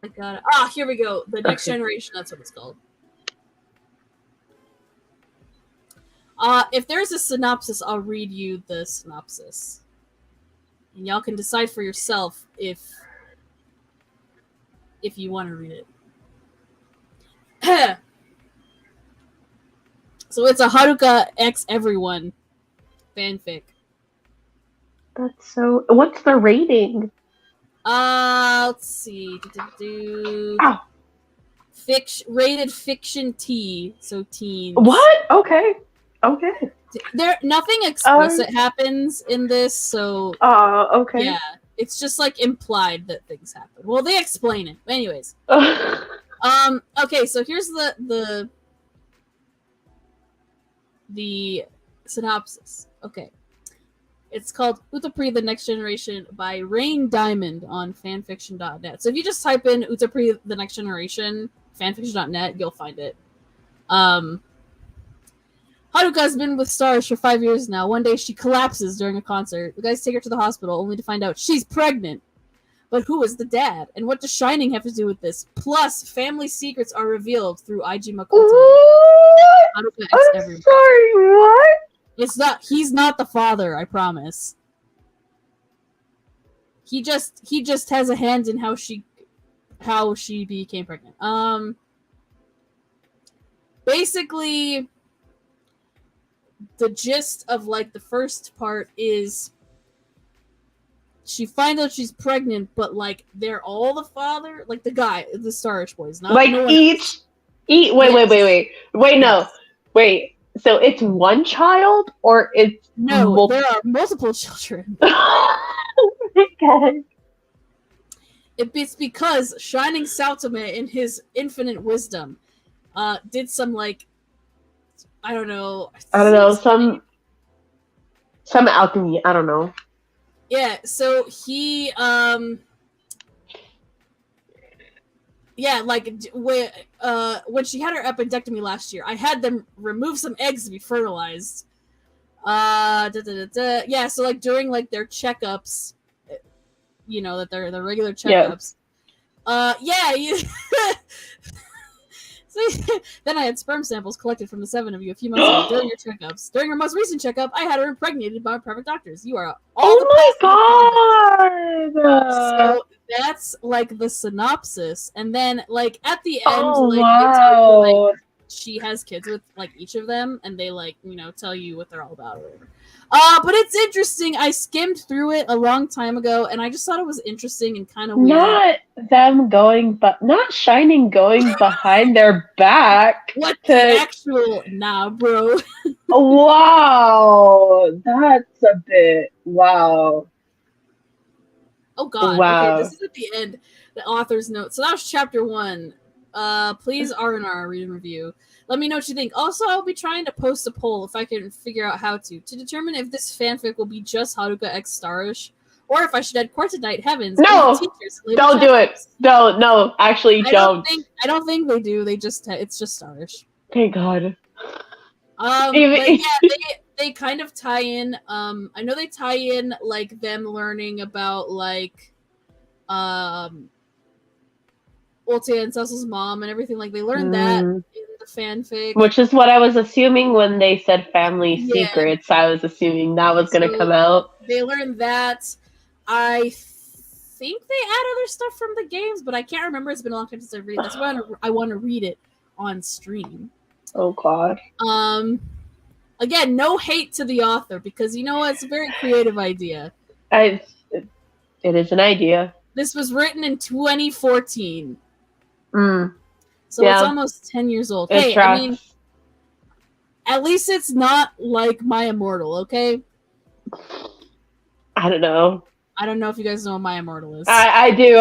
[SPEAKER 1] I got it. Ah, here we go. The Next
[SPEAKER 2] Okay.
[SPEAKER 1] Generation. That's what it's called. If there's a synopsis, I'll read you the synopsis, and y'all can decide for yourself if you want to read it. So it's a Haruka X Everyone fanfic.
[SPEAKER 2] That's so. What's the rating?
[SPEAKER 1] Let's see.
[SPEAKER 2] Ow.
[SPEAKER 1] Rated fiction T, so teens.
[SPEAKER 2] What? Okay. Okay.
[SPEAKER 1] There, nothing explicit happens in this, so
[SPEAKER 2] okay.
[SPEAKER 1] yeah, it's just like implied that things happen. Well, they explain it, anyways. Okay, so here's the synopsis. Okay. It's called Utapri the Next Generation by Rain Diamond on fanfiction.net. So if you just type in Utapri the Next Generation, fanfiction.net, you'll find it. Haruka has been with Stars for 5 years now. One day she collapses during a concert. The guys take her to the hospital only to find out she's pregnant. But who is the dad? And what does Shining have to do with this? Plus, family secrets are revealed through IG Makoto. Haruka X Everyone.
[SPEAKER 2] Sorry, what?
[SPEAKER 1] It's not. He's not the father. I promise. He just has a hand in how she became pregnant. Basically, the gist of like the first part is she finds out she's pregnant, but like they're all the father, like the guy, the Starish boys, not
[SPEAKER 2] like
[SPEAKER 1] no
[SPEAKER 2] wait, no, wait. So it's one child, or it's
[SPEAKER 1] there are multiple children.
[SPEAKER 2] Okay.
[SPEAKER 1] It's because Shining Saotome, in his infinite wisdom, did some like I don't know,
[SPEAKER 2] some alchemy. I don't know.
[SPEAKER 1] Yeah, so he like when she had her appendectomy last year, I had them remove some eggs to be fertilized. Yeah, so like during like their checkups, you know, that they're the regular checkups. Yeah. So, then I had sperm samples collected from the 7 of you a few months ago during your checkups. During your most recent checkup, I had her impregnated by private doctors. You are all
[SPEAKER 2] my god!
[SPEAKER 1] So that's like the synopsis, and then like at the end, they
[SPEAKER 2] tell you,
[SPEAKER 1] like, she has kids with like each of them, and they like tell you what they're all about or whatever. But it's interesting. I skimmed through it a long time ago, and I just thought it was interesting and kind of weird.
[SPEAKER 2] Not them going, but not Shining going behind their back.
[SPEAKER 1] What the actual bro?
[SPEAKER 2] Wow, that's a bit wow.
[SPEAKER 1] Oh god. Wow. Okay, this is at the end. The author's note. So that was chapter 1. Please R&R read and review. Let me know what you think. Also, I'll be trying to post a poll if I can figure out how to determine if this fanfic will be just Haruka X Starish, or if I should add Quartzite Heavens.
[SPEAKER 2] No, don't do it. No, actually, don't.
[SPEAKER 1] I don't think they do. They just it's just Starish.
[SPEAKER 2] Thank God.
[SPEAKER 1] But yeah, they kind of tie in. I know they tie in like them learning about like Ultia and Cecil's mom and everything. Like they learned that in the fanfic,
[SPEAKER 2] which is what I was assuming when they said family secrets. I was assuming that was going to come out.
[SPEAKER 1] They learned that. I think they add other stuff from the games, but I can't remember. It's been a long time since I read it. That's why I want to read it on stream.
[SPEAKER 2] Oh God.
[SPEAKER 1] Again, no hate to the author, because you know what? It's a very creative idea.
[SPEAKER 2] It is an idea.
[SPEAKER 1] This was written in 2014.
[SPEAKER 2] So
[SPEAKER 1] it's almost 10 years old. Hey, I mean, at least it's not like My Immortal, okay?
[SPEAKER 2] I don't know.
[SPEAKER 1] I don't know if you guys know what My Immortal is.
[SPEAKER 2] I do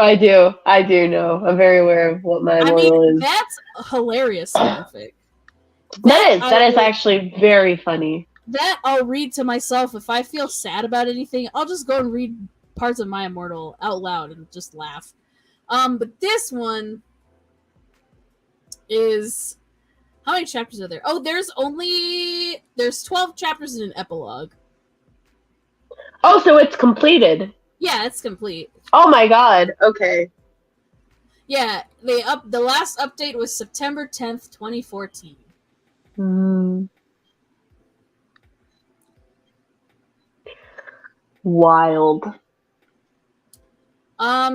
[SPEAKER 2] know. I'm very aware of what My Immortal is.
[SPEAKER 1] That's a hilarious fanfic.
[SPEAKER 2] That is actually very funny.
[SPEAKER 1] That I'll read to myself. If I feel sad about anything, I'll just go and read parts of My Immortal out loud and just laugh. But this one is How many chapters are there? Oh, there's 12 chapters in an epilogue.
[SPEAKER 2] Oh, so it's completed.
[SPEAKER 1] Yeah, it's complete.
[SPEAKER 2] Oh my god. Okay.
[SPEAKER 1] Yeah, the last update was September 10th, 2014.
[SPEAKER 2] Wild.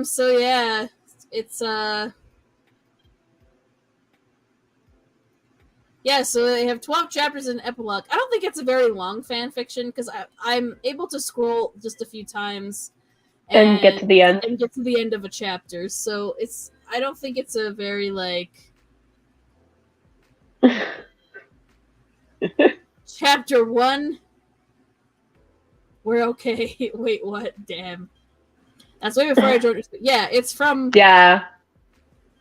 [SPEAKER 1] So yeah, it's yeah, so they have 12 chapters in epilogue. I don't think it's a very long fan fiction because I'm able to scroll just a few times
[SPEAKER 2] And get to the end.
[SPEAKER 1] and get to the end of a chapter. So I don't think it's a very like chapter 1. We're okay. Wait, what? Damn. That's way before I joined. Yeah, it's from.
[SPEAKER 2] Yeah.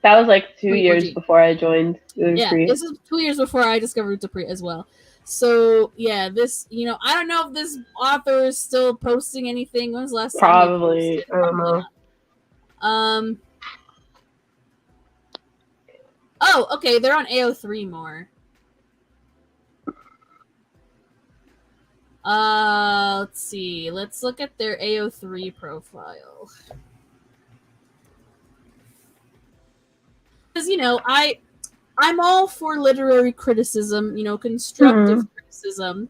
[SPEAKER 2] That was like 2 years
[SPEAKER 1] 2014.
[SPEAKER 2] before I joined Utapri.
[SPEAKER 1] Yeah, this is 2 years before I discovered Utapri as well. So yeah, this I don't know if this author is still posting anything. When was the last time?
[SPEAKER 2] Probably. I don't know.
[SPEAKER 1] Not. Oh, okay. They're on AO3 more. Let's see. Let's look at their AO3 profile. Because I'm all for literary criticism. Constructive criticism.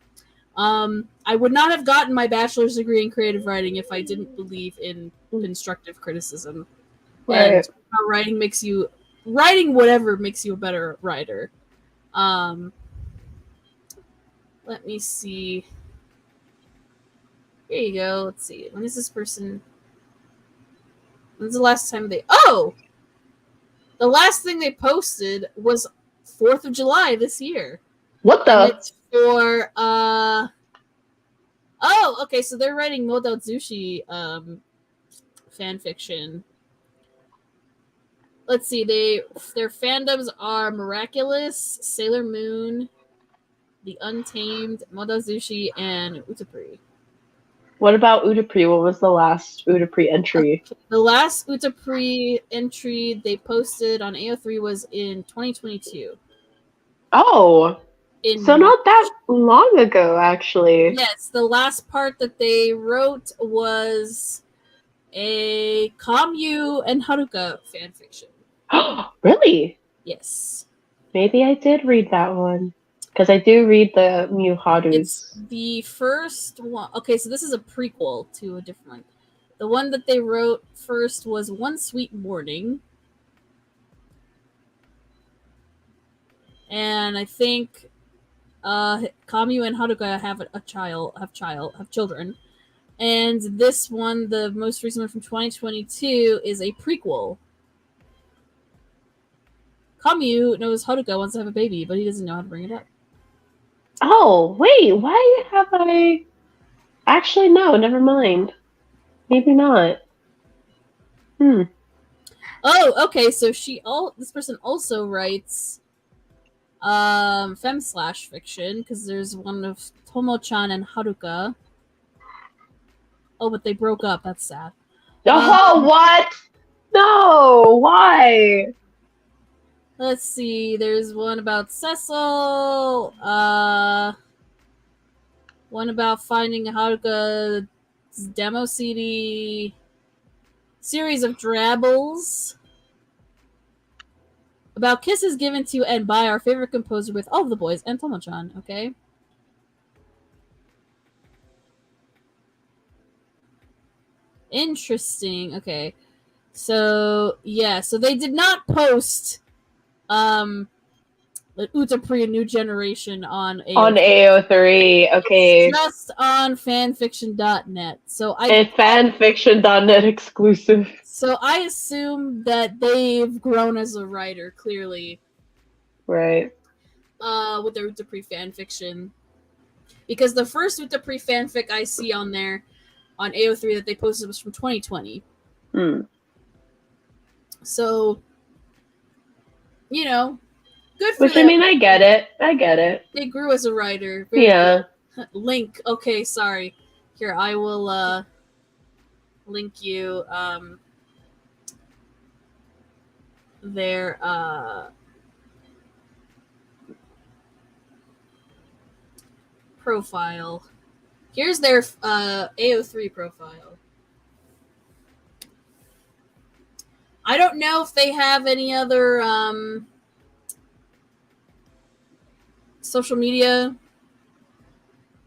[SPEAKER 1] I would not have gotten my bachelor's degree in creative writing if I didn't believe in constructive criticism.
[SPEAKER 2] Right.
[SPEAKER 1] And how writing whatever makes you a better writer. Let me see. Here you go. Let's see. When is this person? When's the last time they? Oh, the last thing they posted was 4th of July this year.
[SPEAKER 2] What the?
[SPEAKER 1] And it's for Oh, okay. So they're writing Model Zushi fan fiction. Let's see. Their fandoms are Miraculous, Sailor Moon, The Untamed, Model Zushi, and Utapri.
[SPEAKER 2] What about Utapri? What was the last Utapri entry?
[SPEAKER 1] The last Utapri entry they posted on AO3 was in 2022.
[SPEAKER 2] Oh. So not that long ago, actually.
[SPEAKER 1] Yes, the last part that they wrote was a Kamyu and Haruka fanfiction.
[SPEAKER 2] Really?
[SPEAKER 1] Yes.
[SPEAKER 2] Maybe I did read that one. Because I do read the Mew Harus.
[SPEAKER 1] It's the first one. Okay, so this is a prequel to a different one. The one that they wrote first was One Sweet Morning. And I think Kamyu and Haruka have children. And this one, the most recent one from 2022, is a prequel. Kamyu knows Haruka wants to have a baby, but he doesn't know how to bring it up.
[SPEAKER 2] Oh, wait, why have I... Actually, no, never mind. Maybe not.
[SPEAKER 1] Oh, okay, so this person also writes fem/fiction, because there's one of Tomo-chan and Haruka. Oh, but they broke up. That's sad.
[SPEAKER 2] Oh, what? No, why?
[SPEAKER 1] Let's see. There's one about Cecil. One about finding Haruka's demo CD. Series of Drabbles. About kisses given to and by our favorite composer with all of the boys and Tomo-chan. Okay. Interesting. Okay. So yeah, so they did not post Utapri New Generation on AO3.
[SPEAKER 2] On AO3, okay.
[SPEAKER 1] It's just on fanfiction.net.
[SPEAKER 2] It's fanfiction.net exclusive.
[SPEAKER 1] So I assume that they've grown as a writer, clearly.
[SPEAKER 2] Right.
[SPEAKER 1] With their Utapri fanfiction. Because the first Utapri fanfic I see on there on AO3 that they posted was from 2020. So, good for them.
[SPEAKER 2] Which, I mean, I get it.
[SPEAKER 1] They grew as a writer.
[SPEAKER 2] Yeah.
[SPEAKER 1] Good. Link. Okay, sorry. Here, I will link you their profile. Here's their AO3 profile. I don't know if they have any other social media,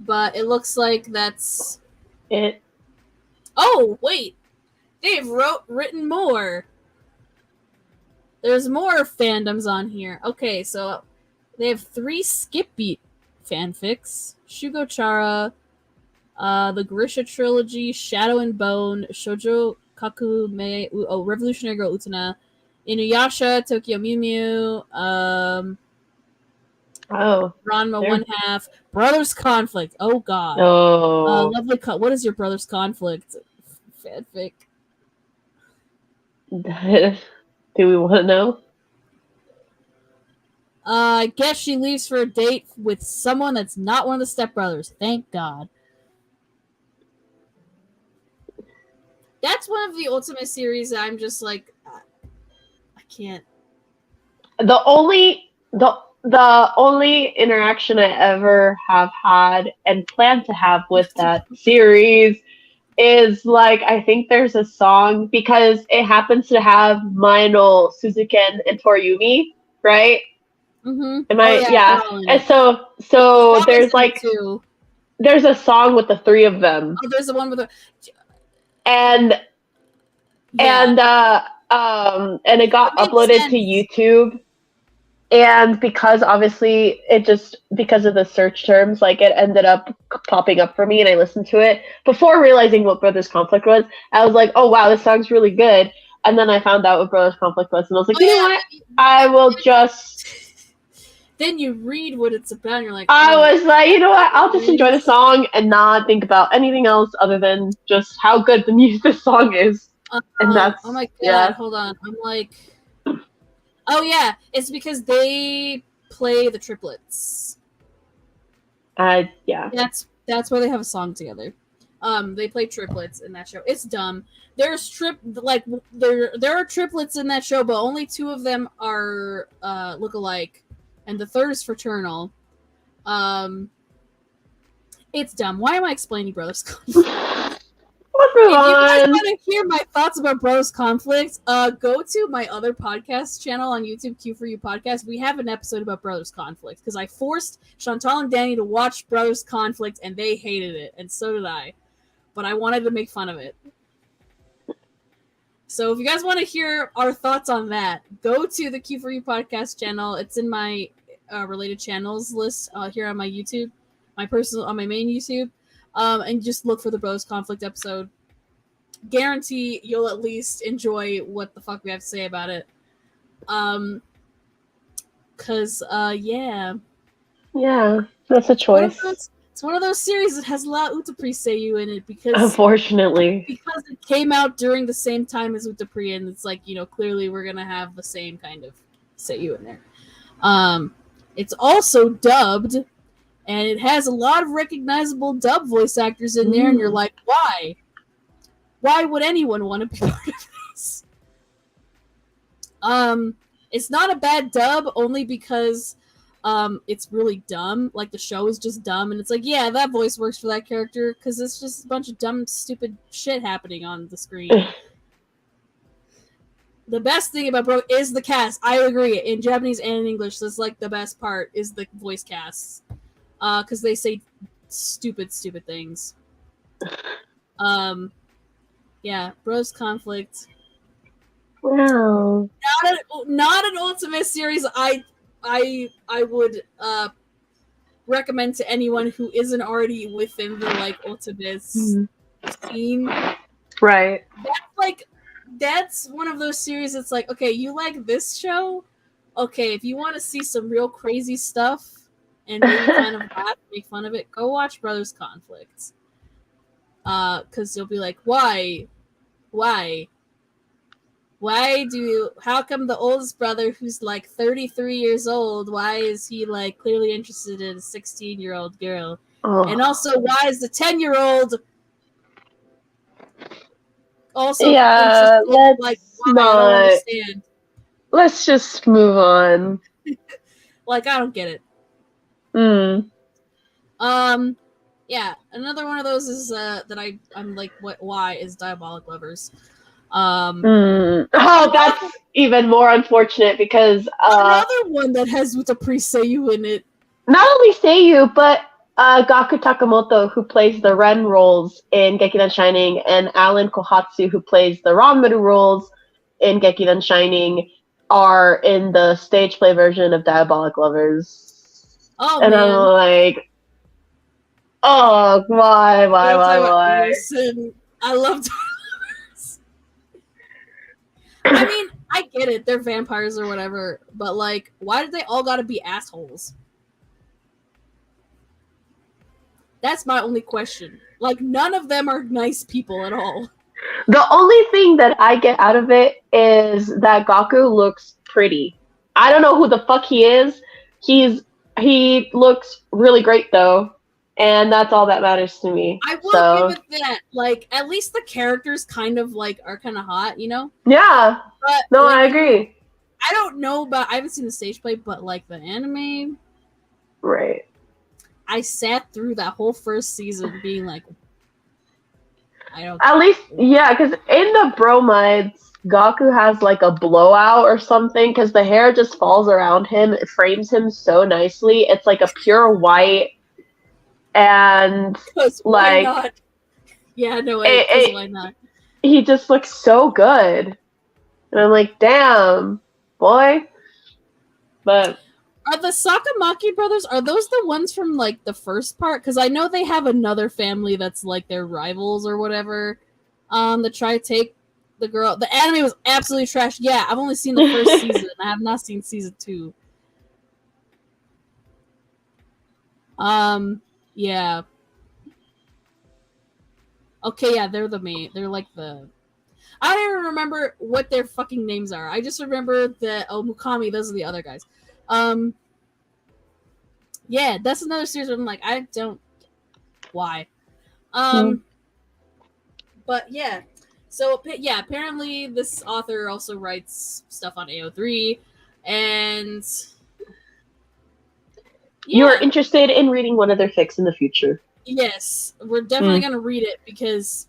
[SPEAKER 1] but it looks like that's
[SPEAKER 2] it.
[SPEAKER 1] Oh, wait. They've written more. There's more fandoms on here. Okay, so they have 3 Skip Beat fanfics. Shugo Chara, the Grisha Trilogy, Shadow and Bone, Shoujo Kaku Me, Revolutionary Girl Utena, Inuyasha, Tokyo Mew Mew, Ranma 1/2, Brothers Conflict. Oh god. Lovely what is your Brothers Conflict fanfic?
[SPEAKER 2] Do we want to know?
[SPEAKER 1] I guess she leaves for a date with someone that's not one of the stepbrothers. Thank God. That's one of the Ultimate series that I'm just like, I can't.
[SPEAKER 2] The only interaction I ever have had and plan to have with that series is like, I think there's a song because it happens to have Mino, Suzuken, and Toriumi, right?
[SPEAKER 1] Mm-hmm.
[SPEAKER 2] Am I? Yeah. And so there's like there's a song with the 3 of them.
[SPEAKER 1] Oh, there's the one with the
[SPEAKER 2] and it got uploaded to YouTube. And because obviously because of the search terms, like it ended up popping up for me and I listened to it before realizing what Brothers Conflict was. I was like, oh wow, this song's really good. And then I found out what Brothers Conflict was and I was like, you know what? I will just...
[SPEAKER 1] Then you read what it's about and you're like...
[SPEAKER 2] I was like, you know what? I'll just enjoy the song and not think about anything else other than just how good this song is. And that's...
[SPEAKER 1] Oh my god, hold on. I'm like... Oh yeah, it's because they play the triplets.
[SPEAKER 2] Yeah.
[SPEAKER 1] That's why they have a song together. They play triplets in that show. It's dumb. There are triplets in that show, but only 2 of them are look alike, and the third is fraternal. It's dumb. Why am I explaining Brothers Conflict? If you guys want to hear my thoughts about Brothers Conflict, go to my other podcast channel on YouTube, Q4U Podcast. We have an episode about Brothers Conflict because I forced Chantal and Danny to watch Brothers Conflict and they hated it, and so did I. But I wanted to make fun of it. So if you guys want to hear our thoughts on that, go to the Q4U Podcast channel. It's in my related channels list here on my YouTube, on my main YouTube. And just look for the Brothers Conflict episode. Guarantee you'll at least enjoy what the fuck we have to say about it. Yeah.
[SPEAKER 2] Yeah, that's a choice.
[SPEAKER 1] It's one of those series that has a lot of Utapri Seiyu in it because...
[SPEAKER 2] Unfortunately.
[SPEAKER 1] Because it came out during the same time as Utapri, and it's like, clearly we're gonna have the same kind of Seiyu in there. It's also dubbed... And it has a lot of recognizable dub voice actors in there, and you're like, why? Why would anyone want to be part of this? It's not a bad dub, only because it's really dumb. Like, the show is just dumb, and it's like, yeah, that voice works for that character, because it's just a bunch of dumb, stupid shit happening on the screen. The best thing about Bro is the cast. I agree. In Japanese and in English, that's like the best part, is the voice casts. Because they say stupid things. Yeah, Bros Conflict.
[SPEAKER 2] Wow.
[SPEAKER 1] Not an Ultimate series I would recommend to anyone who isn't already within the Ultimate scene.
[SPEAKER 2] Right.
[SPEAKER 1] That's one of those series that's like, okay, you like this show? Okay, if you want to see some real crazy stuff and maybe kind of make fun of it, go watch Brothers Conflict. Because you'll be like, why? How come the oldest brother, who's like 33 years old, why is he like clearly interested in a 16-year-old girl? Oh. And also, why is the 10-year-old also interested? Like, why? I don't understand.
[SPEAKER 2] Let's just move on.
[SPEAKER 1] Like, I don't get it. Yeah, another one of those is that I'm like, why is Diabolic Lovers?
[SPEAKER 2] Oh, that's even more unfortunate because
[SPEAKER 1] another one that has Utapri Seiyu in it.
[SPEAKER 2] not only Seiyu, but Gaku Takamoto, who plays the Ren roles in Gekidan Shining, and Alan Kohatsu, who plays the Ranmaru roles in Gekidan Shining, are in the stage play version of Diabolic Lovers.
[SPEAKER 1] Oh,
[SPEAKER 2] and
[SPEAKER 1] man.
[SPEAKER 2] I'm like, oh, why?
[SPEAKER 1] Listen, I love Lovers. I mean, I get it. They're vampires or whatever, but like, why did they all gotta be assholes? That's my only question. Like, none of them are nice people at all.
[SPEAKER 2] The only thing that I get out of it is that Gaku looks pretty. I don't know who the fuck he is. He looks really great though, and that's all that matters to me.
[SPEAKER 1] I will give it that. Like, at least the characters kind of like are kind of hot, you know?
[SPEAKER 2] Yeah.
[SPEAKER 1] But
[SPEAKER 2] no,
[SPEAKER 1] like,
[SPEAKER 2] I agree.
[SPEAKER 1] I don't know about. I haven't seen the stage play, but like the anime,
[SPEAKER 2] right?
[SPEAKER 1] I sat through that whole first season being like, I don't.
[SPEAKER 2] At least, yeah, because in the bromides, Gaku has like a blowout or something because the hair just falls around him. It frames him so nicely. It's like a pure white, and
[SPEAKER 1] why
[SPEAKER 2] like,
[SPEAKER 1] not? Yeah, no, why not?
[SPEAKER 2] He just looks so good, and I'm like, damn, boy. But
[SPEAKER 1] are the Sakamaki brothers? Are those the ones from like the first part? Because I know they have another family that's like their rivals or whatever. That try to take the girl. The anime was absolutely trash. Yeah, I've only seen the first season. I have not seen season 2. Yeah. Okay, yeah, they're the main. They're like the. I don't even remember what their fucking names are. I just remember that Mukami. Those are the other guys. Yeah, that's another series where I'm like, I don't. Why? But yeah. So yeah, apparently this author also writes stuff on AO3, and
[SPEAKER 2] you're interested in reading one of their fics in the future.
[SPEAKER 1] Yes, we're definitely gonna read it because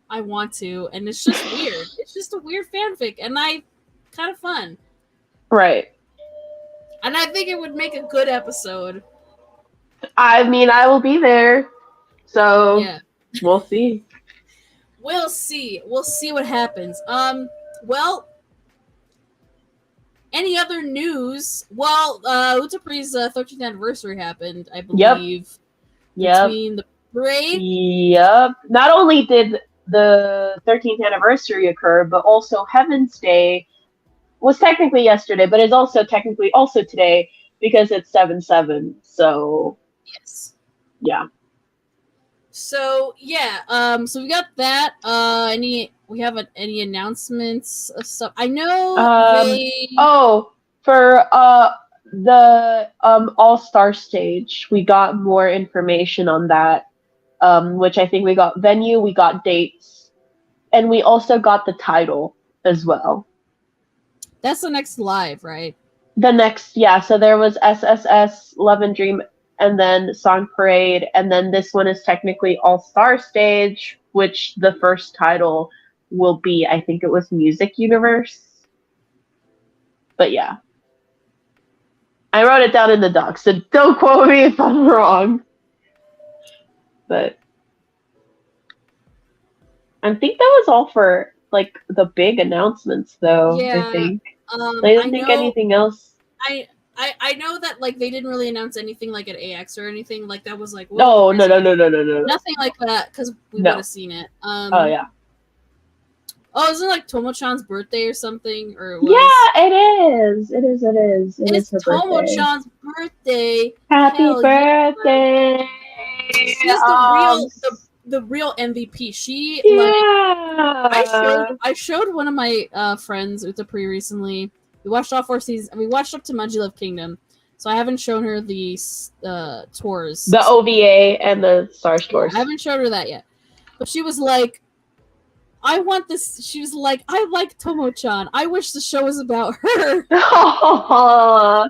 [SPEAKER 1] I want to, and it's just weird. It's just a weird fanfic, and kind of fun.
[SPEAKER 2] Right.
[SPEAKER 1] And I think it would make a good episode.
[SPEAKER 2] I mean, I will be there, so yeah. We'll see.
[SPEAKER 1] We'll see. We'll see what happens. Well, any other news? Well, Utapri's 13th anniversary happened, I believe.
[SPEAKER 2] Yep.
[SPEAKER 1] Between the parade.
[SPEAKER 2] Yep. Not only did the 13th anniversary occur, but also Heaven's Day was technically yesterday, but is also technically also today because it's 7/7. So
[SPEAKER 1] yes.
[SPEAKER 2] Yeah.
[SPEAKER 1] So yeah, so we got that. We have any announcements of stuff? I know
[SPEAKER 2] for the All-Star stage, we got more information on that. Which I think we got venue, we got dates, and we also got the title as well.
[SPEAKER 1] That's the next live, right?
[SPEAKER 2] The next, yeah. So there was SSS, Love and Dream, and then Song Parade, and then this one is technically All-Star Stage, which the first title will be, I think it was Music Universe. But yeah. I wrote it down in the doc, so don't quote me if I'm wrong. But I think that was all for like the big announcements, though.
[SPEAKER 1] Yeah,
[SPEAKER 2] I think I didn't think anything else.
[SPEAKER 1] I know that like they didn't really announce anything like at AX or anything like that was like
[SPEAKER 2] no,
[SPEAKER 1] nothing like that because we would have seen it.
[SPEAKER 2] Oh yeah.
[SPEAKER 1] Oh, isn't it like Tomo-chan's birthday or something? Or it
[SPEAKER 2] was... Yeah, it is. It is.
[SPEAKER 1] It's Tomo-chan's birthday.
[SPEAKER 2] Happy birthday!
[SPEAKER 1] She's the real MVP. She I showed one of my friends Utapri recently. We watched all 4 seasons. We watched up to Manji Love Kingdom, so I haven't shown her the tours,
[SPEAKER 2] the OVA and the Stars tours.
[SPEAKER 1] I haven't showed her that yet, but she was like, I want this. She was like, I like Tomo-chan. I wish the show was about her.
[SPEAKER 2] I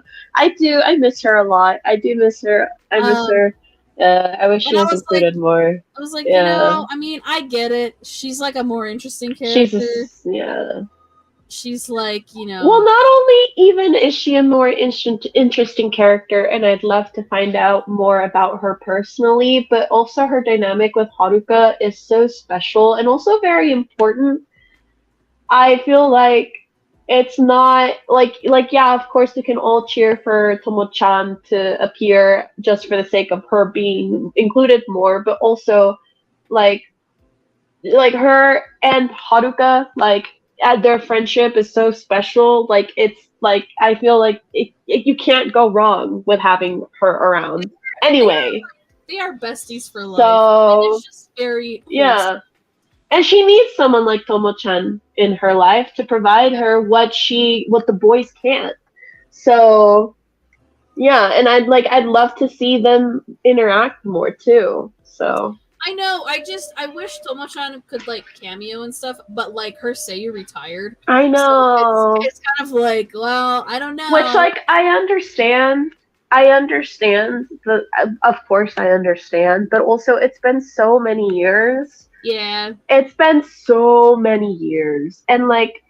[SPEAKER 2] do. I miss her a lot. I do miss her. I miss
[SPEAKER 1] Um,
[SPEAKER 2] her. I wish she
[SPEAKER 1] and
[SPEAKER 2] was included more.
[SPEAKER 1] I was like,
[SPEAKER 2] Yeah.
[SPEAKER 1] I mean, I get it. She's like a more interesting
[SPEAKER 2] She's a,
[SPEAKER 1] character.
[SPEAKER 2] yeah.
[SPEAKER 1] She's like,
[SPEAKER 2] Well, not only even is she a more interesting character, and I'd love to find out more about her personally, but also her dynamic with Haruka is so special and also very important. I feel like it's not like yeah, of course we can all cheer for Tomo-chan to appear just for the sake of her being included more, but also like her and Haruka, their friendship is so special. Like it's like I feel like you can't go wrong with having her around. Anyway,
[SPEAKER 1] they are besties for life.
[SPEAKER 2] so
[SPEAKER 1] and it's just very
[SPEAKER 2] yeah,
[SPEAKER 1] wholesome.
[SPEAKER 2] and she needs someone like Tomo-chan in her life to provide her what the boys can't. So yeah, and I'd love to see them interact more too. So
[SPEAKER 1] I know. I wish Tomo-chan could like cameo and stuff, but like her Seiyu retired.
[SPEAKER 2] I know.
[SPEAKER 1] So it's kind of like, well, I don't know.
[SPEAKER 2] Which I understand. I understand. Of course I understand, but also it's been so many years.
[SPEAKER 1] Yeah.
[SPEAKER 2] It's been so many years, and like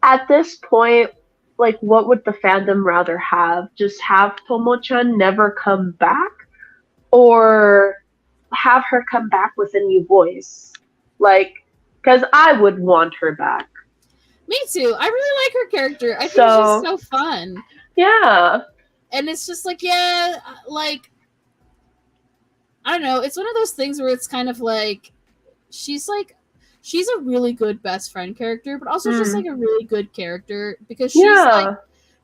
[SPEAKER 2] at this point, like what would the fandom rather have? Just have Tomo-chan never come back, or have her come back with a new voice? Like, because I would want her back.
[SPEAKER 1] Me too. I really like her character. I think she's so fun.
[SPEAKER 2] Yeah.
[SPEAKER 1] And it's just like, yeah, like, I don't know. It's one of those things where it's kind of like, she's a really good best friend character, but also just like a really good character because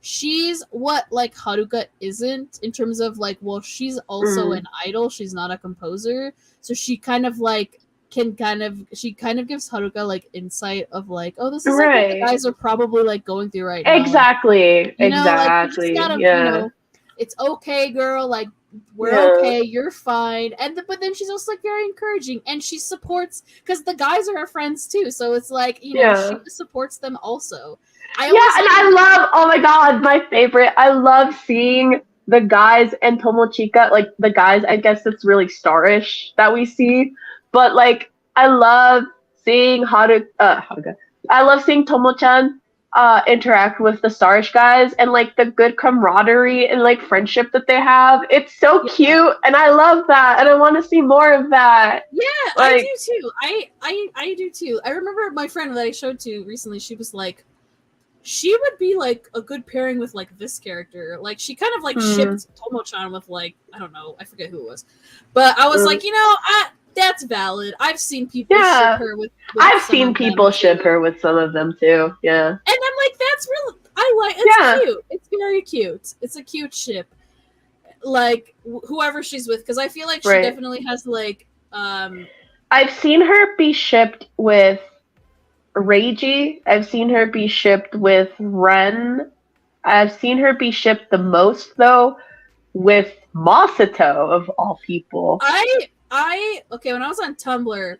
[SPEAKER 1] she's what like Haruka isn't in terms of like, well, she's also an idol. She's not a composer. So she kind of like gives Haruka like insight of like, oh, this is like what the guys are probably like going through right now.
[SPEAKER 2] Exactly.
[SPEAKER 1] Like,
[SPEAKER 2] exactly.
[SPEAKER 1] Like, you just gotta, it's okay, girl. Like, we're okay. You're fine. But then she's also like very encouraging, and she supports because the guys are her friends too. So it's like she supports them also.
[SPEAKER 2] I love. Oh my god, my favorite. I love seeing the guys and Tomochika. Like the guys, I guess it's really Starish that we see, but like I love seeing Haruka. I love seeing Tomo-chan interact with the Starish guys and like the good camaraderie and like friendship that they have. It's so cute, and I love that, and I want to see more of that.
[SPEAKER 1] Yeah, I do too. I do too. I remember my friend that I showed to recently. She was like, she would be like a good pairing with like this character. Like she kind of like shipped Tomo-chan with like, I don't know, I forget who it was, but I was like, that's valid. I've seen people ship her with
[SPEAKER 2] I've seen people ship her with some of them too. Yeah. And
[SPEAKER 1] I'm like, that's real. It's cute. It's very cute. It's a cute ship. Like whoever she's with, because I feel like she definitely has like.
[SPEAKER 2] I've seen her be shipped with Reiji. I've seen her be shipped with Ren. I've seen her be shipped the most though with Masato of all people.
[SPEAKER 1] When I was on Tumblr,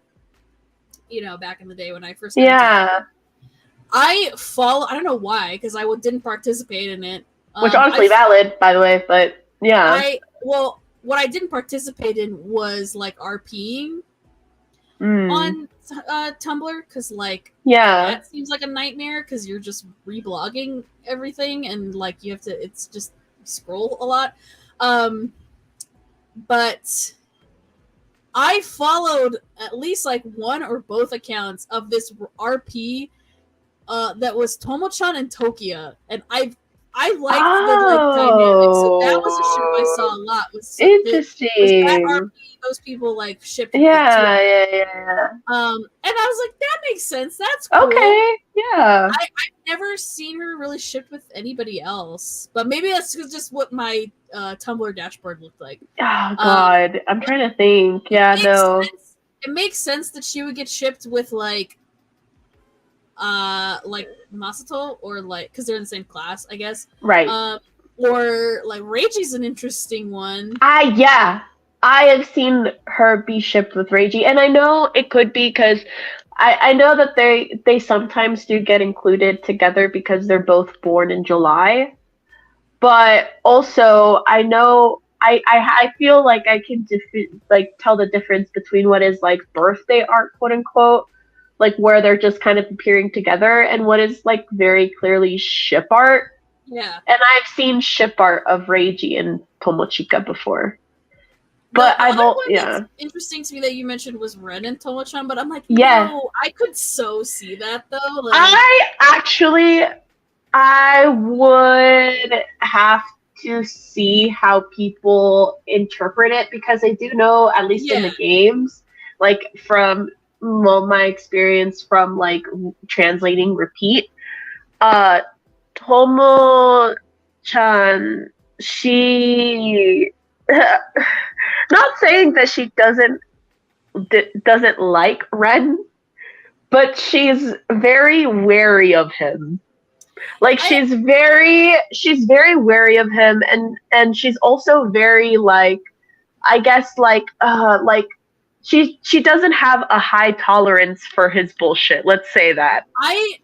[SPEAKER 1] back in the day when I first I don't know why, because I didn't participate in it.
[SPEAKER 2] Which honestly valid, by the way, but yeah.
[SPEAKER 1] What I didn't participate in was like RPing on Tumblr, because like that seems like a nightmare because you're just reblogging everything and like it's just scroll a lot. But I followed at least like one or both accounts of this RP that was Tomo-chan and Tokia, and I liked the like dynamic. So that was a ship I saw a lot.
[SPEAKER 2] Interesting.
[SPEAKER 1] That RP, those people like shipped.
[SPEAKER 2] Yeah.
[SPEAKER 1] And I was like, that makes sense. That's cool.
[SPEAKER 2] Okay. Yeah.
[SPEAKER 1] I've never seen her really shipped with anybody else, but maybe that's just what my Tumblr dashboard looked like.
[SPEAKER 2] Oh God, I'm trying to think. Yeah, no.
[SPEAKER 1] It makes sense that she would get shipped with like Masato, or like because they're in the same class, I guess.
[SPEAKER 2] Right.
[SPEAKER 1] Or like Reiji's an interesting one.
[SPEAKER 2] I have seen her be shipped with Reiji, and I know it could be because I know that they sometimes do get included together because they're both born in July, but also I know I feel like I can like tell the difference between what is like birthday art, quote unquote, like where they're just kind of appearing together, and what is like very clearly ship art.
[SPEAKER 1] Yeah.
[SPEAKER 2] And I've seen ship art of Reiji and Tomochika before.
[SPEAKER 1] The
[SPEAKER 2] But I've
[SPEAKER 1] other
[SPEAKER 2] all
[SPEAKER 1] one
[SPEAKER 2] yeah.
[SPEAKER 1] that's interesting to me that you mentioned was Ren and Tomo-chan, but I'm like,
[SPEAKER 2] Yeah.
[SPEAKER 1] no, I could so see that though. Like,
[SPEAKER 2] I would have to see how people interpret it, because I do know, at least in
[SPEAKER 1] yeah,
[SPEAKER 2] the games, like from my experience from like translating repeat, uh Tomo chan, she not saying that she doesn't like Ren, but she's very wary of him. Like she's very wary of him, and she's also very like, I guess like she doesn't have a high tolerance for his bullshit. Let's say that.
[SPEAKER 1] I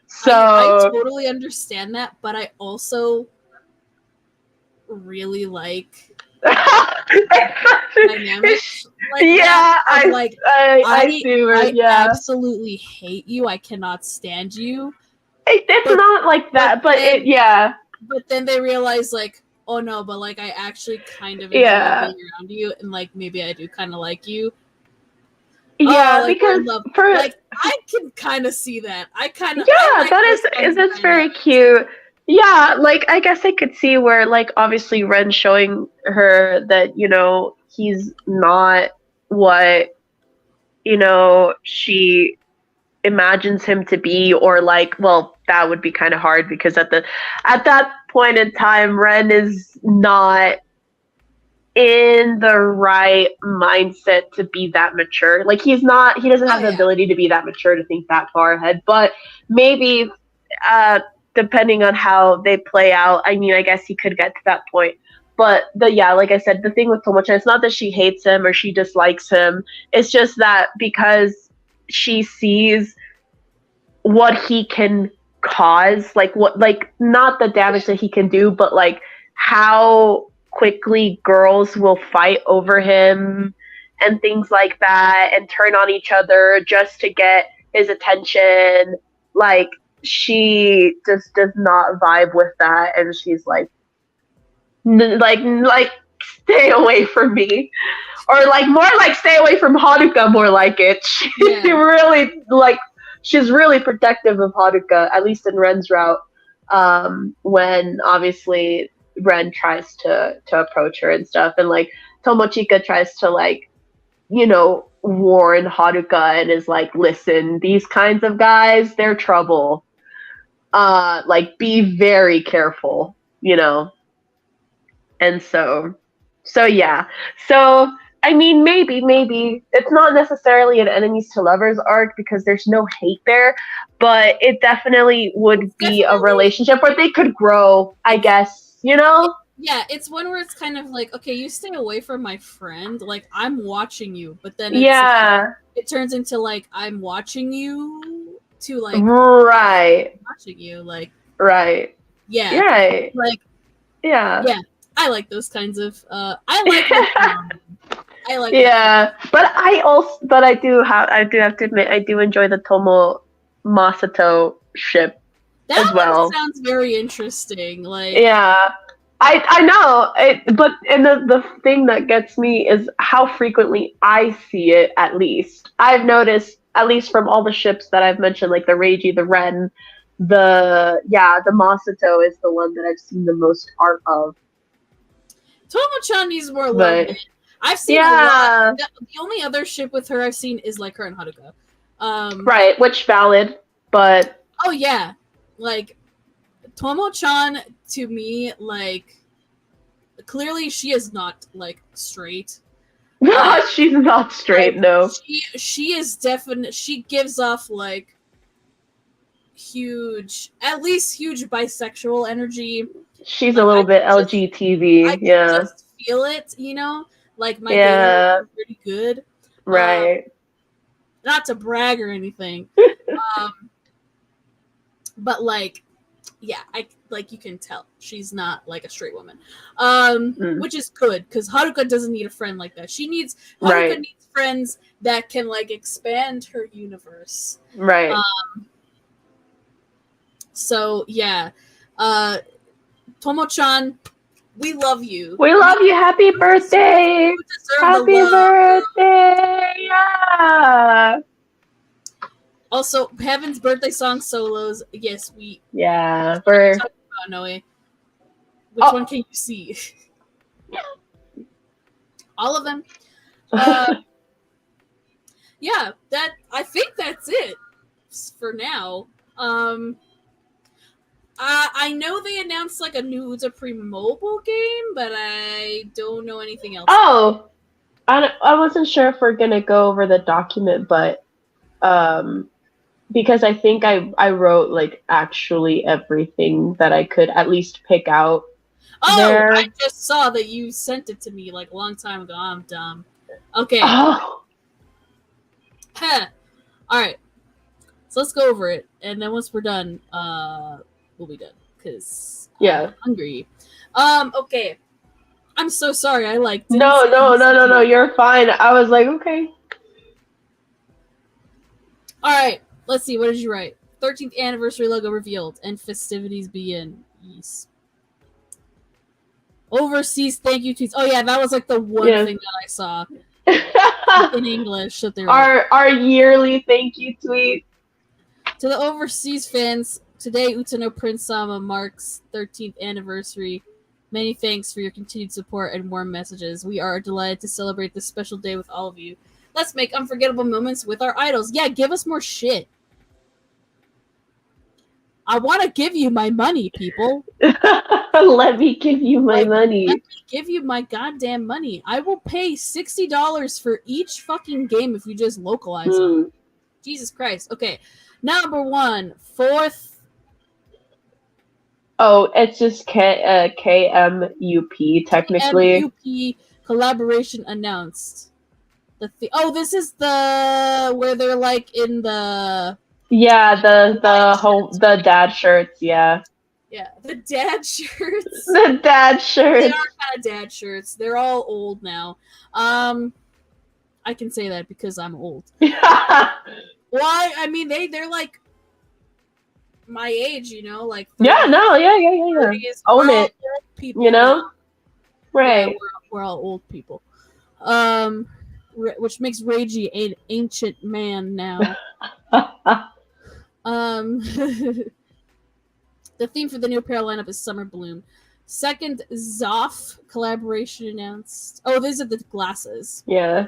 [SPEAKER 2] So
[SPEAKER 1] totally understand that, but I also really like dynamics like
[SPEAKER 2] yeah,
[SPEAKER 1] that.
[SPEAKER 2] I see where,
[SPEAKER 1] I
[SPEAKER 2] yeah.
[SPEAKER 1] absolutely hate you. I cannot stand you.
[SPEAKER 2] It's
[SPEAKER 1] But-
[SPEAKER 2] not like that, but
[SPEAKER 1] then-
[SPEAKER 2] it, yeah.
[SPEAKER 1] But then they realize like, oh no, but like I actually kind of enjoy
[SPEAKER 2] Yeah.
[SPEAKER 1] being around you, and like maybe I do kind of like you.
[SPEAKER 2] Yeah,
[SPEAKER 1] like,
[SPEAKER 2] because for
[SPEAKER 1] like I can kind of see that. I kind of
[SPEAKER 2] yeah, that's very cute. Yeah, like I guess I could see where like obviously Ren's showing her that, you know, he's not what, you know, she imagines him to be, or like, well, that would be kind of hard because at that point in time Ren is not in the right mindset to be that mature. Like he doesn't have the ability to be that mature to think that far ahead. But maybe depending on how they play out, I mean, I guess he could get to that point. But like I said, the thing with Tomo-chan, it's not that she hates him or she dislikes him. It's just that because she sees what he can cause, like what, like not the damage that he can do, but like how quickly girls will fight over him and things like that and turn on each other just to get his attention. Like she just does not vibe with that, and she's like stay away from me, or like more like stay away from Haruka, more like it. She really like, she's really protective of Haruka, at least in Ren's route, when obviously Ren tries to approach her and stuff, and like Tomochika tries to like, you know, warn Haruka and is like, listen, these kinds of guys, they're trouble. Like be very careful, you know. And so yeah. So I mean, maybe it's not necessarily an enemies to lovers arc because there's no hate there, but it definitely would be a relationship where they could grow, I guess, you know?
[SPEAKER 1] Yeah, it's one where it's kind of like, okay, you stay away from my friend, like I'm watching you, but then it's like, it turns into like I'm watching you to like
[SPEAKER 2] right,
[SPEAKER 1] watching you, like
[SPEAKER 2] right,
[SPEAKER 1] yeah, like
[SPEAKER 2] yeah.
[SPEAKER 1] I like those kinds of I like
[SPEAKER 2] yeah, but I do have to admit, I do enjoy the Tomo Masato ship
[SPEAKER 1] that
[SPEAKER 2] as well.
[SPEAKER 1] One sounds very interesting. Like
[SPEAKER 2] yeah, I know, but and the thing that gets me is how frequently I see it. At least I've noticed, at least from all the ships that I've mentioned, like the Reiji, the Ren, the Masato is the one that I've seen the most art of.
[SPEAKER 1] Tomo-chan needs more love. I've seen a lot. The only other ship with her I've seen is like her and Haruka.
[SPEAKER 2] Right, which valid, but
[SPEAKER 1] oh yeah, like Tomo-chan to me, like clearly she is not like straight.
[SPEAKER 2] She's not straight. Like, no,
[SPEAKER 1] she is definite. She gives off like huge, at least huge bisexual energy.
[SPEAKER 2] She's like, a little bit LGTB.
[SPEAKER 1] I can just feel it, you know. Like my dating is pretty good,
[SPEAKER 2] right?
[SPEAKER 1] Not to brag or anything. But like, yeah, I like you can tell she's not like a straight woman, which is good because Haruka doesn't need a friend like that. Haruka needs friends that can like expand her universe.
[SPEAKER 2] Right.
[SPEAKER 1] So yeah, Tomo-chan, we love you.
[SPEAKER 2] We love you. Happy birthday!
[SPEAKER 1] You deserve
[SPEAKER 2] Happy
[SPEAKER 1] the love.
[SPEAKER 2] birthday! Yeah.
[SPEAKER 1] Also, Heaven's birthday song solos. Yes, we.
[SPEAKER 2] Yeah.
[SPEAKER 1] We're talking about Noe. Which one can you see? All of them. Yeah, I think that's it for now. I know they announced like a new Utapri mobile game, but I don't know anything else.
[SPEAKER 2] Oh, I wasn't sure if we're gonna go over the document, but because I think I wrote like actually everything that I could at least pick out.
[SPEAKER 1] Oh,
[SPEAKER 2] there.
[SPEAKER 1] I just saw that you sent it to me like a long time ago. I'm dumb. Okay.
[SPEAKER 2] Oh.
[SPEAKER 1] Huh. All right. So let's go over it, and then once we're done, we'll be done because I'm hungry. Okay. I'm so sorry. I like.
[SPEAKER 2] No. You're fine. I was like, okay.
[SPEAKER 1] All right. Let's see. What did you write? 13th anniversary logo revealed and festivities begin. Yes. Overseas thank you tweets. Oh yeah, that was like the one thing that I saw in English that they were
[SPEAKER 2] our yearly thank you tweet.
[SPEAKER 1] To the overseas fans, today Utano Prince Sama marks 13th anniversary. Many thanks for your continued support and warm messages. We are delighted to celebrate this special day with all of you. Let's make unforgettable moments with our idols. Yeah, give us more shit. I want to give you my money, people.
[SPEAKER 2] Let me give you my money.
[SPEAKER 1] Let me give you my goddamn money. I will pay $60 for each fucking game if you just localize them. Jesus Christ. Okay. Number 1, 4th.
[SPEAKER 2] Oh, it's just KMUP technically.
[SPEAKER 1] KMUP collaboration announced. This is the where they're like in the.
[SPEAKER 2] Yeah, the dad shirts, yeah.
[SPEAKER 1] Yeah, the dad shirts.
[SPEAKER 2] The dad shirts.
[SPEAKER 1] They are kind of dad shirts. They're all old now. I can say that because I'm old. Why? I mean, they're like my age, you know, like 30,
[SPEAKER 2] yeah. Own it,
[SPEAKER 1] people,
[SPEAKER 2] you know, right?
[SPEAKER 1] Yeah, we're all old people. Which makes Reiji an ancient man now. The theme for the new apparel lineup is Summer Bloom. 2nd Zoff collaboration announced. Oh, these are the glasses.
[SPEAKER 2] Yeah.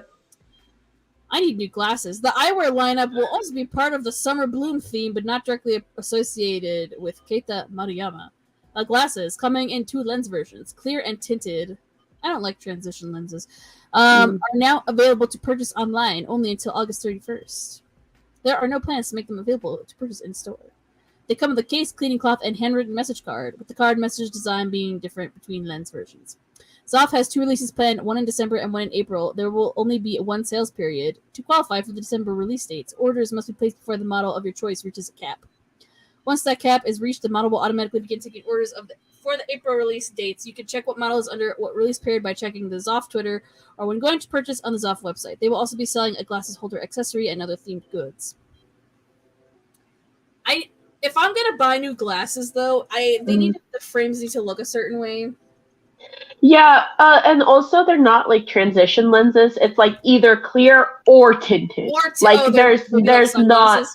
[SPEAKER 1] I need new glasses. The eyewear lineup will also be part of the Summer Bloom theme, but not directly associated with Keita Maruyama. Glasses coming in 2 lens versions, clear and tinted. I don't like transition lenses. Are now available to purchase online only until August 31st. There are no plans to make them available to purchase in store. They come with a case, cleaning cloth, and handwritten message card, with the card message design being different between lens versions. Zoff has 2 releases planned, one in December and one in April. There will only be 1 sales period. To qualify for the December release dates, orders must be placed before the model of your choice reaches a cap. Once that cap is reached, the model will automatically begin taking orders for the April release dates. You can check what model is under what release period by checking the Zoff Twitter or when going to purchase on the Zoff website. They will also be selling a glasses holder accessory and other themed goods. If I'm gonna buy new glasses, though, the frames need to look a certain way.
[SPEAKER 2] Yeah, and also they're not like transition lenses. It's like either clear or tinted. There's not.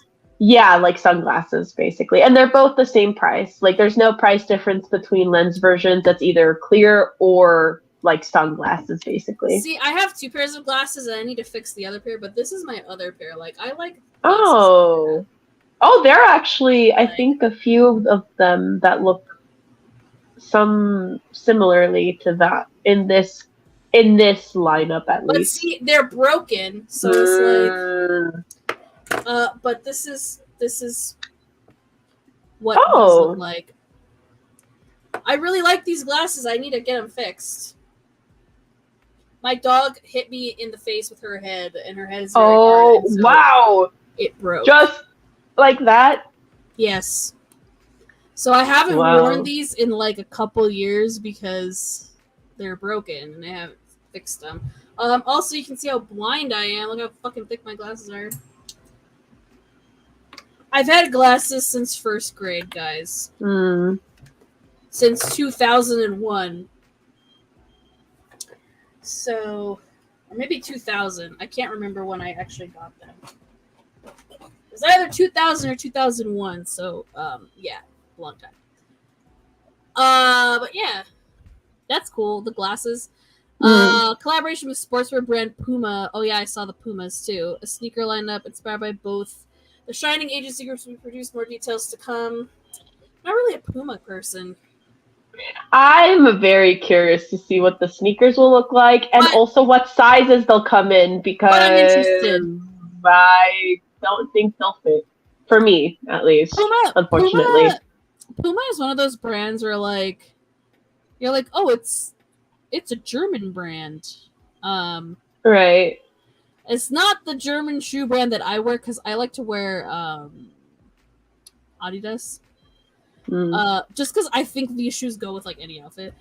[SPEAKER 2] Yeah, like sunglasses basically, and they're both the same price. Like there's no price difference between lens versions. That's either clear or like sunglasses basically.
[SPEAKER 1] See, I have 2 pairs of glasses, and I need to fix the other pair. But this is my other pair. Like I like.
[SPEAKER 2] Oh, there are actually, I think, a few of them that look some similarly to that in this lineup at least.
[SPEAKER 1] But see, they're broken, so it's like. But this is what these look like. I really like these glasses. I need to get them fixed. My dog hit me in the face with her head, and her head is very
[SPEAKER 2] Oh,
[SPEAKER 1] hard. So
[SPEAKER 2] wow.
[SPEAKER 1] It broke.
[SPEAKER 2] Just like that?
[SPEAKER 1] Yes. So I haven't worn these in like a couple years because they're broken and they haven't fixed them. Also, you can see how blind I am. Look how fucking thick my glasses are. I've had glasses since first grade, guys. Since 2001. So, or maybe 2000. I can't remember when I actually got them. It was either 2000 or 2001. So, yeah, long time. But yeah, that's cool. The glasses. Collaboration with sportswear brand Puma. Oh yeah, I saw the Pumas too. A sneaker lineup inspired by both. The Shining agency groups will produce more details to come. Not really a Puma person.
[SPEAKER 2] I'm very curious to see what the sneakers will look like and also what sizes they'll come in because
[SPEAKER 1] I'm interested.
[SPEAKER 2] I don't think they'll fit. For me, at least. Unfortunately.
[SPEAKER 1] Puma is one of those brands where like you're like, oh, it's a German brand.
[SPEAKER 2] Right.
[SPEAKER 1] It's not the German shoe brand that I wear because I like to wear Adidas. Just because I think these shoes go with like any outfit.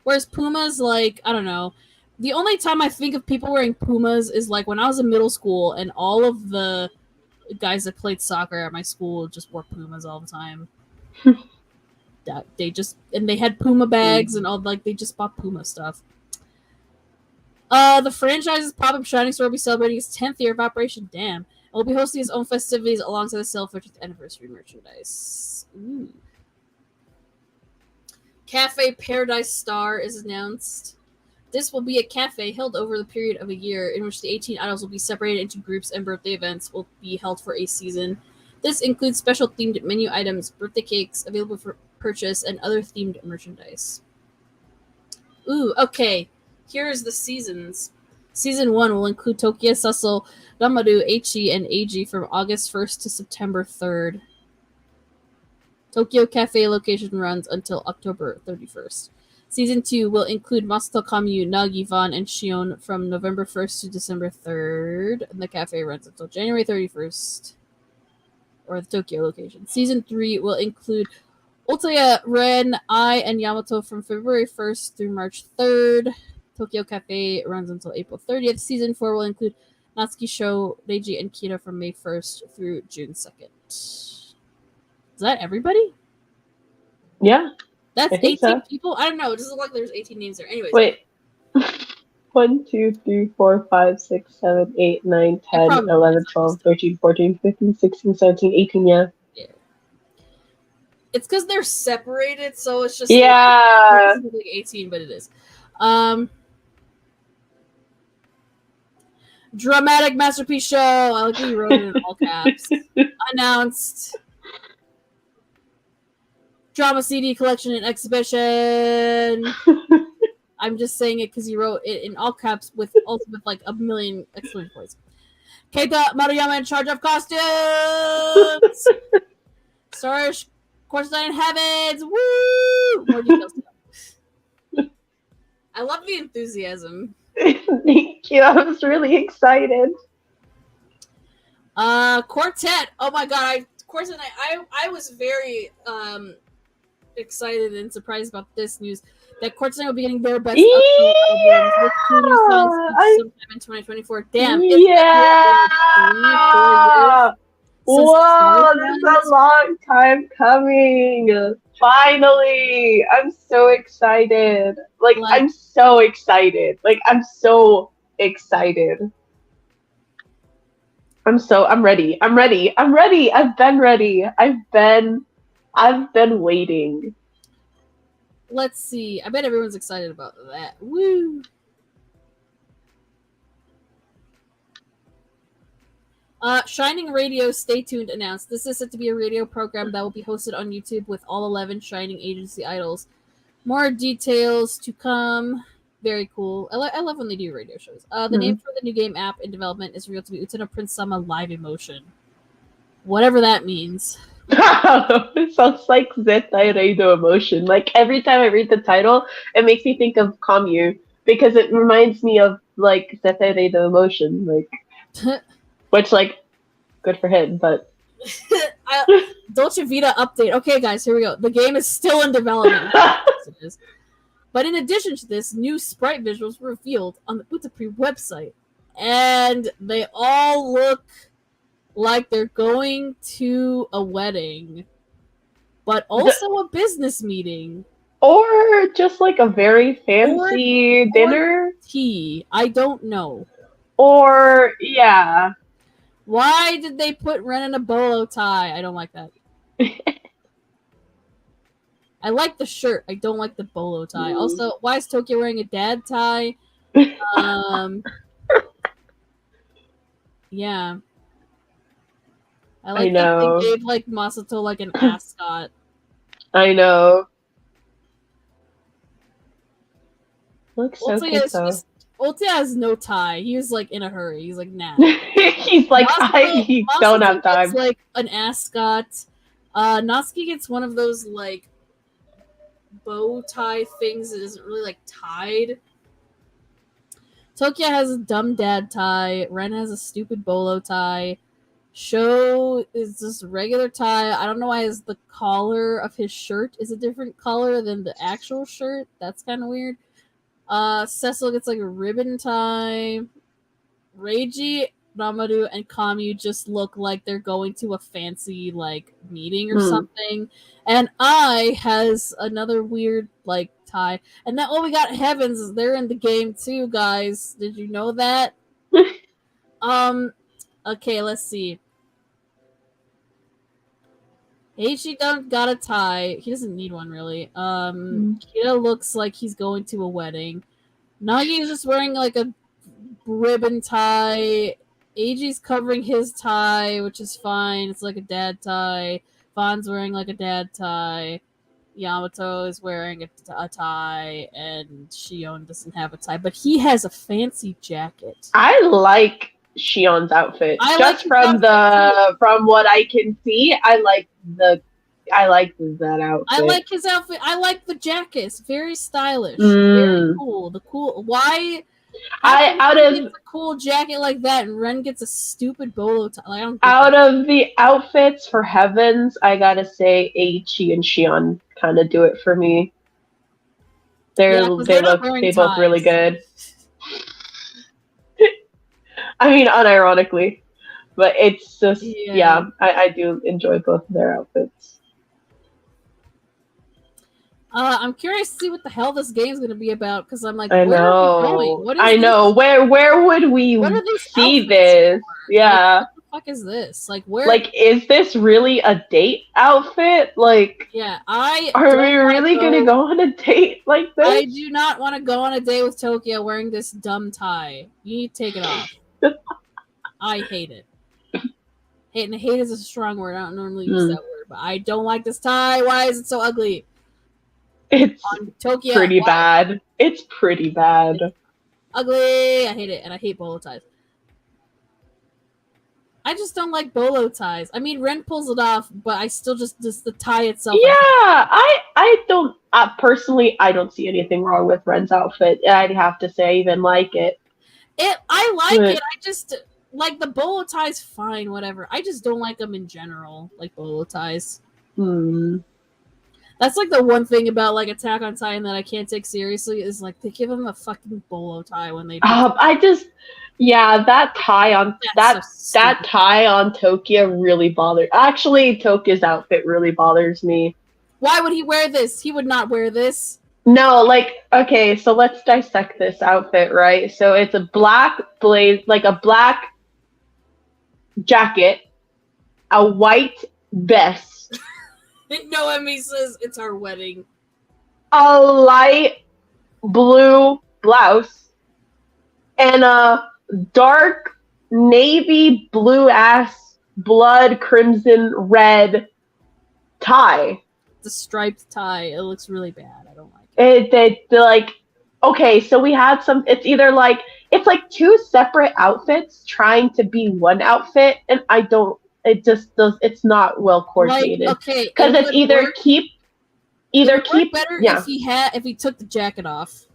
[SPEAKER 1] Whereas Puma's like, I don't know. The only time I think of people wearing Pumas is like when I was in middle school and all of the guys that played soccer at my school just wore Pumas all the time. They had Puma bags and all, like they just bought Puma stuff. The franchise's pop-up Shining store will be celebrating its 10th year of operation. Damn. It will be hosting its own festivities alongside the sale of 50th anniversary merchandise. Ooh. Cafe Paradise Star is announced. This will be a cafe held over the period of a year in which the 18 idols will be separated into groups and birthday events will be held for a season. This includes special themed menu items, birthday cakes available for purchase, and other themed merchandise. Ooh, okay. Here's the seasons. Season 1 will include Tokia, Sussel, Gamadu, Eichi, and Eiji from August 1st to September 3rd. Tokyo Cafe location runs until October 31st. Season 2 will include Masato Kamyu, Nagi, Van, and Shion from November 1st to December 3rd. And the cafe runs until January 31st. Or the Tokyo location. Season 3 will include Otaya, Ren, Ai, and Yamato from February 1st through March 3rd. Tokyo Cafe runs until April 30th. Season 4 will include Natsuki Sho, Reiji, and Kita from May 1st through June 2nd. Is that everybody?
[SPEAKER 2] Yeah.
[SPEAKER 1] That's 18 people? I don't know. It doesn't look like there's 18 names there. Anyways.
[SPEAKER 2] Wait. 1, 2, 3, 4, 5, 6, 7, 8, 9, 10, 11, 12, 13, 14, 15, 16, 17, 18, yeah.
[SPEAKER 1] It's because they're separated, so it's just
[SPEAKER 2] like
[SPEAKER 1] 18, but it is. Dramatic Masterpiece Show. I like that you wrote it in all caps. Announced. Drama CD collection and exhibition. I'm just saying it because you wrote it in all caps with like a million exclamation points. Keita Maruyama in charge of costumes. Stars Course Nine Heavens. Woo! More details. I love the enthusiasm.
[SPEAKER 2] Thank you. I was really excited.
[SPEAKER 1] Quartet. Oh my god! Quartet. I was very excited and surprised about this news that Quartet will be getting their best album with 2 new songs sometime in 2024. Damn!
[SPEAKER 2] Yeah. Whoa! This is a long time coming. Finally, I'm so excited. I'm so excited. I'm so excited. I'm ready. I'm ready. I've been ready. I've been waiting.
[SPEAKER 1] Let's see. I bet everyone's excited about that. Woo! Shining Radio Stay Tuned announced this is set to be a radio program that will be hosted on YouTube with all 11 Shining Agency idols. More details to come. Very cool. I love when they do radio shows. The name for the new game app in development is revealed to be Utano Prince Sama Live Emotion. Whatever that means.
[SPEAKER 2] It sounds like Zetai Reido Emotion. Like every time I read the title, it makes me think of Kamyu because it reminds me of like Zetai Reido Emotion, like which like good for him, but
[SPEAKER 1] Dolce Vita update. Okay, guys, here we go. The game is still in development. But in addition to this, new sprite visuals were revealed on the Utapri website, and they all look like they're going to a wedding, but also a business meeting.
[SPEAKER 2] Or just like a very fancy dinner.
[SPEAKER 1] Tea. I don't know.
[SPEAKER 2] Or, yeah.
[SPEAKER 1] Why did they put Ren in a bolo tie? I don't like that. I like the shirt. I don't like the bolo tie. Also, why is Tokyo wearing a dad tie? Yeah. I like that they gave like Masato like an ascot.
[SPEAKER 2] I know. Looks so cute though.
[SPEAKER 1] Ulti has no tie. He was like in a hurry. He's like, nah.
[SPEAKER 2] He's like, I don't have time.
[SPEAKER 1] Gets, like an ascot. Natsuki gets one of those like bow tie things that isn't really like tied. Tokyo has a dumb dad tie. Ren has a stupid bolo tie. Sho is just a regular tie. I don't know why the collar of his shirt is a different color than the actual shirt. That's kind of weird. Cecil gets like a ribbon tie. Reiji, Ramaru, and Kamyu just look like they're going to a fancy like meeting or something. And I has another weird like tie. And then we got Heavens. They're in the game too, guys. Did you know that? Okay, let's see. Heishi got a tie. He doesn't need one really. Kida looks like he's going to a wedding. Nagi is just wearing like a ribbon tie. Eiji's covering his tie, which is fine. It's like a dad tie. Vaughn's wearing like a dad tie. Yamato is wearing a tie, and Shion doesn't have a tie, but he has a fancy jacket.
[SPEAKER 2] I like Shion's outfit. From what I can see, I like that outfit.
[SPEAKER 1] I like his outfit. I like the jacket. It's very stylish. Very cool. Why? Gets a cool jacket like that, and Ren gets a stupid bolo tie. Like, I don't
[SPEAKER 2] out of the outfits for Heavens, I gotta say Eiichi and Shion kind of do it for me. They both really good. I mean, unironically, but it's just I do enjoy both of their outfits.
[SPEAKER 1] I'm curious to see what the hell this game's going to be about, because I'm like,
[SPEAKER 2] where are we going? Where would we see this?
[SPEAKER 1] For?
[SPEAKER 2] Yeah.
[SPEAKER 1] Like, what the fuck is this? Like, where?
[SPEAKER 2] Like, is this really a date outfit? Like,
[SPEAKER 1] yeah,
[SPEAKER 2] are we really going to go on a date like this?
[SPEAKER 1] I do not want to go on a date with Tokyo wearing this dumb tie. You need to take it off. I hate it. Hate is a strong word. I don't normally use that word, but I don't like this tie. Why is it so ugly?
[SPEAKER 2] It's pretty bad. It's pretty bad. It's
[SPEAKER 1] ugly. I hate it, and I hate bolo ties. I just don't like bolo ties. I mean, Ren pulls it off, but I still just the tie itself.
[SPEAKER 2] Yeah, I don't personally. I don't see anything wrong with Ren's outfit. I'd have to say, I even like it.
[SPEAKER 1] I like it. I just like the bolo ties. Fine, whatever. I just don't like them in general, like bolo ties. That's like the one thing about like Attack on Titan that I can't take seriously is like they give him a fucking bolo tie when they. That tie on that tie on Tokyo really bothered. Actually, Tokyo's outfit really bothers me. Why would he wear this? He would not wear this.
[SPEAKER 2] No, okay, so let's dissect this outfit, right? So it's a black a black jacket, a white vest.
[SPEAKER 1] Noemi says it's our wedding.
[SPEAKER 2] A light blue blouse and a dark navy blue ass blood crimson red tie.
[SPEAKER 1] The striped tie. It looks really bad. I don't like
[SPEAKER 2] it. Okay, so we had some. It's either like two separate outfits trying to be one outfit, and I don't It just does. It's not well
[SPEAKER 1] Like,
[SPEAKER 2] coordinated
[SPEAKER 1] okay,
[SPEAKER 2] because it's either
[SPEAKER 1] work,
[SPEAKER 2] keep,
[SPEAKER 1] it would work better
[SPEAKER 2] yeah.
[SPEAKER 1] if he took the jacket off.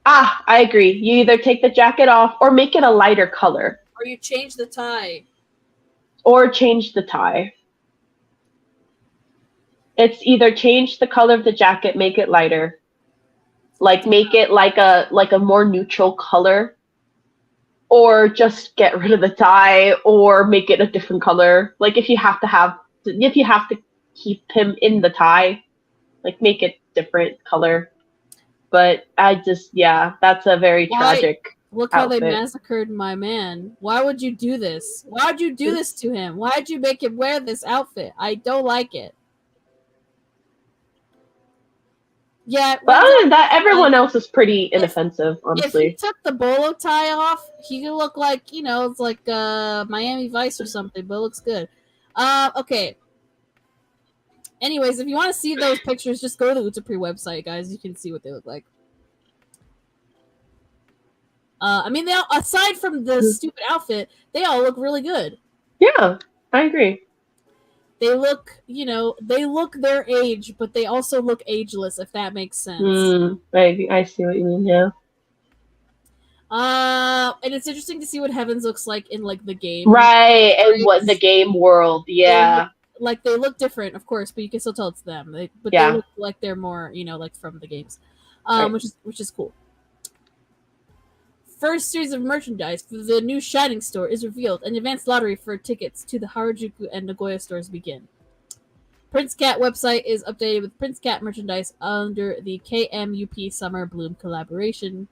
[SPEAKER 2] I agree. You either take the jacket off or make it a lighter color.
[SPEAKER 1] Or you change the tie.
[SPEAKER 2] Or change the tie. It's either change the color of the jacket, make it lighter. Like make it like a more neutral color. Or just get rid of the tie or make it a different color. Like if you have to keep him in the tie, like make it different color. But that's a very tragic
[SPEAKER 1] Look how
[SPEAKER 2] outfit.
[SPEAKER 1] they massacred my man. Why would you do this? Why would you do this to him? Why would you make him wear this outfit? I don't like it. Yeah.
[SPEAKER 2] But other than that, everyone else is pretty inoffensive, honestly.
[SPEAKER 1] If he took the bolo tie off, he could look like, it's like Miami Vice or something, but it looks good. Okay. Anyways, if you want to see those pictures, just go to the Utapri website, guys. You can see what they look like. I mean, aside from the stupid outfit, they all look really good.
[SPEAKER 2] Yeah, I agree.
[SPEAKER 1] They look, they look their age, but they also look ageless, if that makes sense.
[SPEAKER 2] I see what you mean, yeah.
[SPEAKER 1] And it's interesting to see what Heavens looks like in, like, the game.
[SPEAKER 2] Right, and what the game world, yeah.
[SPEAKER 1] They look different, of course, but you can still tell it's them. They look like they're more, like, from the games. Right. Which is cool. First series of merchandise for the new Shining store is revealed, and advanced lottery for tickets to the Harajuku and Nagoya stores begin. Prince Cat website is updated with Prince Cat merchandise under the KMUP Summer Bloom collaboration.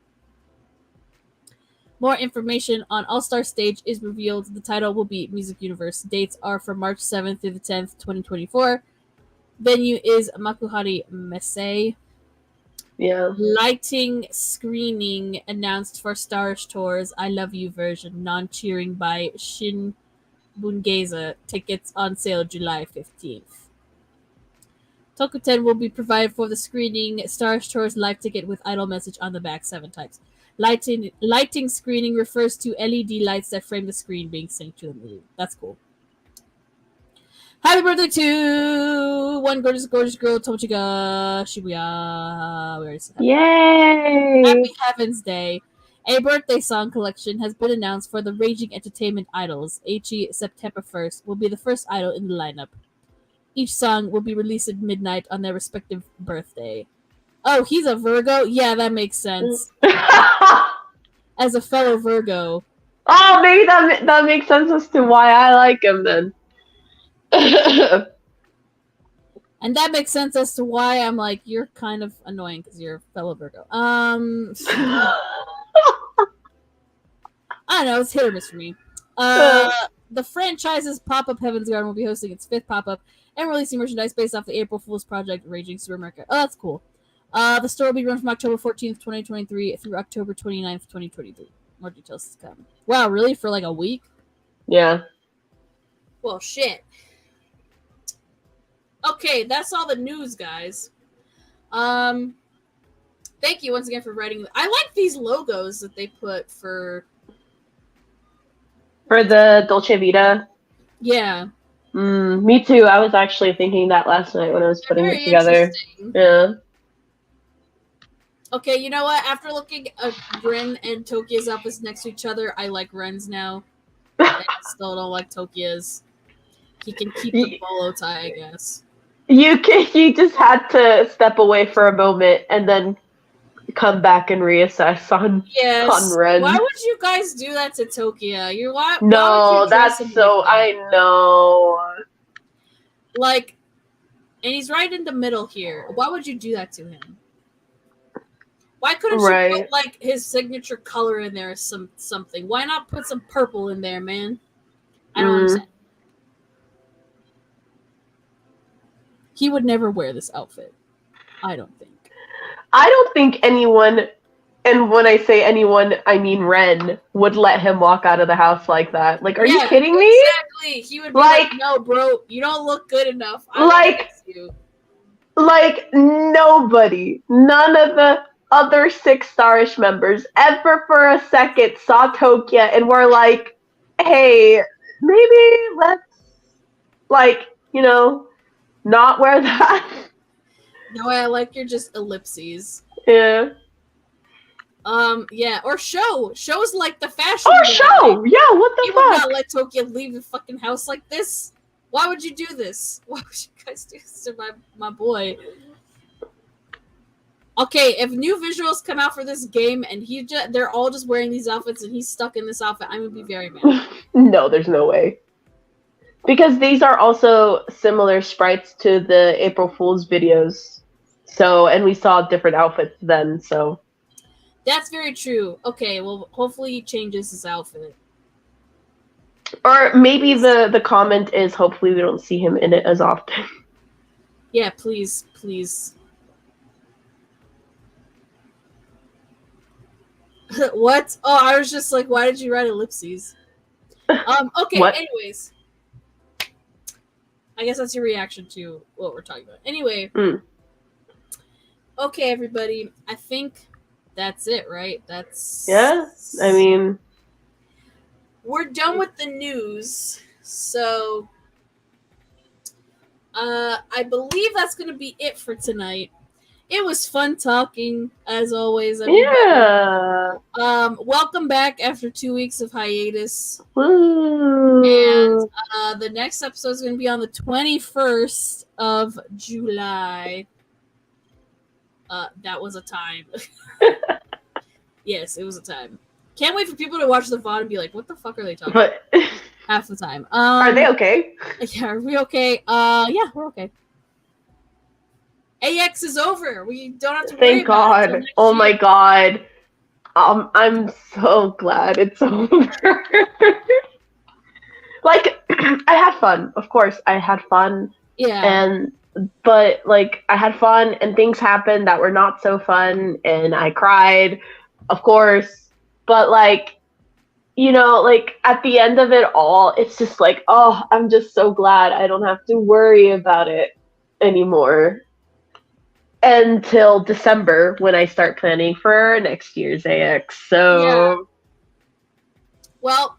[SPEAKER 1] More information on All-Star Stage is revealed. The title will be Music Universe. Dates are from March 7th through the 10th, 2024. Venue is Makuhari Messe.
[SPEAKER 2] Yeah.
[SPEAKER 1] Lighting screening announced for Stars Tour's I Love You version, non-cheering by Shin Bungeza. Tickets on sale July 15th. Tokuten will be provided for the screening. Stars Tour's live ticket with idle message on the back 7 times. Lighting screening refers to LED lights that frame the screen being synced to the movie. That's cool. Happy birthday to one gorgeous girl, Tomochiga Shibuya.
[SPEAKER 2] Yay!
[SPEAKER 1] Happy Heaven's Day. A birthday song collection has been announced for the Raging Entertainment Idols. September 1st will be the first idol in the lineup. Each song will be released at midnight on their respective birthday. Oh, he's a Virgo? Yeah, that makes sense. As a fellow Virgo.
[SPEAKER 2] Oh, maybe that makes sense as to why I like him then.
[SPEAKER 1] And that makes sense as to why I'm like, you're kind of annoying because you're a fellow Virgo. I don't know, it's hit or miss for me. The franchise's Pop-Up Heaven's Garden will be hosting its 5th pop-up and releasing merchandise based off the April Fool's Project Raging Supermarket. Oh, that's cool. The store will be run from October 14th, 2023 through October 29th, 2023. More details to come. Wow, really? For like a week?
[SPEAKER 2] Yeah.
[SPEAKER 1] Well, shit. Okay, that's all the news, guys. Thank you once again for writing. I like these logos that they put for
[SPEAKER 2] the Dolce Vita.
[SPEAKER 1] Yeah.
[SPEAKER 2] Me too. I was actually thinking that last night when I was putting it together. Yeah.
[SPEAKER 1] Okay, you know what? After looking at Ren and Tokia's outfits next to each other, I like Ren's now. I still don't like Tokia's. He can keep the bolo tie, I guess.
[SPEAKER 2] You just had to step away for a moment and then come back and reassess on Ren.
[SPEAKER 1] Why would you guys do that to Tokia?
[SPEAKER 2] No, that's so like that? I know.
[SPEAKER 1] Like, and he's right in the middle here. Why would you do that to him? Why couldn't you put like his signature color in there or something? Why not put some purple in there, man? I don't understand. He would never wear this outfit. I don't think.
[SPEAKER 2] I don't think anyone, and when I say anyone, I mean Ren, would let him walk out of the house like that. Like, are you kidding me?
[SPEAKER 1] Exactly. He would be like, no, bro, you don't look good enough.
[SPEAKER 2] Like nobody, none of the other 6 Starish members ever for a second saw Tokia and were like, hey, maybe let's, like, not wear that.
[SPEAKER 1] No, I like your just ellipses.
[SPEAKER 2] Yeah.
[SPEAKER 1] Yeah, or Show's like the fashion
[SPEAKER 2] Or
[SPEAKER 1] guy.
[SPEAKER 2] Show! Yeah, what the
[SPEAKER 1] He would
[SPEAKER 2] fuck?
[SPEAKER 1] not let Tokyo leave the fucking house like this. Why would you do this? Why would you guys do this to my boy? Okay, if new visuals come out for this game and they're all just wearing these outfits and he's stuck in this outfit, I'm gonna be very mad.
[SPEAKER 2] No, there's no way. Because these are also similar sprites to the April Fool's videos. So, and we saw different outfits then, so.
[SPEAKER 1] That's very true. Okay, well, hopefully he changes his outfit.
[SPEAKER 2] Or maybe the comment is hopefully we don't see him in it as often.
[SPEAKER 1] Yeah, please, please. What? Oh, I was just like, why did you write ellipses? Okay,
[SPEAKER 2] What?
[SPEAKER 1] anyways. I guess that's your reaction to what we're talking about. Anyway. Okay, everybody. I think that's it, right?
[SPEAKER 2] Yeah, I mean,
[SPEAKER 1] we're done with the news. So I believe that's going to be it for tonight. It was fun talking, as always. Everybody.
[SPEAKER 2] Yeah.
[SPEAKER 1] Welcome back after 2 weeks of hiatus.
[SPEAKER 2] Woo.
[SPEAKER 1] And the next episode is going to be on the 21st of July. That was a time. Yes, it was a time. Can't wait for people to watch the VOD and be like, what the fuck are they talking about? Half the time.
[SPEAKER 2] Are they okay?
[SPEAKER 1] Yeah, are we okay? Yeah, we're okay. AX is over. We don't have to worry
[SPEAKER 2] Thank
[SPEAKER 1] about it.
[SPEAKER 2] God. Oh my God. I'm so glad it's over. Like, I had fun. Of course, I had fun.
[SPEAKER 1] Yeah.
[SPEAKER 2] But like, I had fun and things happened that were not so fun and I cried, of course. But like, like at the end of it all, it's just like, oh, I'm just so glad I don't have to worry about it anymore. Until December when I start planning for next year's AX. So,
[SPEAKER 1] yeah. Well,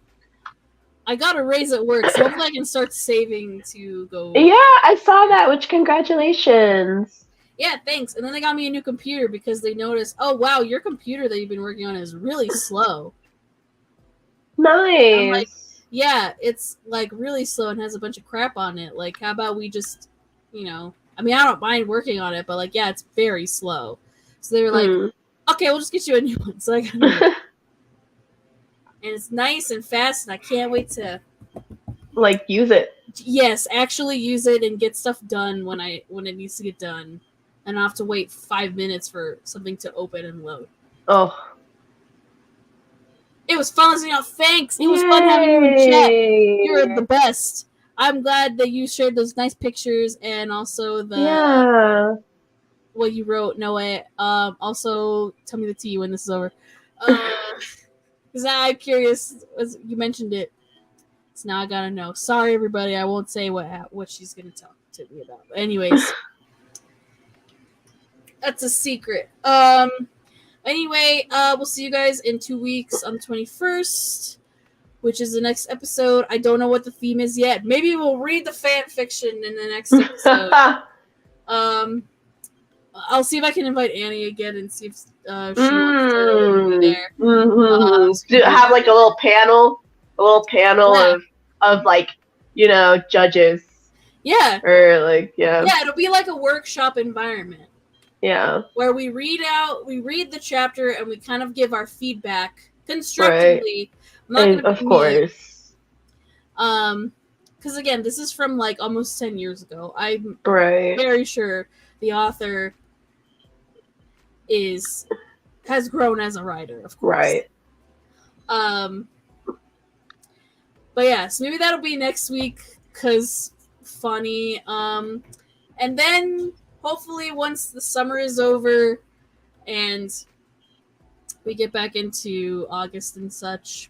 [SPEAKER 1] I got a raise at work, so hopefully I can start saving to go.
[SPEAKER 2] Yeah, I saw that, which congratulations.
[SPEAKER 1] Yeah, thanks. And then they got me a new computer because they noticed, oh, wow, your computer that you've been working on is really slow.
[SPEAKER 2] Nice.
[SPEAKER 1] I'm like, yeah, it's like really slow and has a bunch of crap on it. Like, how about we just, I mean, I don't mind working on it, but like, yeah, it's very slow. So they were like, okay, we'll just get you a new one. So I got a new one. And it's nice and fast, and I can't wait to
[SPEAKER 2] like use it.
[SPEAKER 1] Yes, actually use it and get stuff done when it needs to get done, and not have to wait 5 minutes for something to open and load.
[SPEAKER 2] Oh,
[SPEAKER 1] it was fun listening out. Thanks. It was fun having you in chat. You're the best. I'm glad that you shared those nice pictures and also what you wrote, Noah. Also, tell me the tea when this is over. Because I'm curious, as you mentioned it. So now I gotta know. Sorry, everybody. I won't say what she's gonna talk to me about. But anyways, that's a secret. Anyway, we'll see you guys in 2 weeks on the 21st, which is the next episode. I don't know what the theme is yet. Maybe we'll read the fan fiction in the next episode. I'll see if I can invite Annie again and see if she wants to be there.
[SPEAKER 2] So have like a little panel of like, judges.
[SPEAKER 1] Yeah.
[SPEAKER 2] Or like, yeah.
[SPEAKER 1] Yeah, it'll be like a workshop environment.
[SPEAKER 2] Yeah.
[SPEAKER 1] Where we read the chapter and we kind of give our feedback constructively.
[SPEAKER 2] Right. Of course.
[SPEAKER 1] Because again, this is from like almost 10 years ago. I'm
[SPEAKER 2] right.
[SPEAKER 1] very sure the author has grown as a writer, of course.
[SPEAKER 2] Right.
[SPEAKER 1] But yeah, so maybe that'll be next week because funny. And then hopefully once the summer is over and we get back into August and such,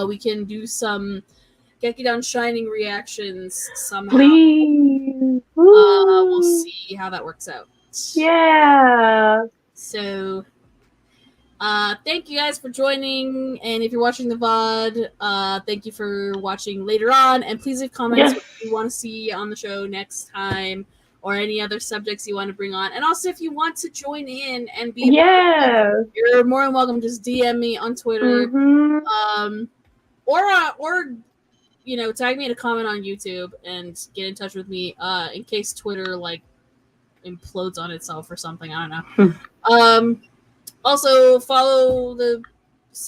[SPEAKER 1] we can do some Gekidan Shining reactions somehow.
[SPEAKER 2] Please.
[SPEAKER 1] We'll see how that works out.
[SPEAKER 2] Yeah.
[SPEAKER 1] So Thank you guys for joining, and if you're watching the VOD, thank you for watching later on, and please leave comments what you want to see on the show next time, or any other subjects you want to bring on. And also, if you want to join in and be you're more than welcome. Just DM me on Twitter, or you know, tag me in a comment on YouTube and get in touch with me in case Twitter like implodes on itself or something. I don't know. Also, follow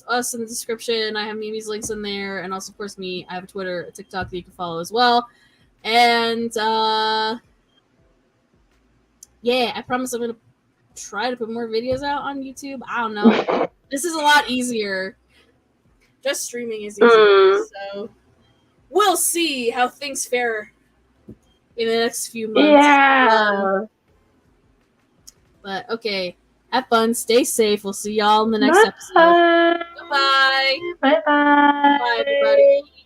[SPEAKER 1] us in the description. I have Mimi's links in there, and also, of course, me. I have a Twitter, a TikTok that you can follow as well. And yeah, I promise I'm gonna try to put more videos out on YouTube. I don't know. This is a lot easier. Just streaming is easier, so we'll see how things fare in the next few months.
[SPEAKER 2] Yeah.
[SPEAKER 1] But okay. Have fun. Stay safe. We'll see y'all in the next episode. Goodbye.
[SPEAKER 2] Bye-bye.
[SPEAKER 1] Bye, everybody.